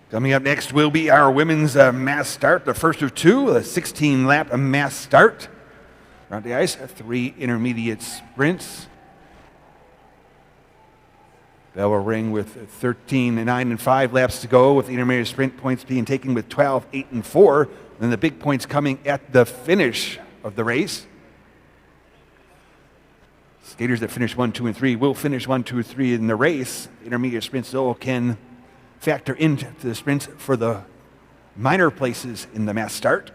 Coming up next will be our women's mass start, the first of two, a 16-lap mass start. Around the ice, 3 intermediate sprints. Bell will ring with 13, 9, and 5 laps to go, with the intermediate sprint points being taken with 12, 8, and 4. Then the big points coming at the finish of the race. Skaters that finish 1, 2, and 3 will finish 1, 2, 3 in the race. Intermediate sprints, though, can factor into the sprints for the minor places in the mass start.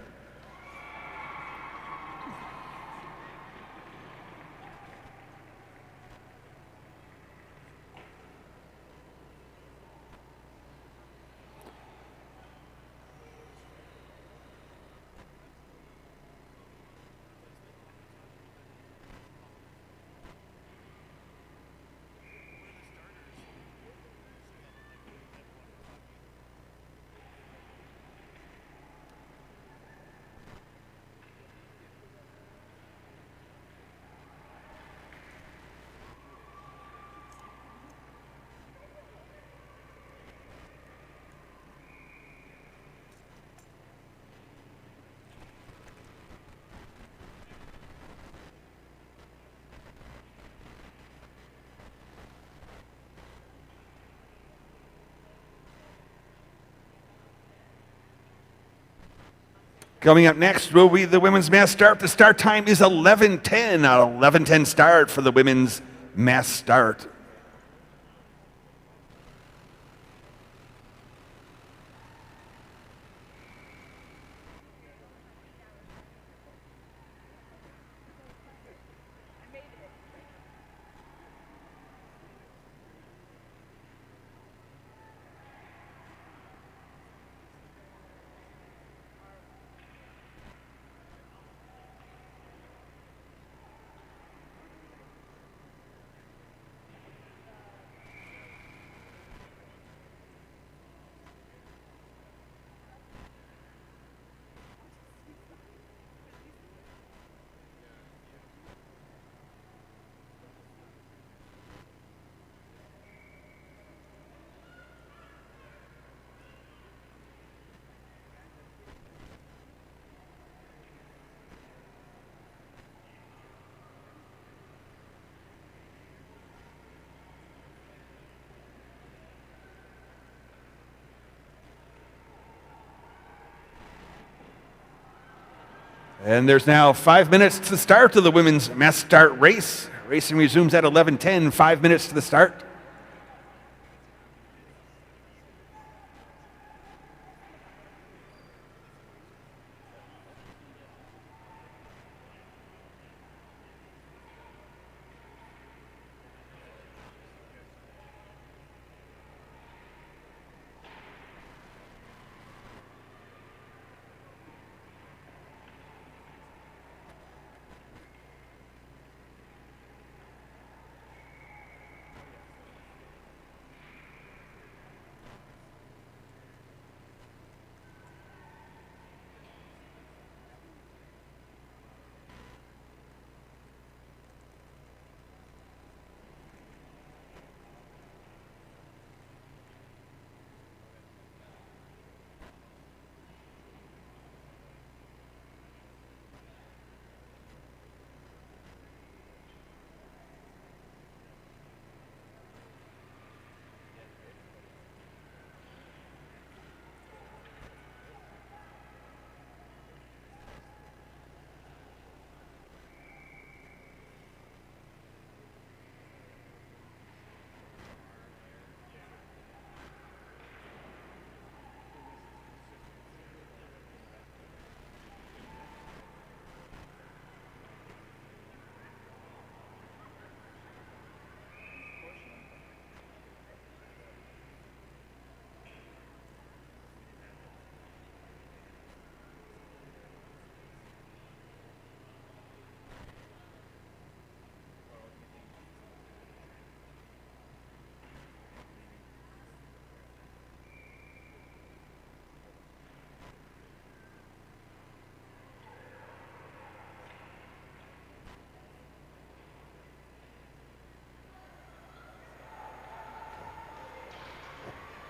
Coming up next will be the women's mass start. The start time is 11:10. An 11:10 start for the women's mass start. And there's now 5 minutes to the start of the women's mass start race. Racing resumes at 11:10, 5 minutes to the start.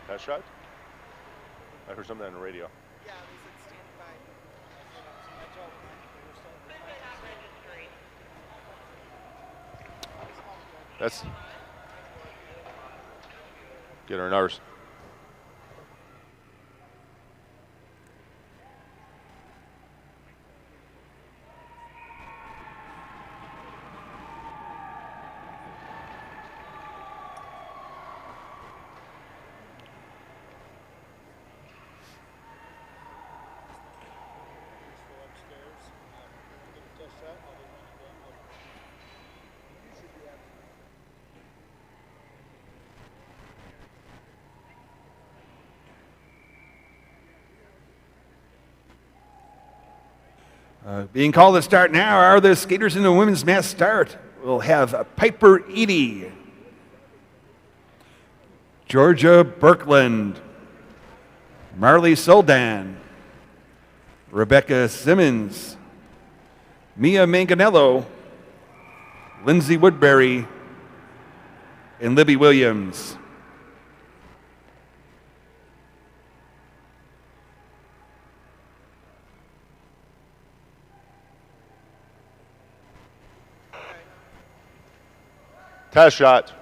Test shot. I heard something on the radio. Yeah, they said stand by. I told them they were starting to Equipment not registering. That's. Get her nurse. go upstairs. Get a test shot. I'll be running down. You should be absolutely. Being called to start now are the skaters in the women's mass start. We'll have Piper Eady, Georgia Birkland, Marley Soldan, Rebecca Simmons, Mia Manganello, Lindsay Woodbury, and Libby Williams. Test shot.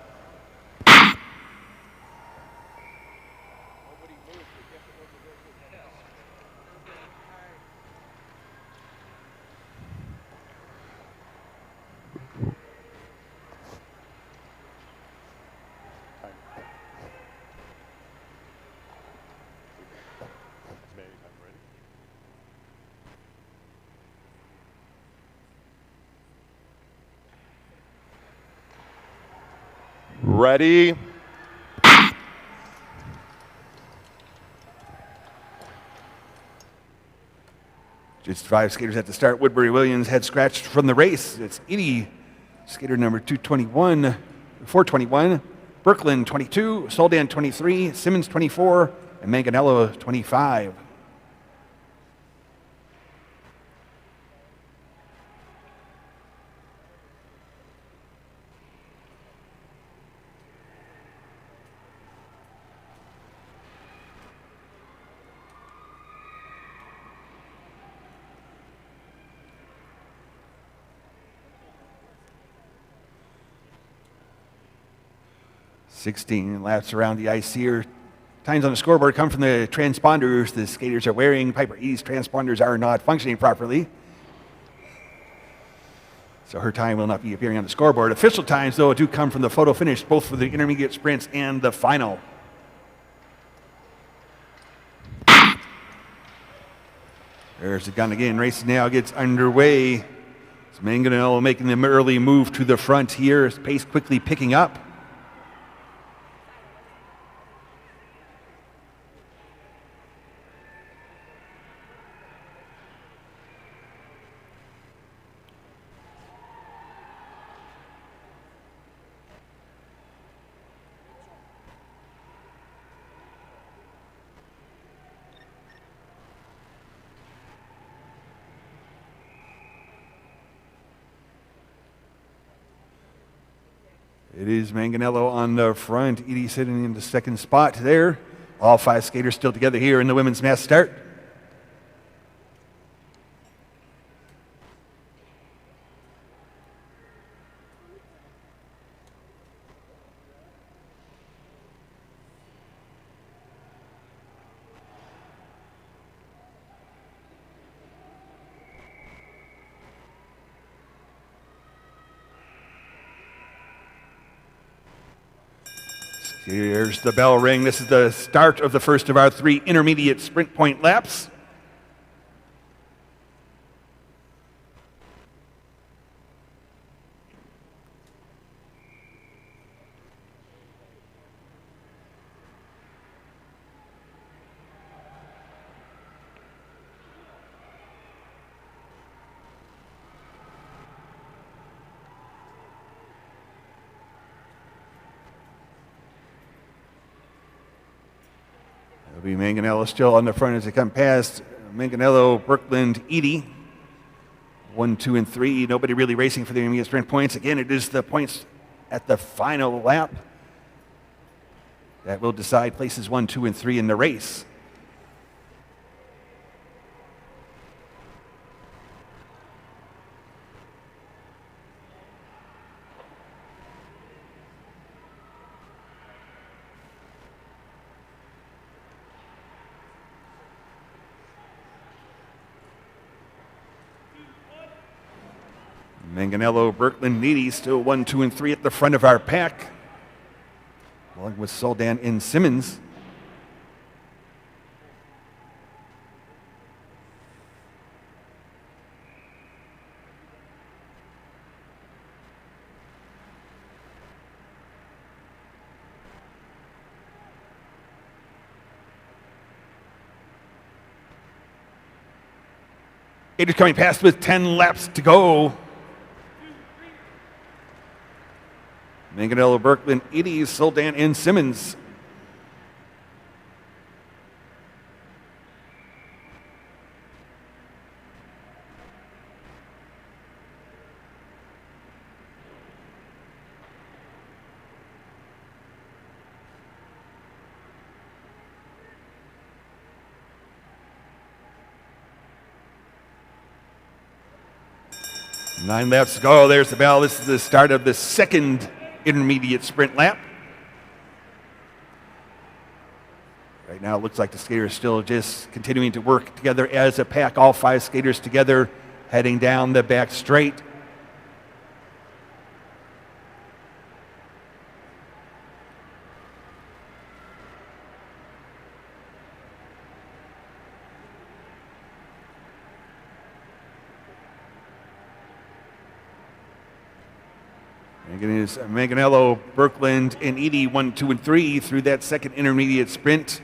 Ready. Just 5 skaters at the start. Woodbury Williams had scratched from the race. It's Eady, skater number 421, Birkland 22, Soldan 23, Simmons 24, and Manganello 25. "16 laps around the ice here. Times on the scoreboard come from the transponders the skaters are wearing. Piper Eady's transponders are not functioning properly, so her time will not be appearing on the scoreboard. Official times, though, do come from the photo finish, both for the intermediate sprints and the final. There's the gun again. Race now gets underway. It's Manganello making the early move to the front here. His pace quickly picking up. It is Manganello on the front. Eady sitting in the second spot there. All 5 skaters still together here in the women's mass start. Here's the bell ring. This is the start of the first of our 3 intermediate sprint point laps. It'll be Manganello still on the front as they come past. Manganello, Birkland, Eady. 1, 2, and 3. Nobody really racing for the intermediate sprint points. Again, it is the points at the final lap that will decide places 1, 2, and 3 in the race. Manganello, Birkland, Needy still 1, 2, and 3 at the front of our pack, along with Soldan and Simmons. Gators coming past with 10 laps to go. Manganello, Birkland, Edie, Soldan, and Simmons. Nine laps to go. There's the bell. This is the start of the second intermediate sprint lap. Right now it looks like the skaters still just continuing to work together as a pack, all 5 skaters together heading down the back straight. Manganello, Birkland, and Edie 1, 2, and 3 through that second intermediate sprint.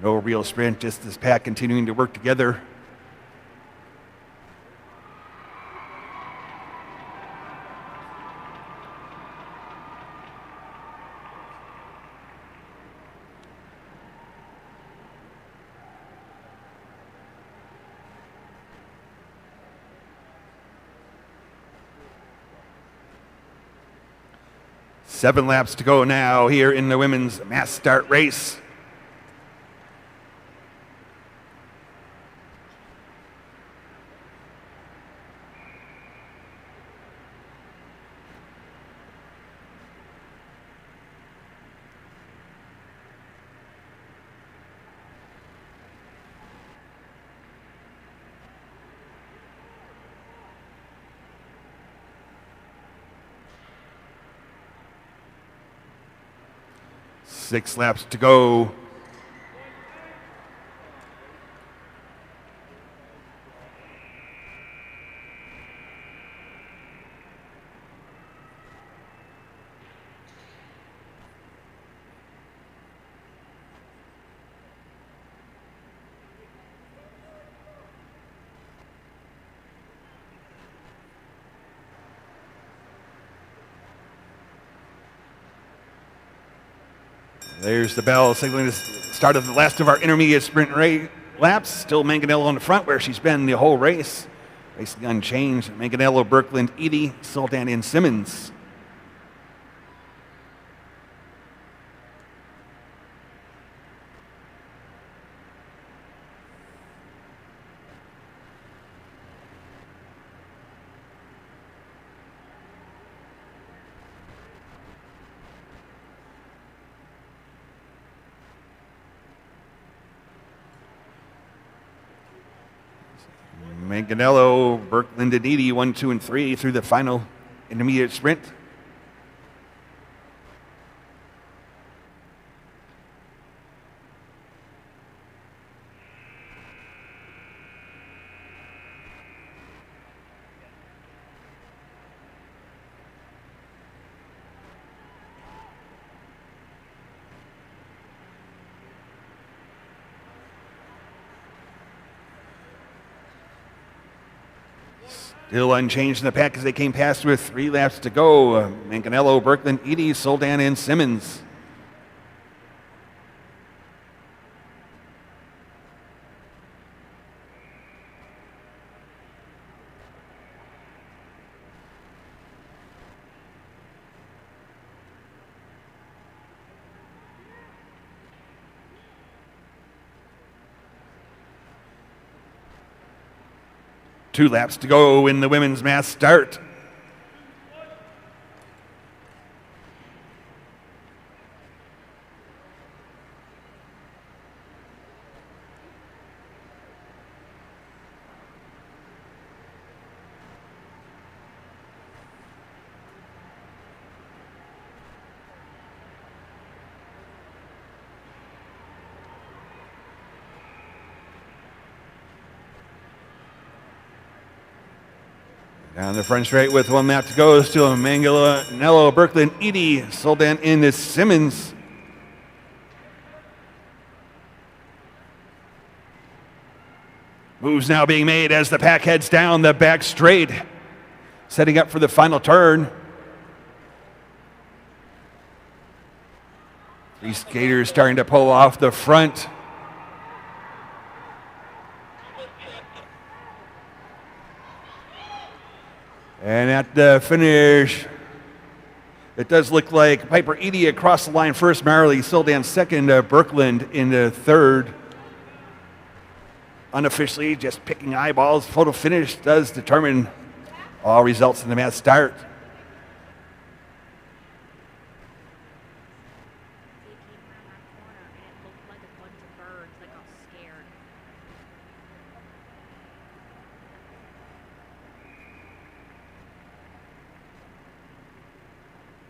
No real sprint, just this pack continuing to work together. Seven laps to go now here in the women's mass start race. Six laps to go. There's the bell signaling the start of the last of our intermediate sprint laps. Still Manganello on the front where she's been the whole race. Basically unchanged. Manganello, Birkland, Edie, Soldan, and Simmons. Manganello, Birkland, and Edie 1, 2, and 3 through the final intermediate sprint. Still unchanged in the pack as they came past with 3 laps to go. Manganello, Birkland, Edie, Soldan, and Simmons. Two laps to go in the women's mass start. Down the front straight with 1 lap to go. Still Mangala, Nello, Birkeland, Edie, Soldan into Simmons. Moves now being made as the pack heads down the back straight. Setting up for the final turn. 3 skaters starting to pull off the front. And at the finish, it does look like Piper Edie across the line first, Marley Soldan second, Birkeland in the third. Unofficially, just picking eyeballs. Photo finish does determine all results in the mass start. They came around that corner and it looked like a bunch of birds that got scared.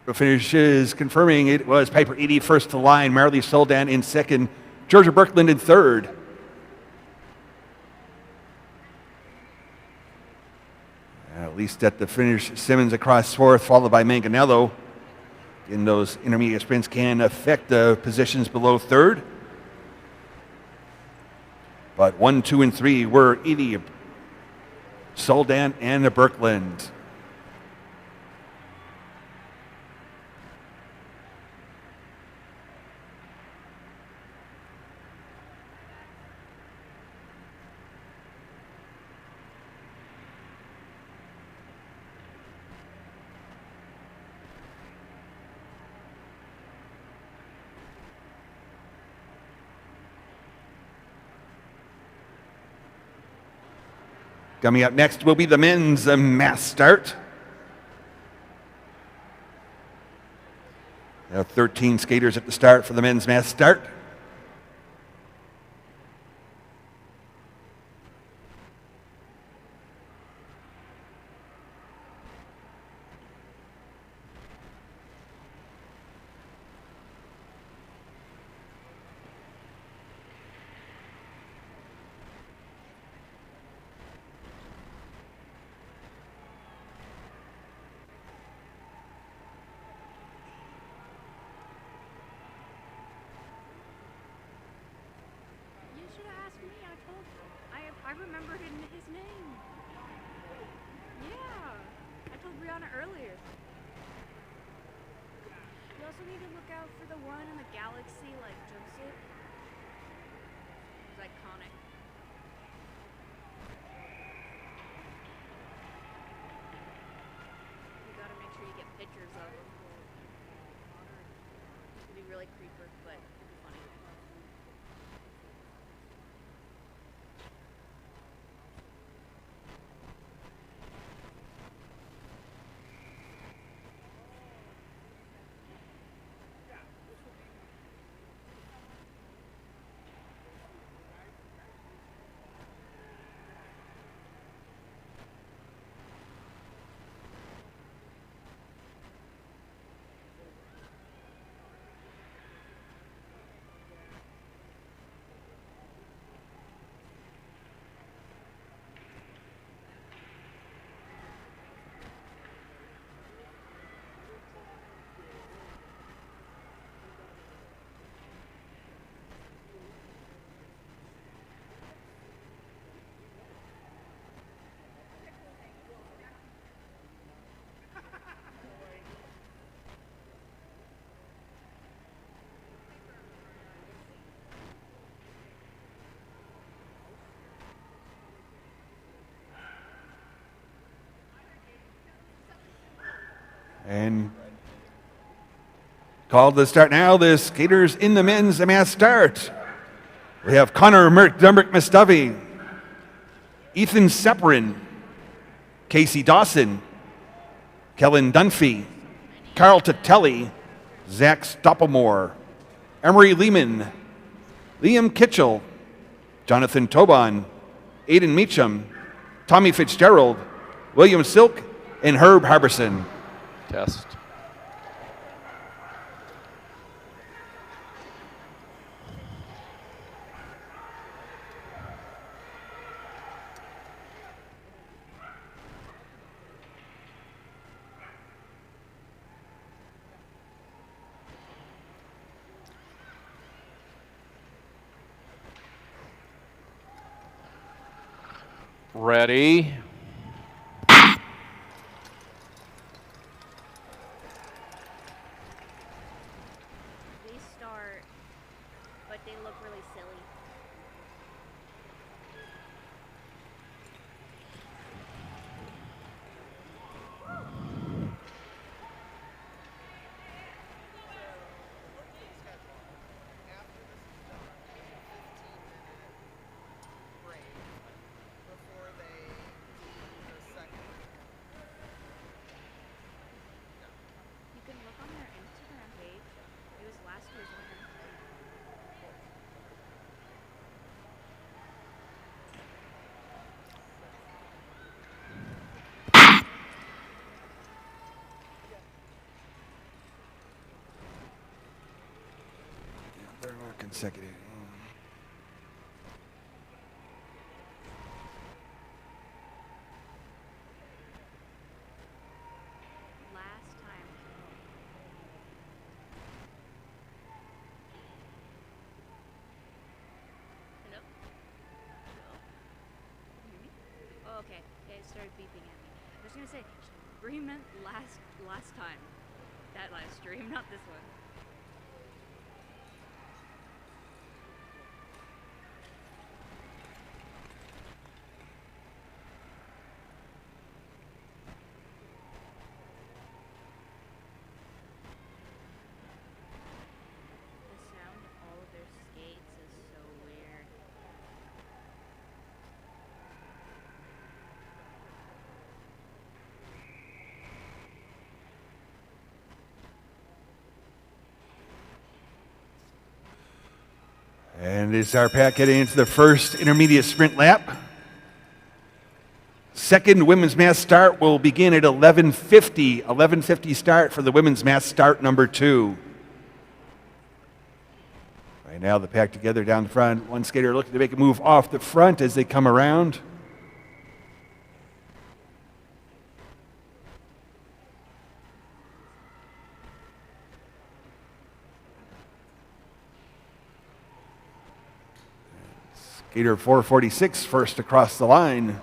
The finish is confirming it was Piper Edie first to line, Marley Soldan in second, Georgia Birkeland in third. At least at the finish, Simmons across fourth, followed by Manganello. In those intermediate sprints can affect the positions below third. But 1, 2, and 3 were Edie, Soldan, and the Birkeland. Coming up next will be the men's mass start. There are 13 skaters at the start for the men's mass start. You should have asked me. I told you. I remembered his name. Yeah. I told Brianna earlier. You also need to look out for the one in the galaxy, like, jumpsuit. It's iconic. You gotta make sure you get pictures of him. It'd be really creeper, but it'd be funny. And called to start now, the skaters in the men's mass start. We have Connor Dumbrick Mustafi, Ethan Seprin, Casey Dawson, Kellen Dunphy, Carl Tatelli, Zach Stoppelmore, Emery Lehman, Liam Kitchell, Jonathan Tobon, Aiden Meacham, Tommy Fitzgerald, William Silk, and Herb Harbison. Test. Ready. They start, but they look really silly. After this is done, there's a 15-minute break before they do the second. You can look on their Instagram page. It was last year's winner. They're not consecutive. Last time. Hello? Hello? Can you hear me? Oh, okay. Okay, it started beeping at me. I was gonna say, stream meant last time. That live stream, not this one. The sound of all of their skates is so weird. And it's our pack getting into the first intermediate sprint lap. Second women's mass start will begin at 11:50. 11:50 start for the women's mass start number 2. Right now the pack together down the front. One skater looking to make a move off the front as they come around. Skater 446 first across the line.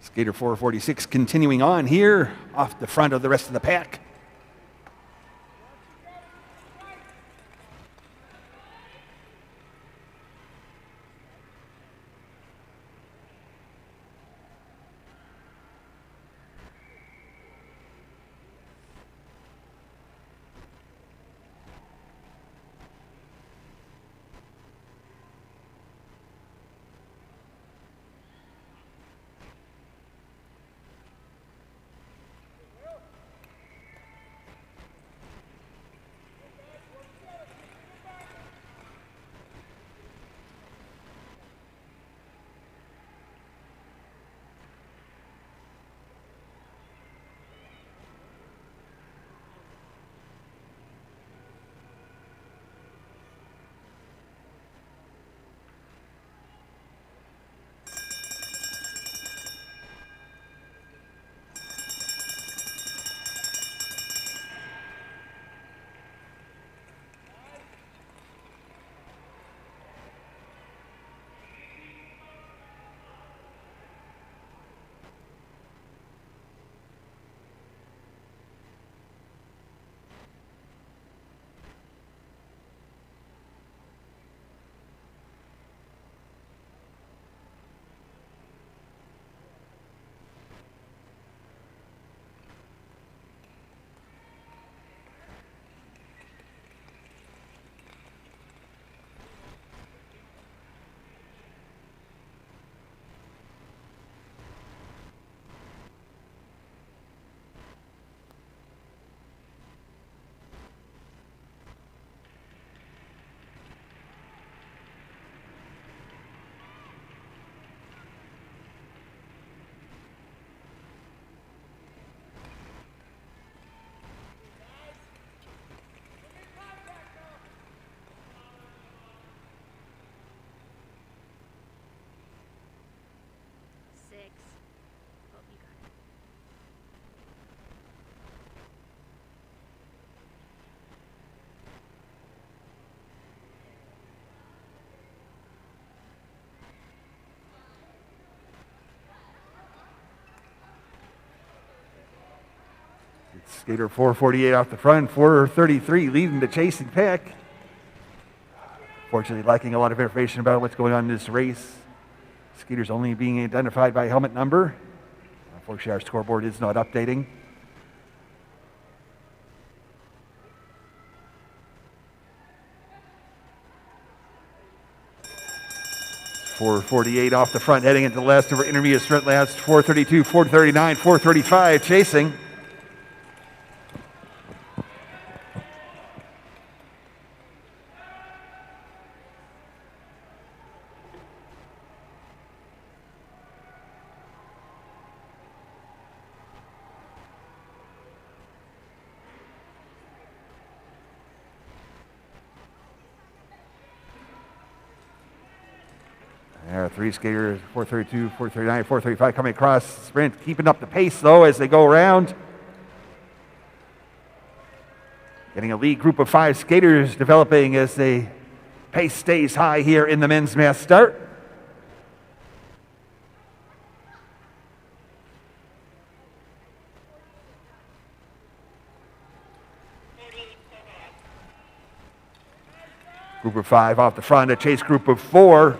Skater 446 continuing on here off the front of the rest of the pack. Skater 448 off the front, 433 leading the chasing pack. Fortunately, lacking a lot of information about what's going on in this race. Skaters only being identified by helmet number. Unfortunately, our scoreboard is not updating. .448 off the front, heading into the last of our intermediate sprint laps. 432, 439, 435 chasing. There are three skaters, 432, 439, 435 coming across sprint, keeping up the pace though as they go around. Getting a lead group of 5 skaters developing as the pace stays high here in the men's mass start. Group of 5 off the front, a chase group of 4.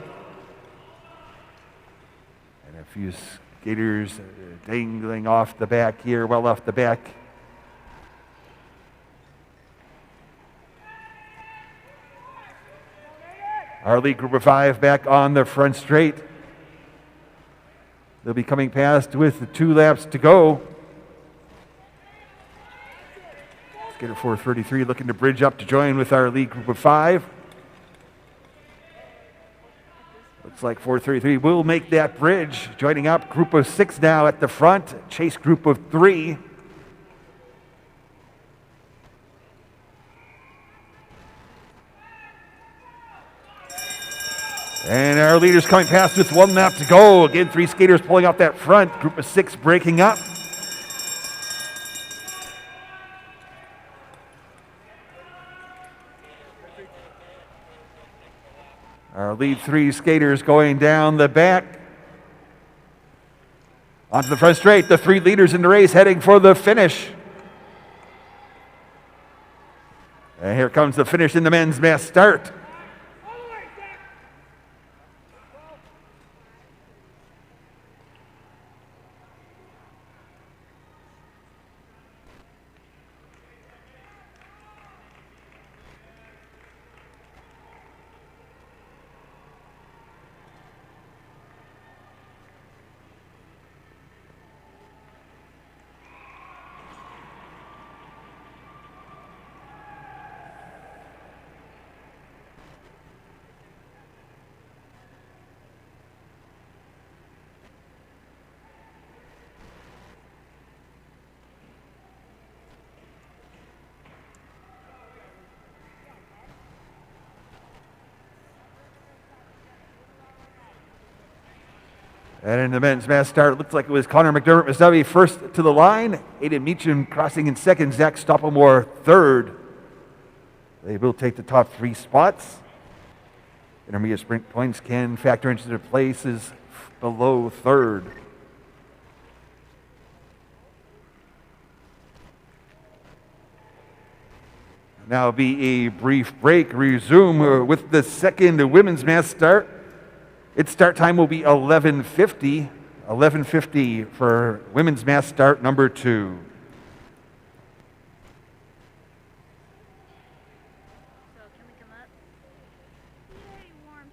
And a few skaters dangling off the back here, well off the back. Our lead group of 5 back on the front straight. They'll be coming past with 2 laps to go. Skater 433 looking to bridge up to join with our lead group of 5. Looks like 433 will make that bridge. Joining up, group of 6 now at the front. Chase group of 3. And our leaders coming past with 1 lap to go. Again, 3 skaters pulling off that front. Group of 6 breaking up. Our lead 3 skaters going down the back. Onto the front straight. The 3 leaders in the race heading for the finish. And here comes the finish in the men's mass start. And in the men's mass start, it looked like it was Connor McDermott Masavi first to the line. Aiden Meacham crossing in second. Zach Stoppelmore third. They will take the top 3 spots. Intermediate sprint points can factor into their places below third. Now be a brief break. Resume with the second women's mass start. Its start time will be 11:50. 11:50 for women's mass start number 2. So can we come up? Yay, warm.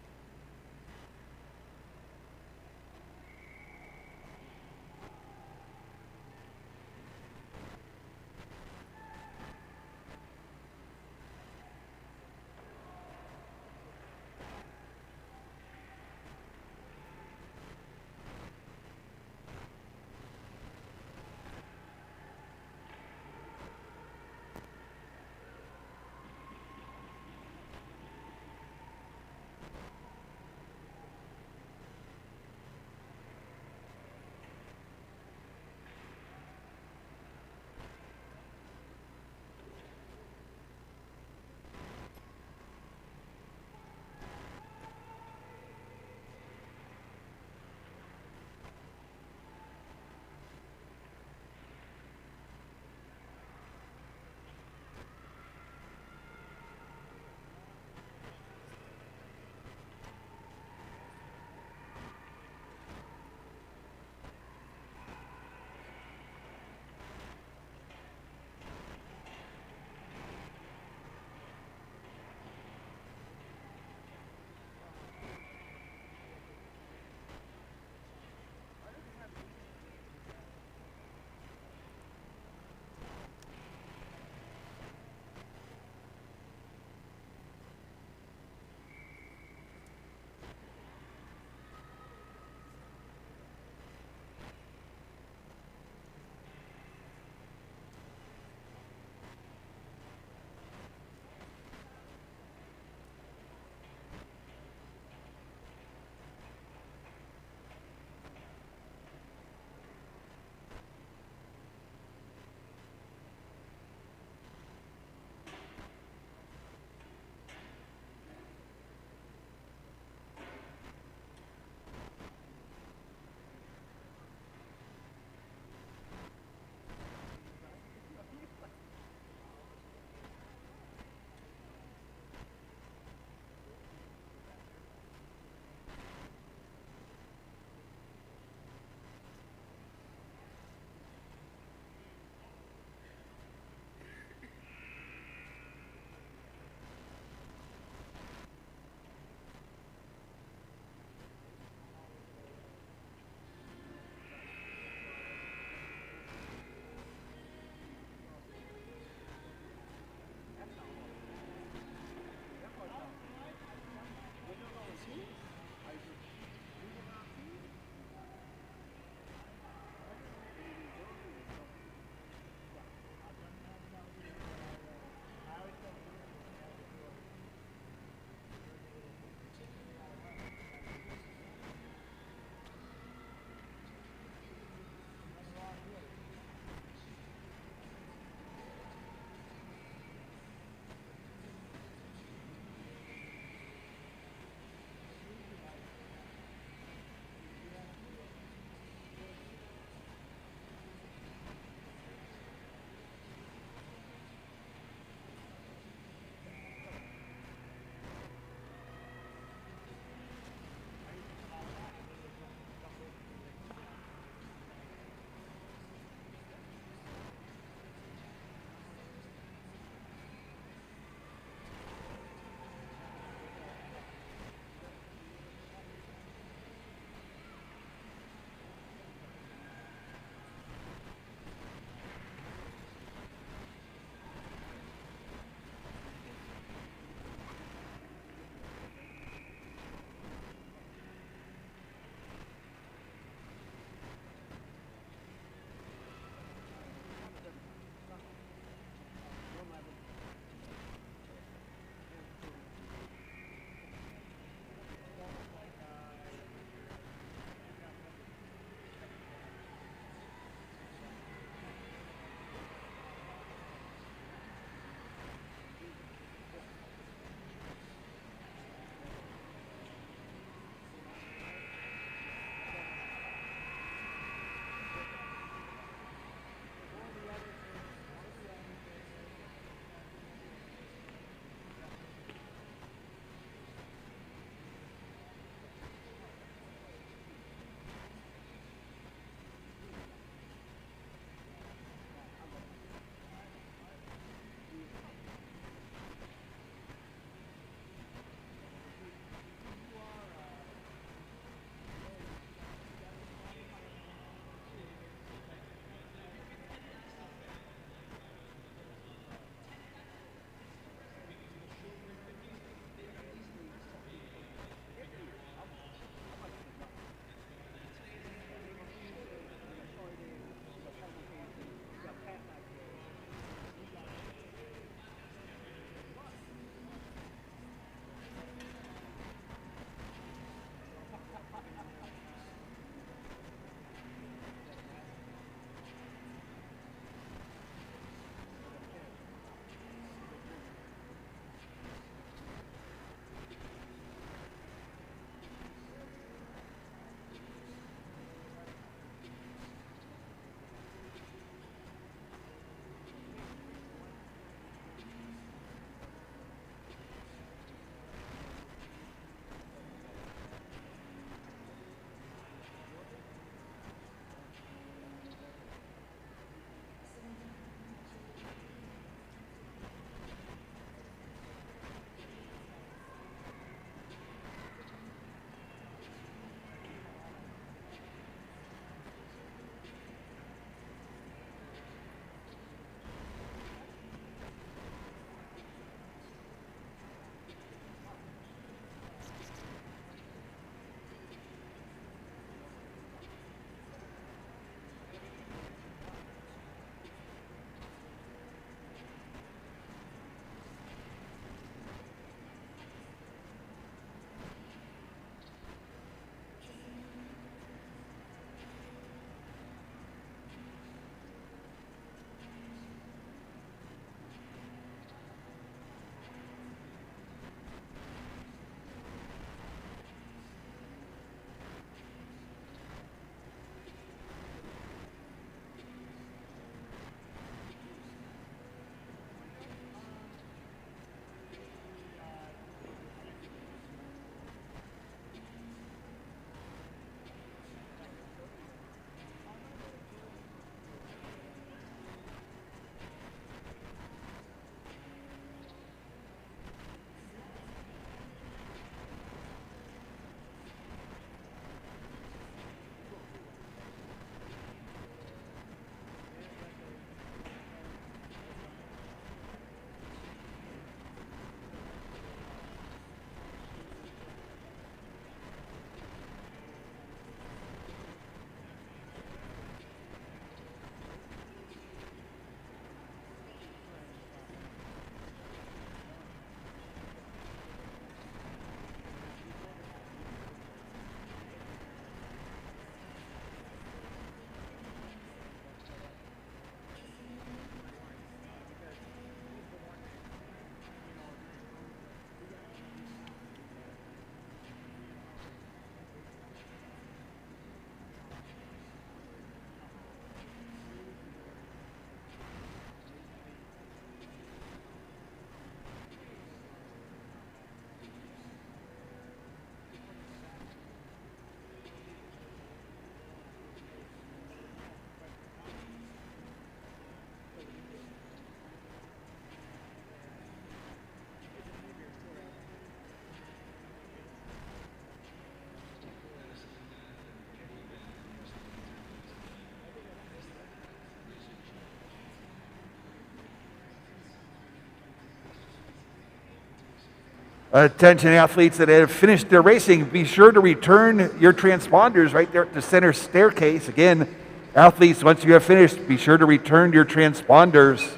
Attention athletes that have finished their racing, be sure to return your transponders right there at the center staircase. Again, athletes, once you have finished, be sure to return your transponders.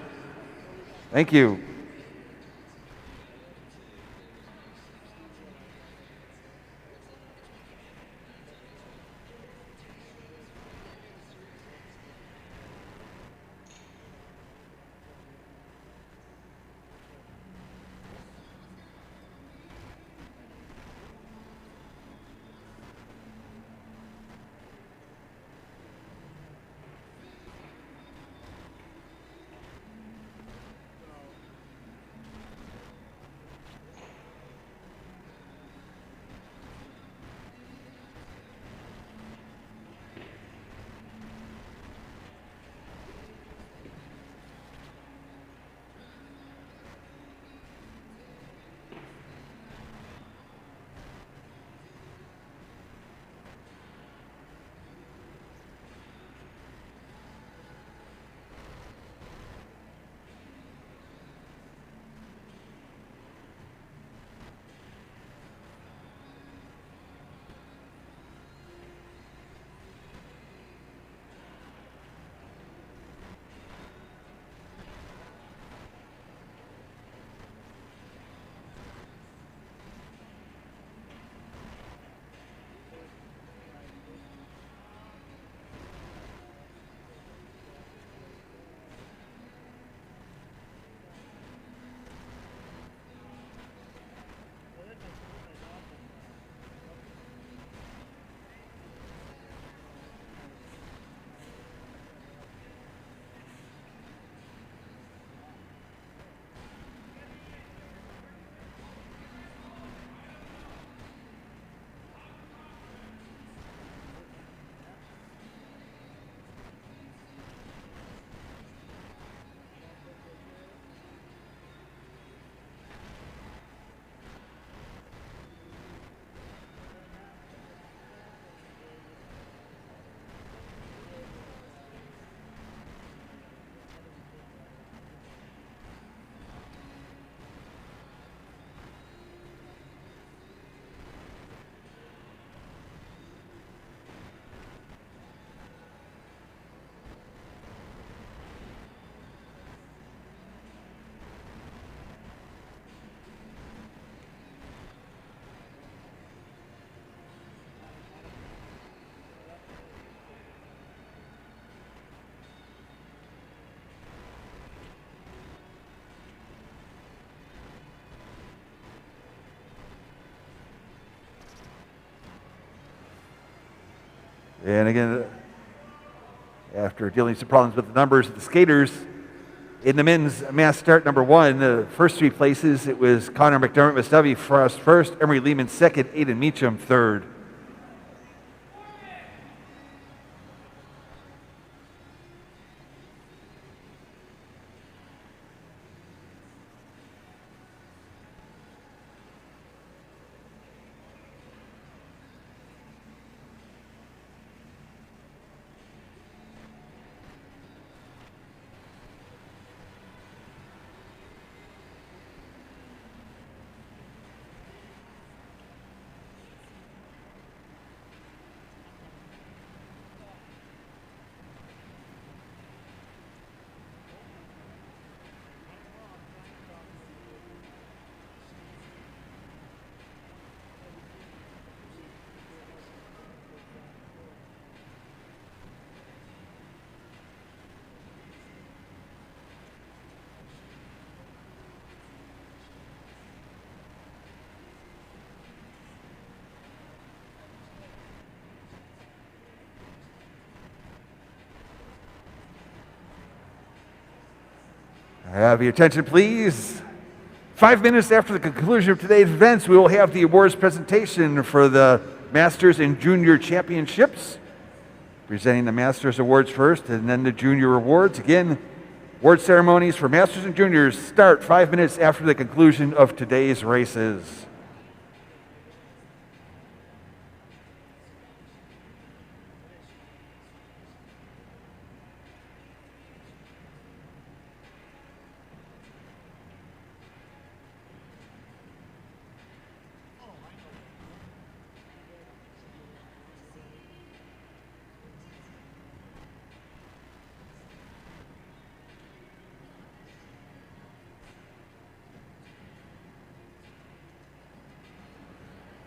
Thank you. And again, after dealing with some problems with the numbers of the skaters, in the men's mass start number one, the first three places, it was Connor McDermott Mustavi first, Emery Lehman second, Aiden Meacham third. Have your attention, please. 5 minutes after the conclusion of today's events, we will have the awards presentation for the Masters and Junior Championships. Presenting the Masters Awards first and then the Junior Awards. Again, award ceremonies for Masters and Juniors start 5 minutes after the conclusion of today's races.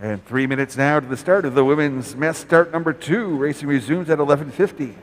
And 3 minutes now to the start of the women's mass start number 2. Racing resumes at 11:50.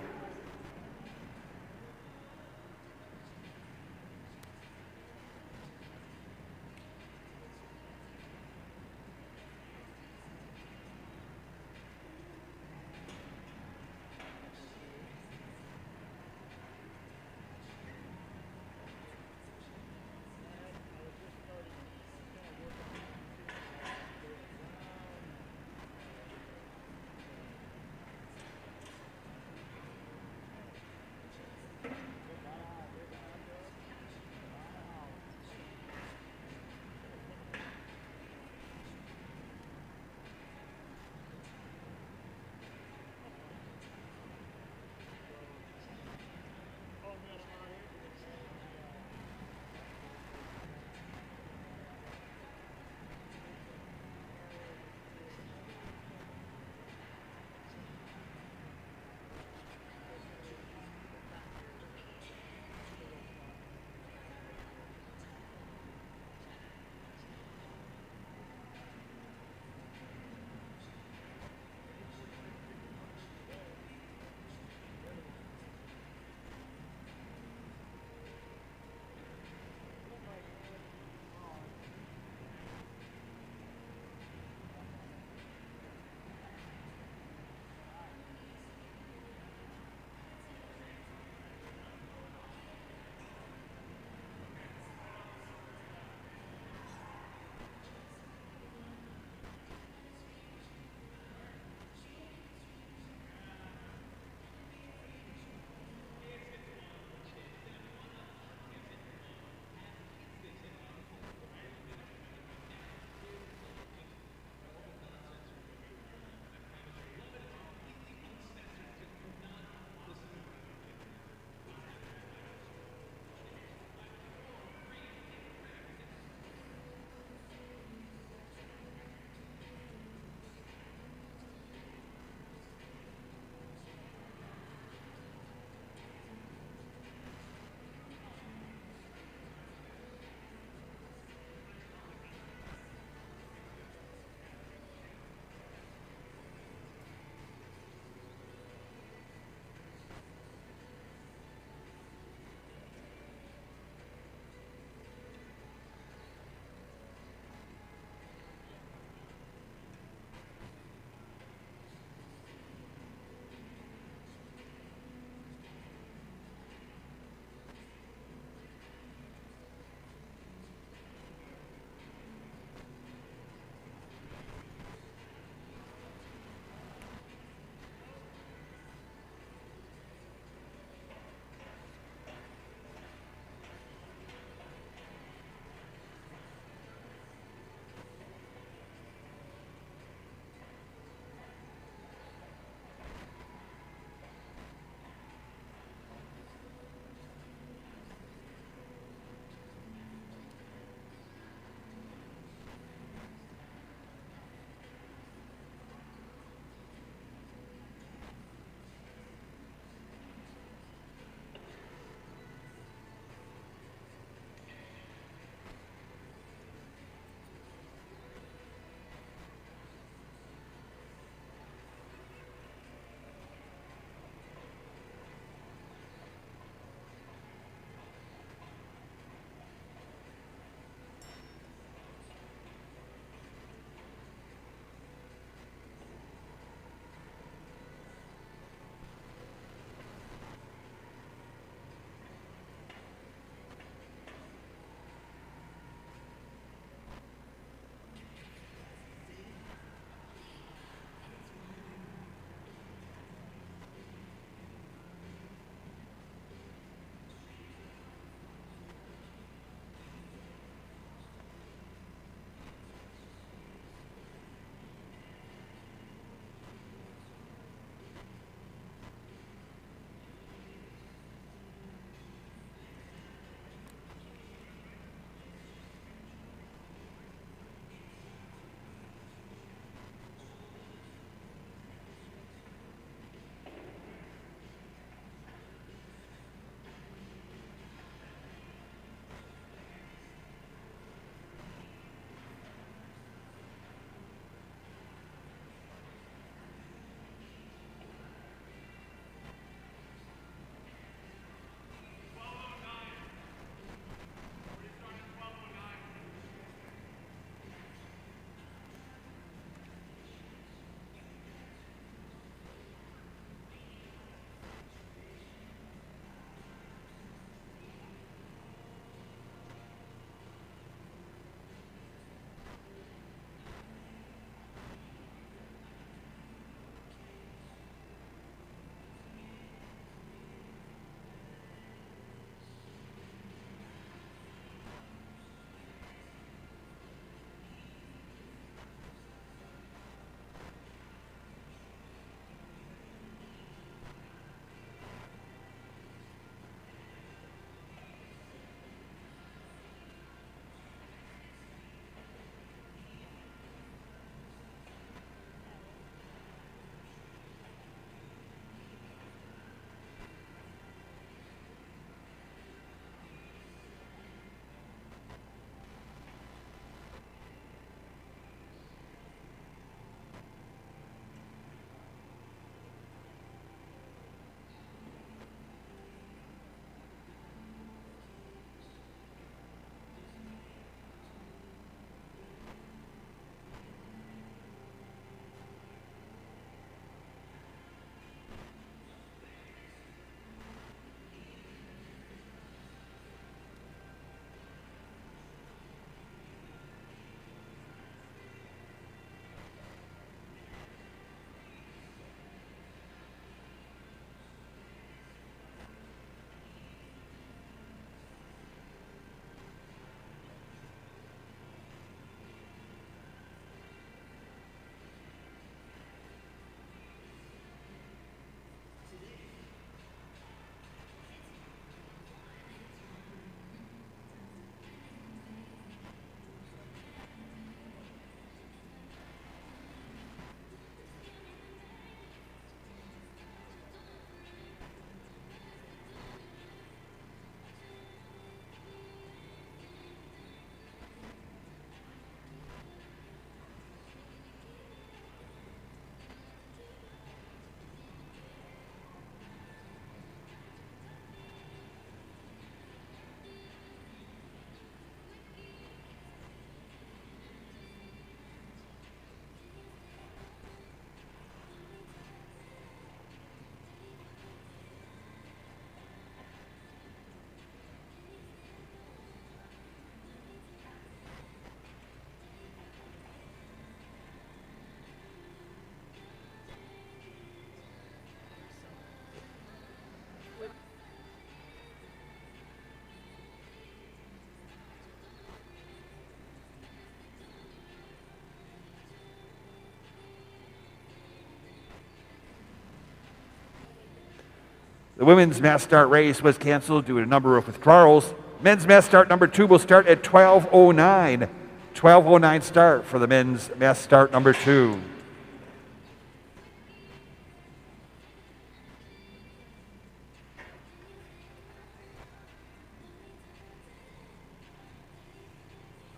The women's mass start race was canceled due to a number of withdrawals. Men's mass start number 2 will start at 12:09. 12:09 start for the men's mass start number 2.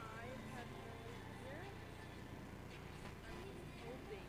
I have no idea. I'm hoping.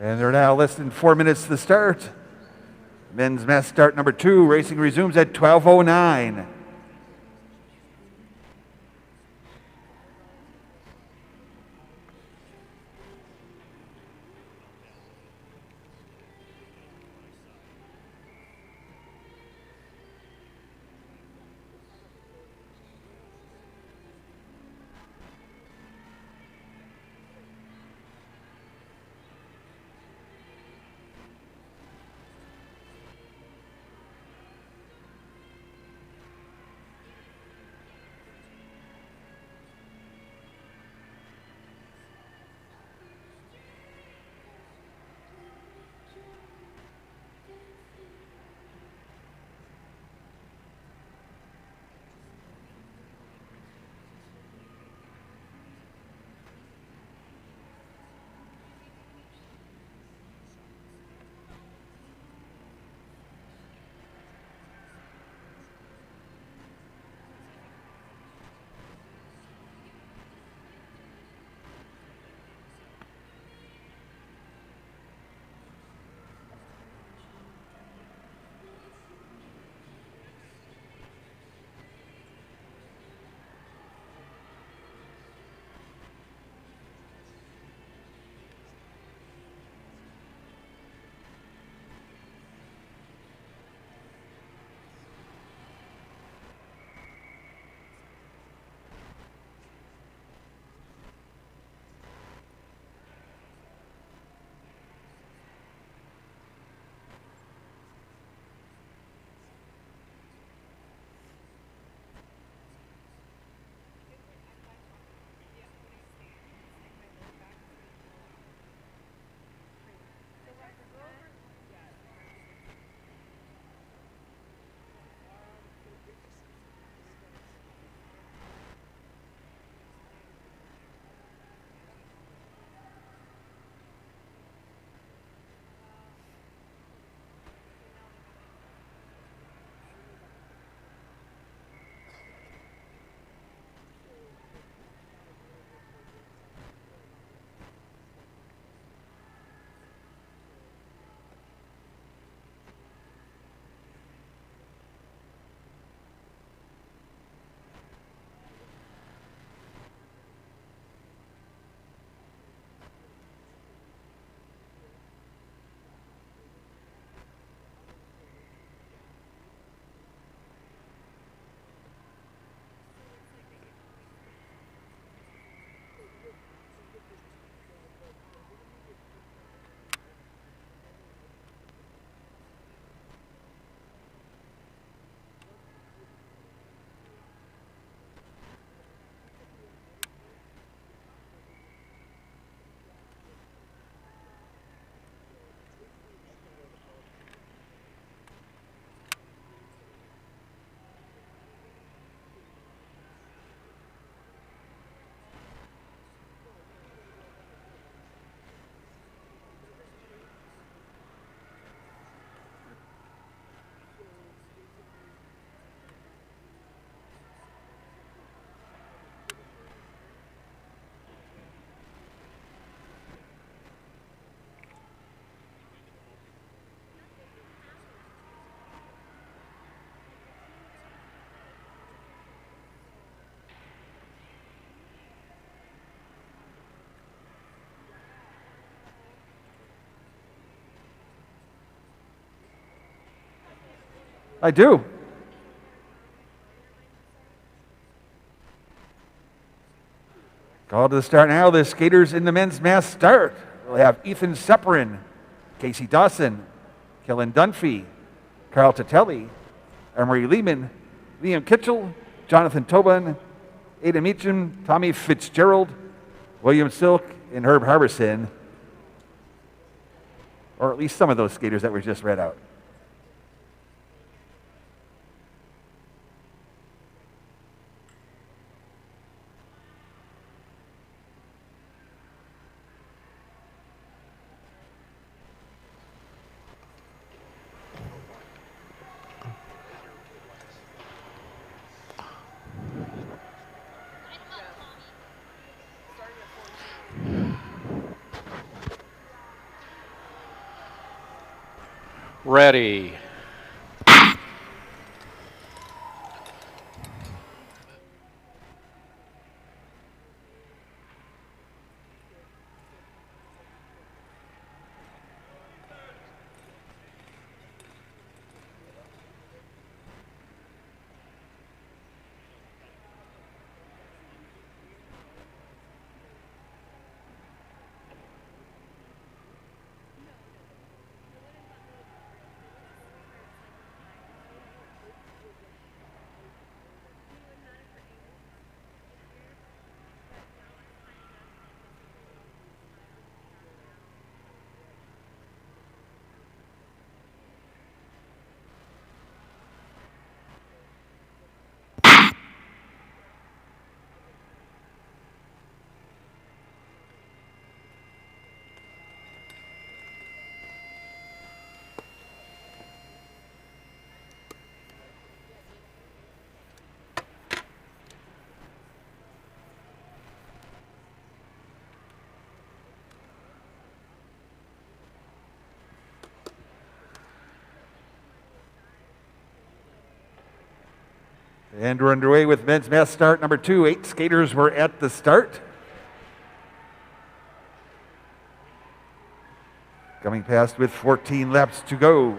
And they're now less than 4 minutes to the start. Men's mass start number 2. Racing resumes at 12:09. I do. Call to the start now. The skaters in the men's mass start. We'll have Ethan Sepperin, Casey Dawson, Kellen Dunphy, Carl Tatelli, Emery Lehman, Liam Kitchell, Jonathan Tobin, Ada Meacham, Tommy Fitzgerald, William Silk, and Herb Harbison, or at least some of those skaters that were just read out. Ready. And we're underway with men's mass start number 2. 8 skaters were at the start. Coming past with 14 laps to go.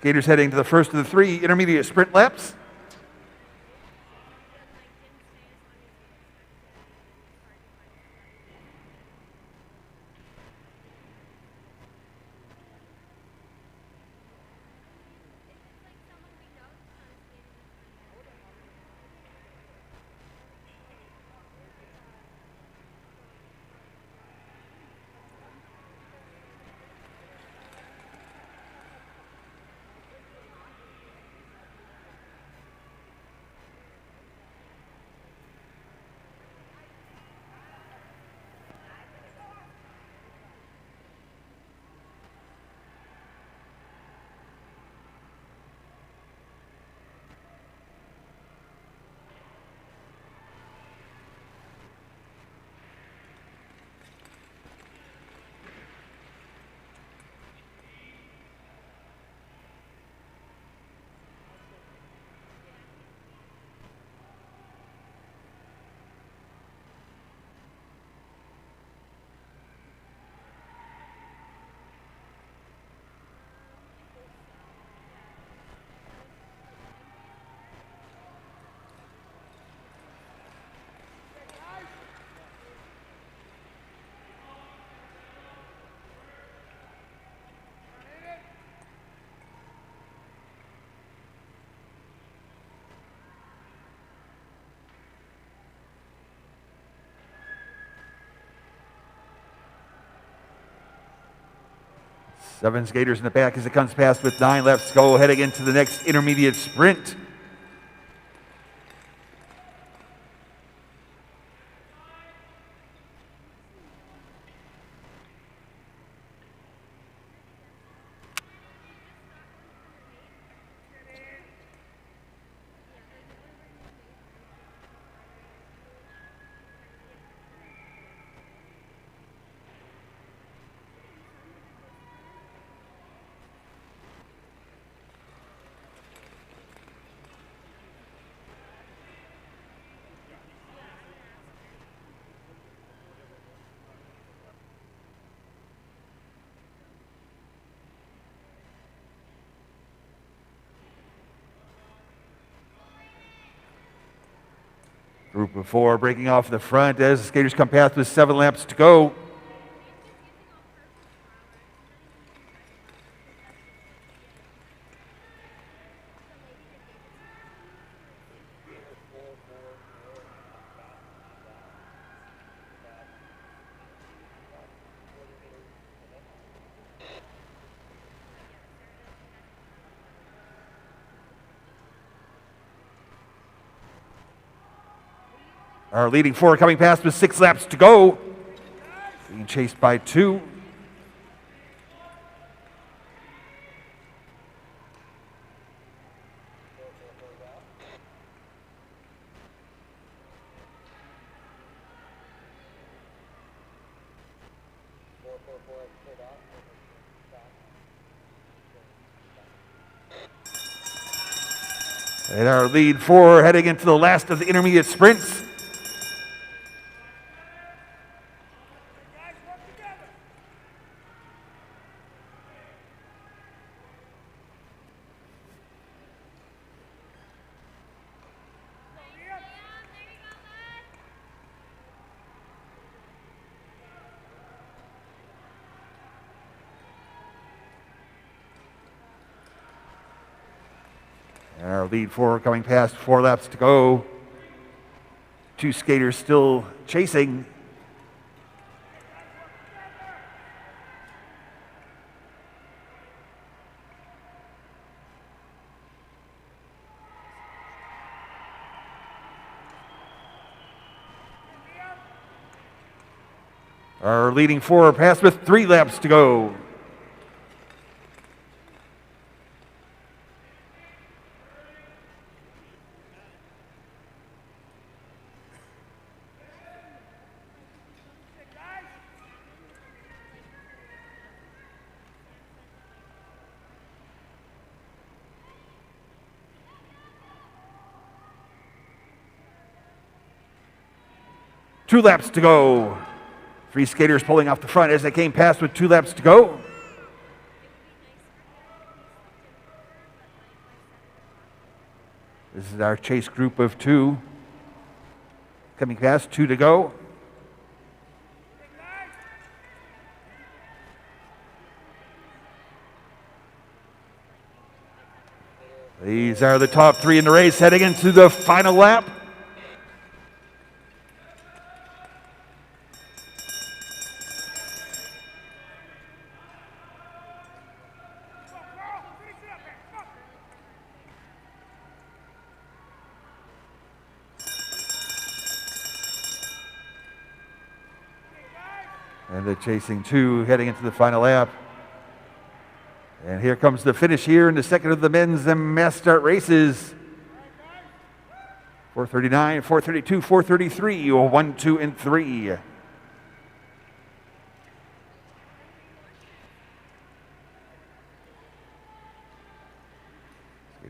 Skaters heading to the first of the 3 intermediate sprint laps. Seven skaters in the back as it comes past with 9 laps to go, heading into the next intermediate sprint. Group of 4 breaking off the front as the skaters come past with 7 laps to go. Our leading four coming past with 6 laps to go. Being chased by 2. And our lead four heading into the last of the intermediate sprints. And our lead four coming past, 4 laps to go. 2 skaters still chasing. Our leading four passed with 3 laps to go. Two laps to go. 3 skaters pulling off the front as they came past with 2 laps to go. This is our chase group of 2. Coming past, 2 to go. These are the top 3 in the race heading into the final lap. And the chasing 2 heading into the final lap. And here comes the finish here in the second of the men's and mass start races. 439, 432, 433, 1, 2, and 3.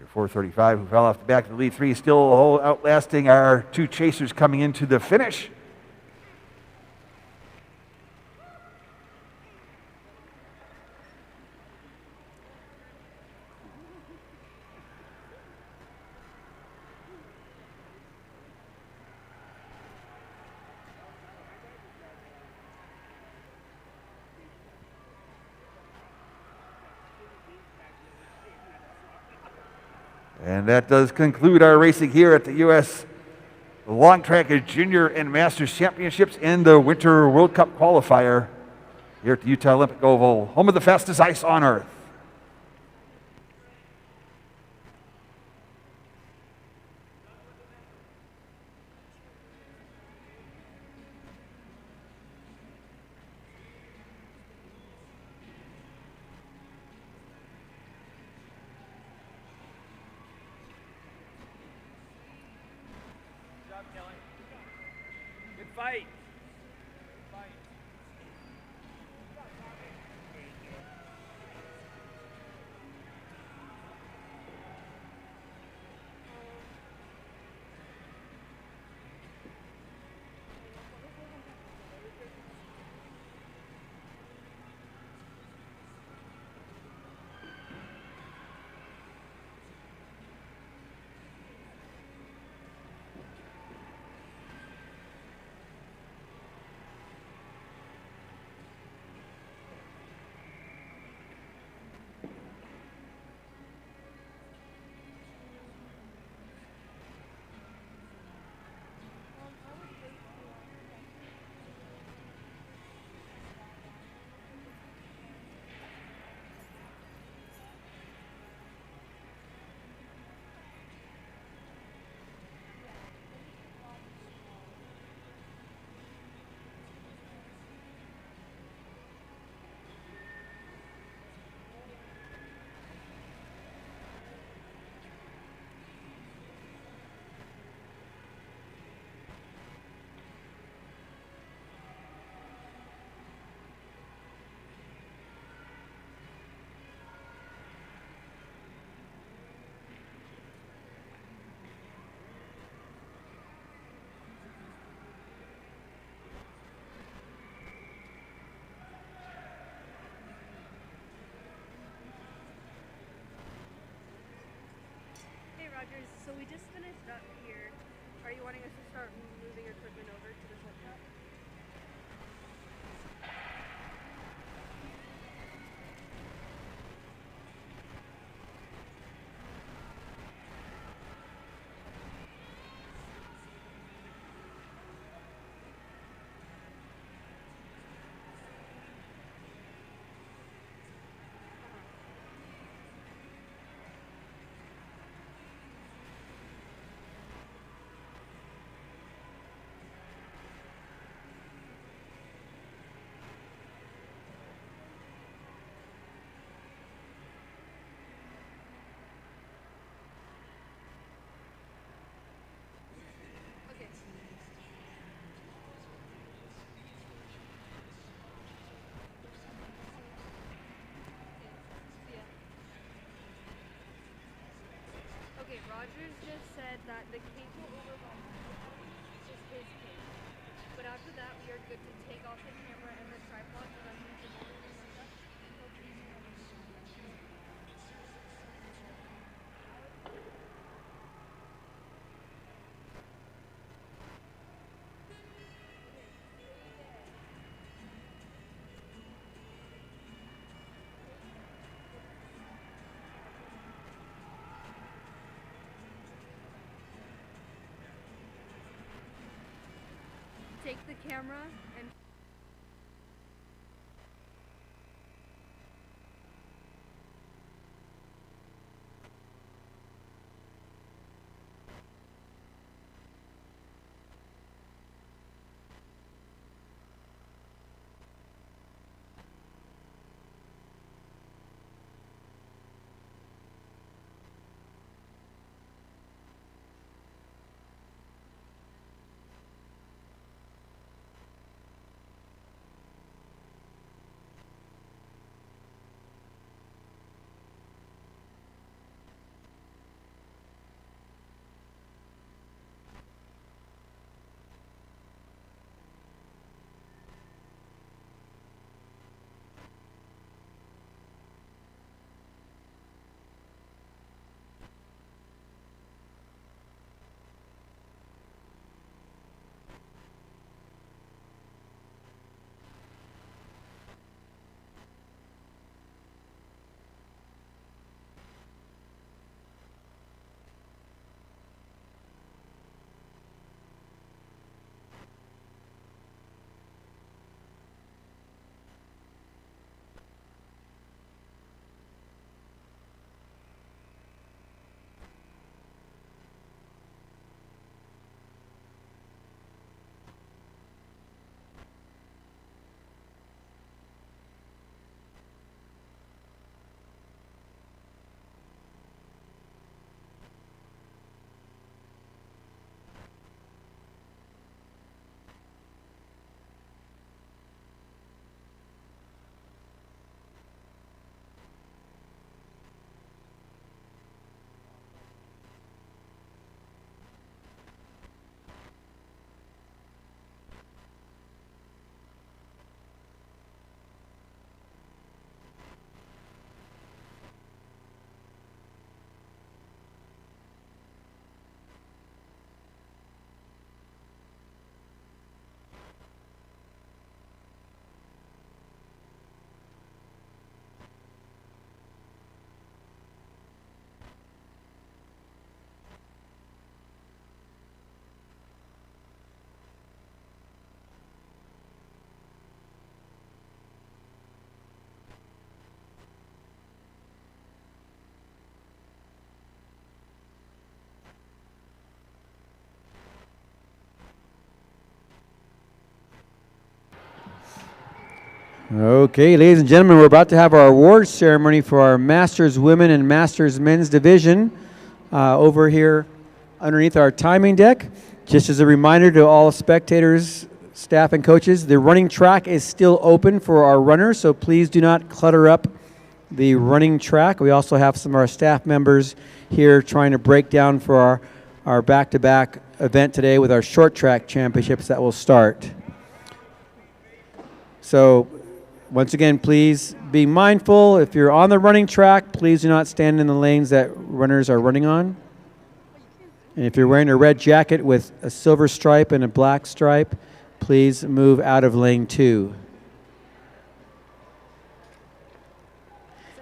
435, who fell off the back of the lead 3, still outlasting our 2 chasers coming into the finish. And that does conclude our racing here at the U.S. Long Track Junior and Masters Championships and the Winter World Cup qualifier here at the Utah Olympic Oval, home of the fastest ice on earth. Good fight. Rogers, so we just finished up here. Are you wanting us to start moving equipment over to the short track? Okay. Yeah. Okay, Rogers just said that the cable overall is just his cable. But after that, we are good to take off the camera and the tripod so that we can move and stuff. Take the camera and Okay, ladies and gentlemen, we're about to have our awards ceremony for our Masters Women and Masters Men's division over here underneath our timing deck. Just as a reminder to all spectators, staff, and coaches, the running track is still open for our runners, so please do not clutter up the running track. We also have some of our staff members here trying to break down for our back-to-back event today with our short track championships that will start. So once again, please be mindful. If you're on the running track, please do not stand in the lanes that runners are running on. And if you're wearing a red jacket with a silver stripe and a black stripe, please move out of lane 2.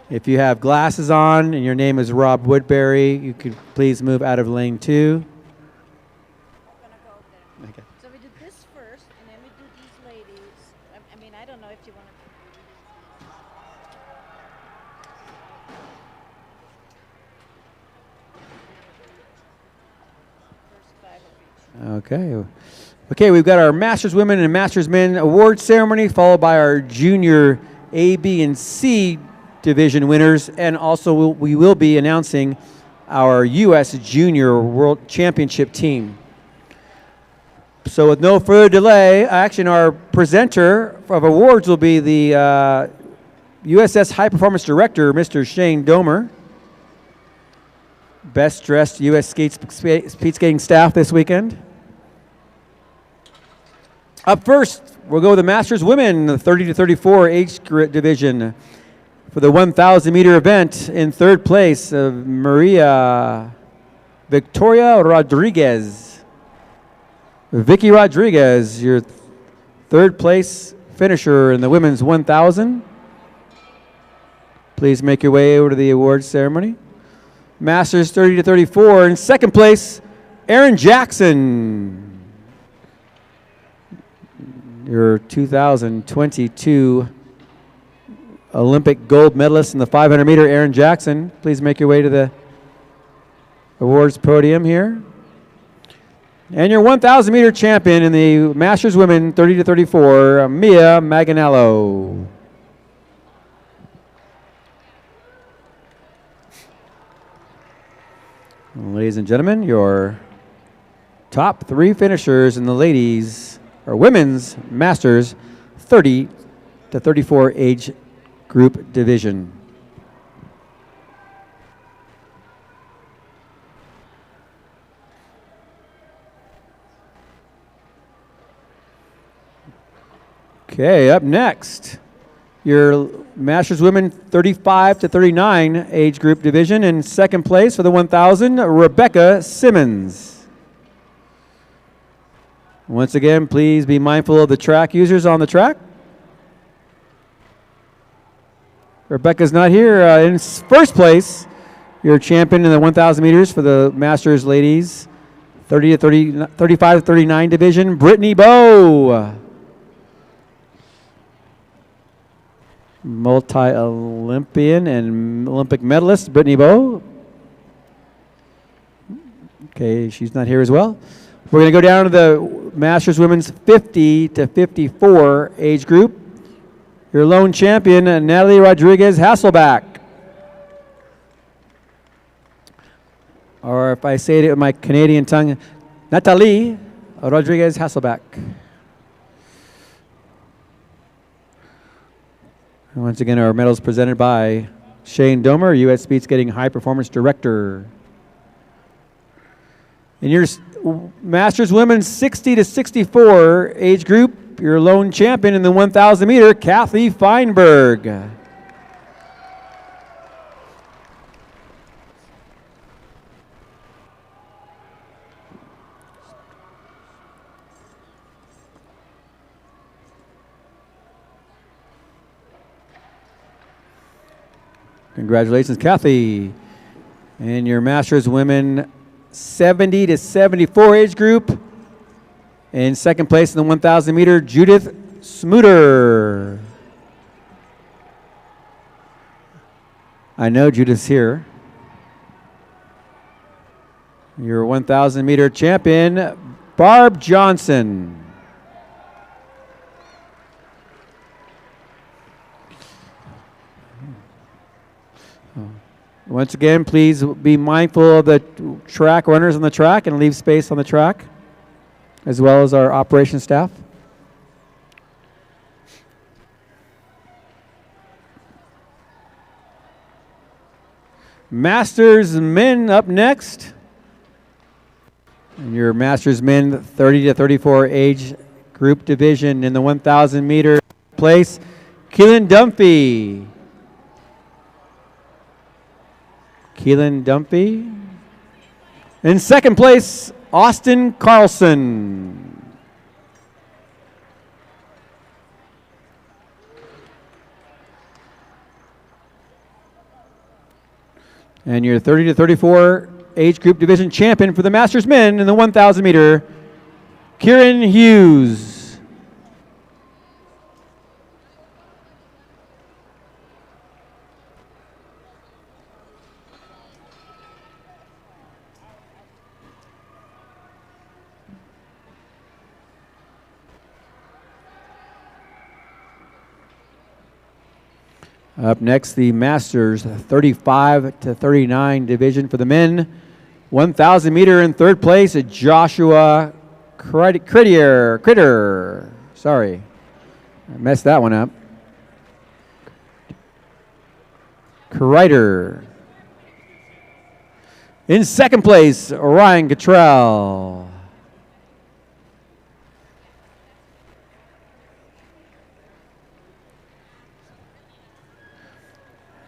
If you have glasses on and your name is Rob Woodbury, you could please move out of lane 2. Okay. So we do this first, and then we do these ladies. I mean, I don't know if you want to. First 5 of each. Okay. Okay, we've got our Masters Women and Masters Men award ceremony, followed by our Junior A, B, and C division winners, and also we will be announcing our U.S. Junior World Championship team. So with no further delay, actually our presenter of awards will be the USS High Performance Director, Mr. Shane Domer. Best dressed U.S. speed skating staff this weekend. Up first, we'll go with the Masters Women, the 30 to 34 age division. For the 1,000 meter event, in third place, Maria Victoria Rodriguez. Vicky Rodriguez, your third place finisher in the women's 1,000. Please make your way over to the awards ceremony. Masters 30 to 34. In second place, Erin Jackson. Your 2022 Olympic gold medalist in the 500 meter, Erin Jackson. Please make your way to the awards podium here. And your 1,000 meter champion in the Masters Women 30 to 34, Mia Maganello. Ladies and gentlemen, your top 3 finishers in the ladies or women's Masters 30 to 34 age group division. Okay, up next, your Masters Women 35 to 39 age group division. In second place for the 1,000, Rebecca Simmons. Once again, please be mindful of the track users on the track. Rebecca's not here. In first place, your champion in the 1,000 meters for the Masters ladies, 35 to 39 division, Brittany Bowe. Multi-Olympian and Olympic medalist, Brittany Bowe. Okay, she's not here as well. We're going to go down to the Masters Women's 50 to 54 age group. Your lone champion, Natalie Rodriguez Hasselback. Or if I say it with my Canadian tongue, Natalie Rodriguez Hasselback. And once again, our medals presented by Shane Domer, U.S. Speed Skating High Performance Director. In your Masters Women's 60 to 64 age group, your lone champion in the 1,000 meter, Kathy Feinberg. Congratulations, Kathy. And your Masters Women 70 to 74 age group. In second place in the 1,000 meter, Judith Smuter. I know Judith's here. Your 1,000 meter champion, Barb Johnson. Once again, please be mindful of the track runners on the track and leave space on the track, as well as our operations staff. Masters Men up next. And your Masters Men 30 to 34 age group division in the 1,000 meter place, Keelan Dunphy. Keelan Dunphy. In second place, Austin Carlson. And your 30 to 34 age group division champion for the Masters men in the 1,000 meter, Kieran Hughes. Up next, the Masters 35 to 39 division for the men. 1,000 meter in third place, Joshua Critter. Sorry, I messed that one up. Critter. In second place, Ryan Cottrell.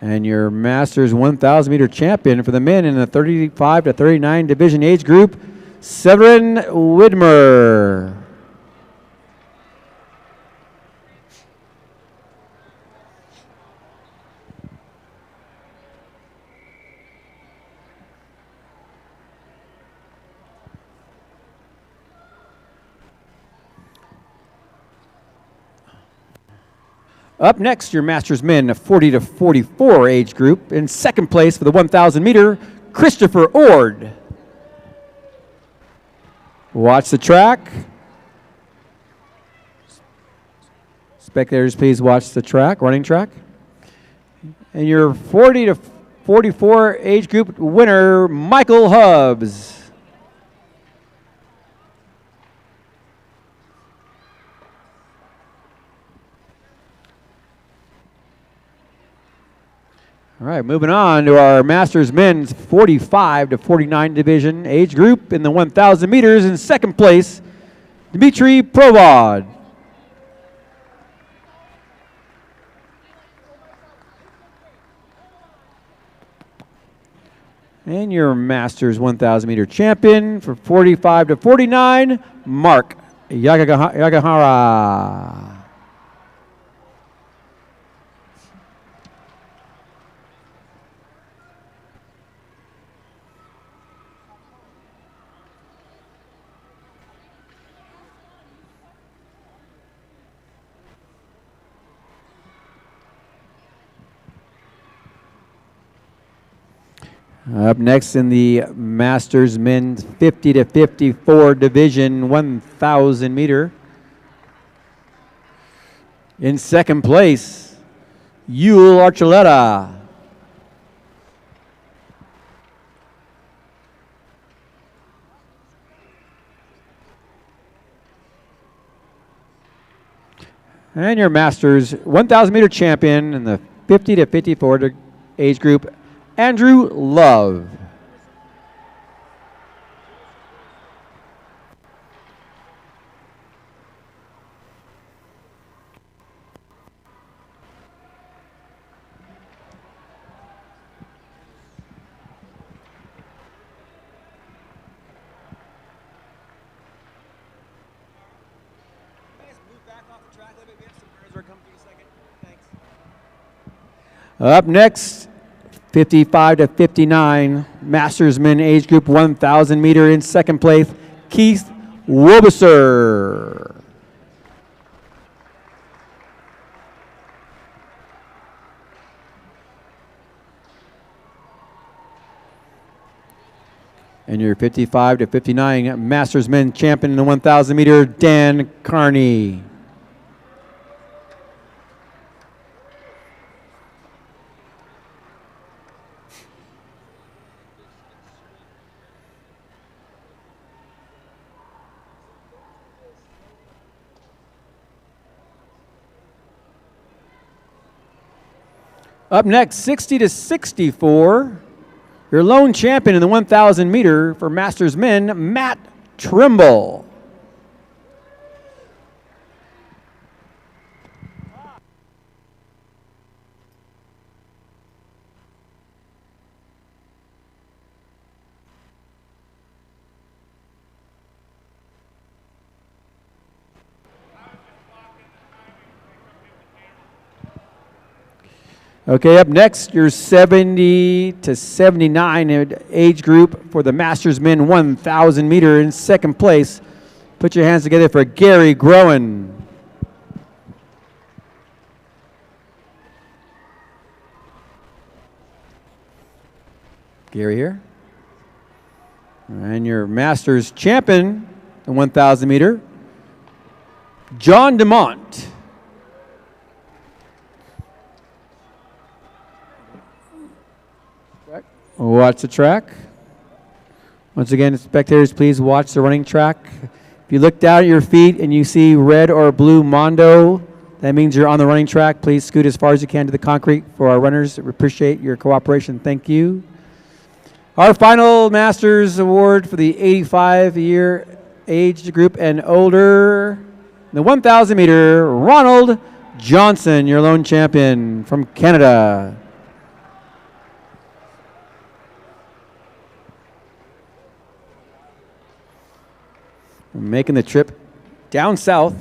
And your Masters 1,000 meter champion for the men in the 35 to 39 division age group, Severin Widmer. Up next, your Masters men 40 to 44 age group. In second place for the 1,000 meter, Christopher Ord. Watch the track. Spectators, please watch the track, running track. And your 40 to 44 age group winner, Michael Hubbs. All right, moving on to our Masters men's 45 to 49 division age group in the 1,000 meters. In second place, Dmitry Provod. And your Masters 1,000 meter champion for 45 to 49, Mark Yagahara. Up next in the Masters men's 50 to 54 division 1,000 meter. In second place, Yul Archuleta. And your Masters 1,000 meter champion in the 50 to 54 age group, Andrew Love. Up next, 55 to 59, Masters men age group 1,000 meter. In second place, Keith Wobeser. And your 55 to 59 Masters men champion in the 1,000 meter, Dan Carney. Up next, 60 to 64, your lone champion in the 1,000 meter for Masters men, Matt Trimble. Okay, up next, your 70 to 79 age group for the Masters Men 1,000 meter in second place. Put your hands together for Gary Groen. Gary here. And your Masters champion, the 1,000 meter, John DeMont. Watch the track. Once again, spectators, please watch the running track. If you look down at your feet and you see red or blue Mondo, that means you're on the running track. Please scoot as far as you can to the concrete for our runners. We appreciate your cooperation. Thank you. Our final Masters Award for the 85-year age group and older, the 1,000 meter, Ronald Johnson, your lone champion from Canada. Making the trip down south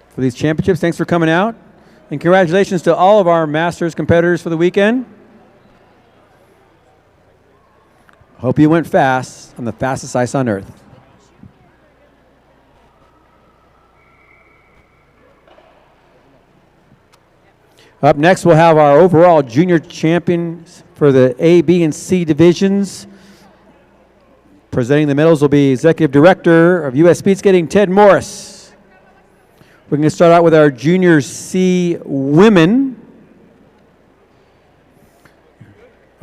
for these championships. Thanks for coming out. And congratulations to all of our Masters competitors for the weekend. Hope you went fast on the fastest ice on earth. Up next, we'll have our overall junior champions for the A, B, and C divisions. Presenting the medals will be Executive Director of U.S. Speed Skating, Ted Morris. We're going to start out with our Junior C women.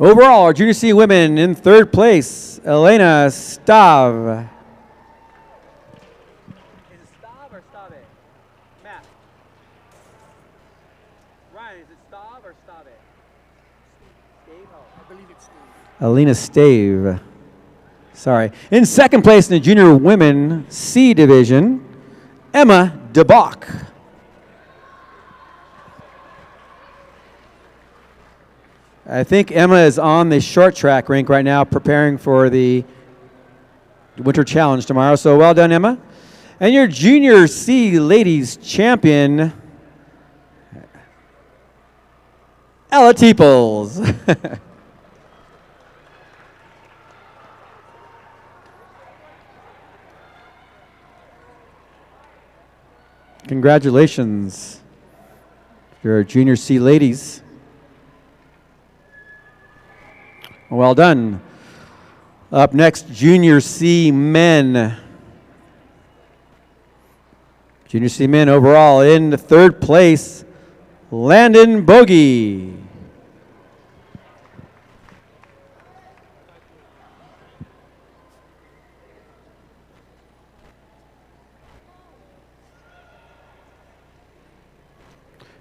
Overall, our Junior C women in third place, Elena Stav. Is it Stav or Stave? Matt. Ryan, is it Stav or Stave? Stave? Oh, I believe it's Stave. Elena Stave. Sorry. In second place in the Junior Women C division, Emma DeBach. I think Emma is on the short track rink right now preparing for the Winter Challenge tomorrow. So well done, Emma. And your Junior C Ladies Champion, Ella Teeples. Congratulations, your Junior C Ladies. Well done. Up next, Junior C Men. Junior C Men overall in the third place, Landon Bogey.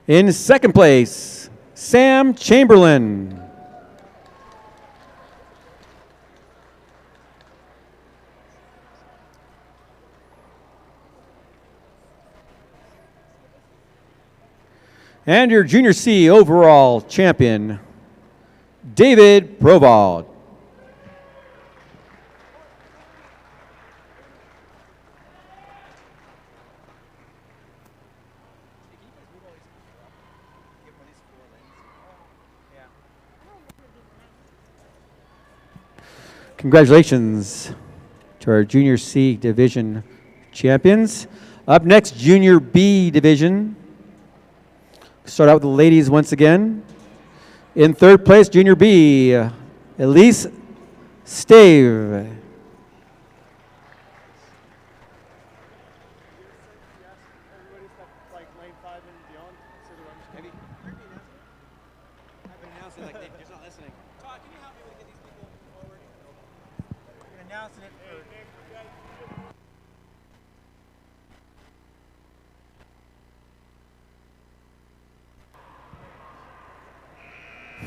In second place, Sam Chamberlain. And your Junior C overall champion, David Provald. Congratulations to our Junior C division champions. Up next, Junior B division. Start out with the ladies once again. In third place, Junior B, Elise Stave.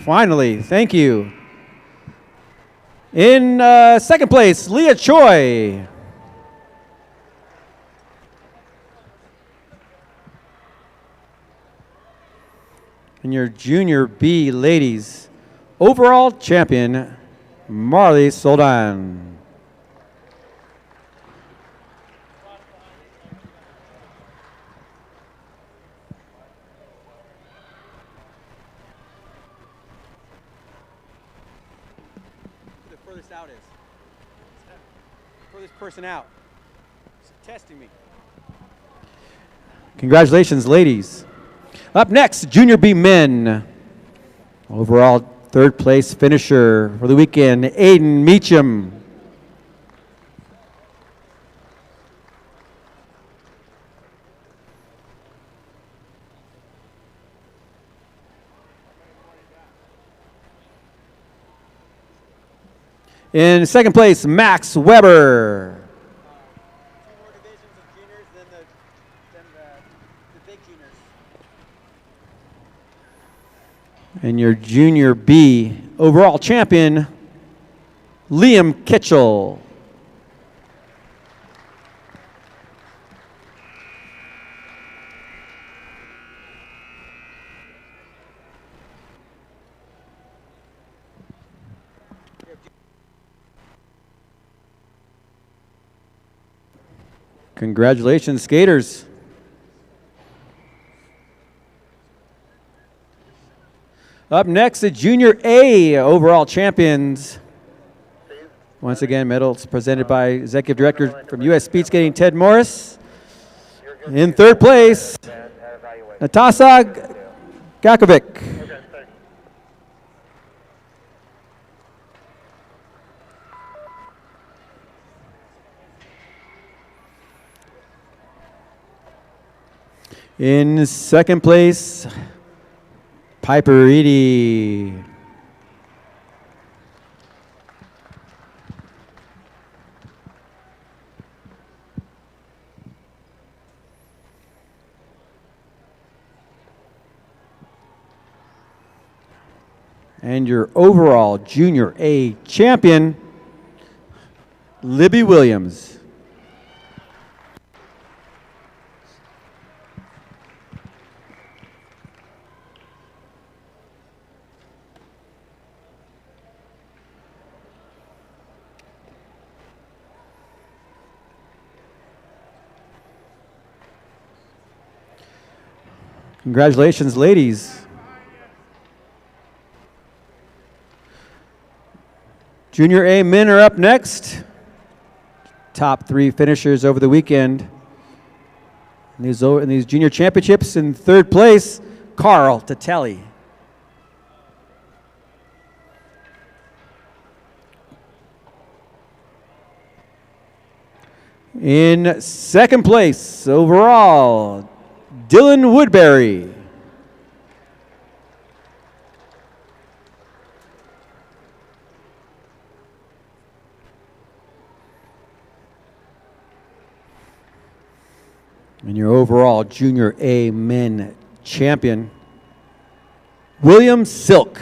Finally, thank you. In second place, Leah Choi. And your Junior B ladies overall champion, Marley Soldan. out is. Throw this person out. It's testing me. Congratulations, ladies. Up next, Junior B men. Overall third place finisher for the weekend, Aiden Meacham. In second place, Max Weber. Two more divisions of juniors than the big juniors. And your Junior B overall champion, Liam Kitchell. Congratulations, skaters. Up next, the Junior A overall champions. Once again, medals presented by Executive Director from U.S. Speed Skating, Ted Morris. In third place, Natasha Gakovic. In second place, Piper Reedy. And your overall Junior A champion, Libby Williams. Congratulations, ladies. Junior A men are up next. Top three finishers over the weekend. In these junior championships, in third place, Carl Tatelli. In second place overall, Dylan Woodbury. And your overall Junior A men champion, William Silk.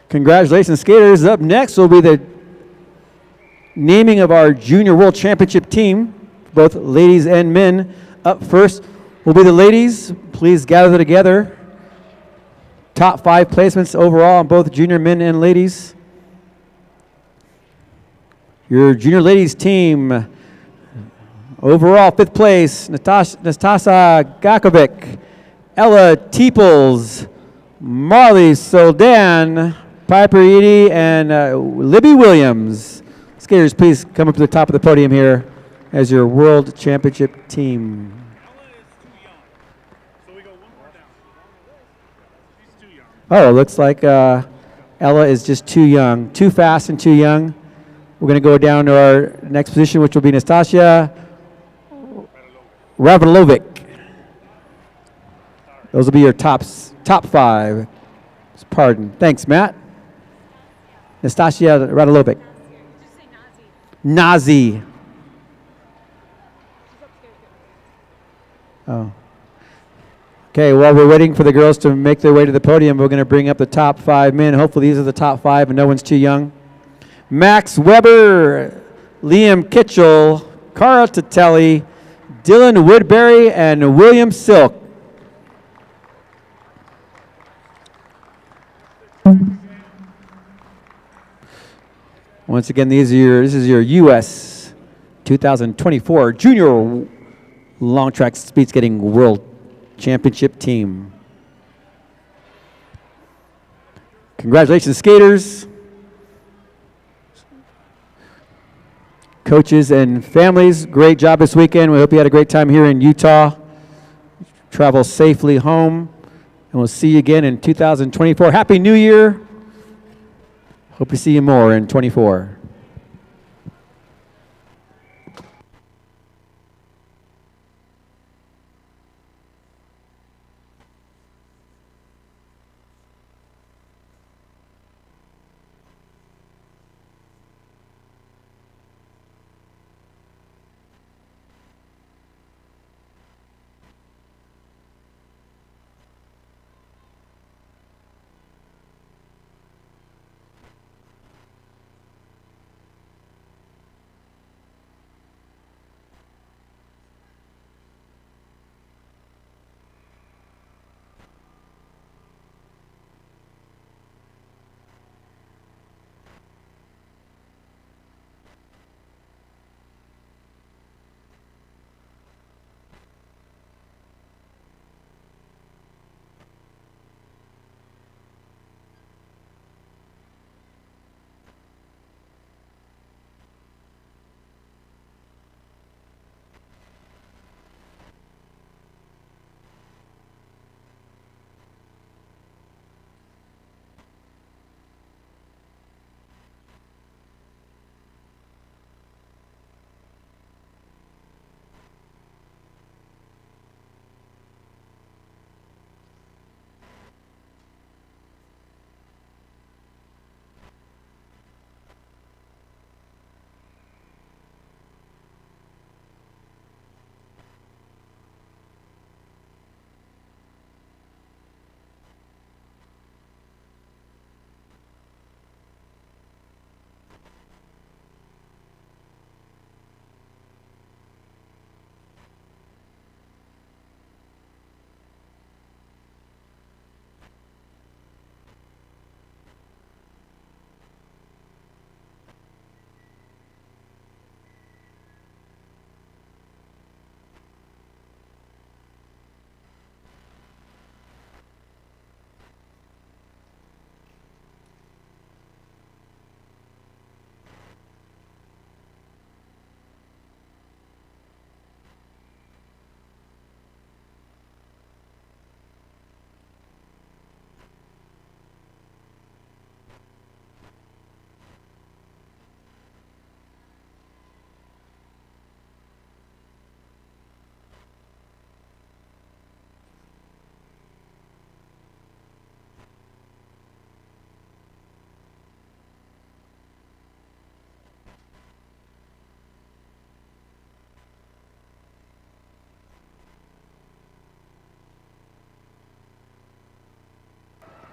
Congratulations, skaters. Up next will be the naming of our Junior World Championship team, both ladies and men. Up first will be the ladies. Please gather together. Top five placements overall on both junior men and ladies. Your junior ladies team, overall fifth place, Natasha Gakovic, Ella Teeples, Marley Soldan, Piper Eady, and Libby Williams. Skaters, please come up to the top of the podium here as your World Championship team. Oh, it looks like Ella is just too young, too fast and too young. We're going to go down to our next position, which will be Nastasia Ravalovic. Those will be your top five. Pardon. Thanks, Matt. Nastasia Radalovic. Nazi. Oh. Okay, while we're waiting for the girls to make their way to the podium, we're going to bring up the top five men. Hopefully these are the top five and no one's too young. Max Weber, Liam Kitchell, Cara Tatelli, Dylan Woodbury, and William Silk. Once again, this is your U.S. 2024 Junior Long Track Speed Skating World Championship team. Congratulations, skaters, coaches, and families. Great job this weekend. We hope you had a great time here in Utah. Travel safely home, and we'll see you again in 2024. Happy New Year. Hope to see you more in 24.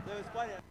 There was quite a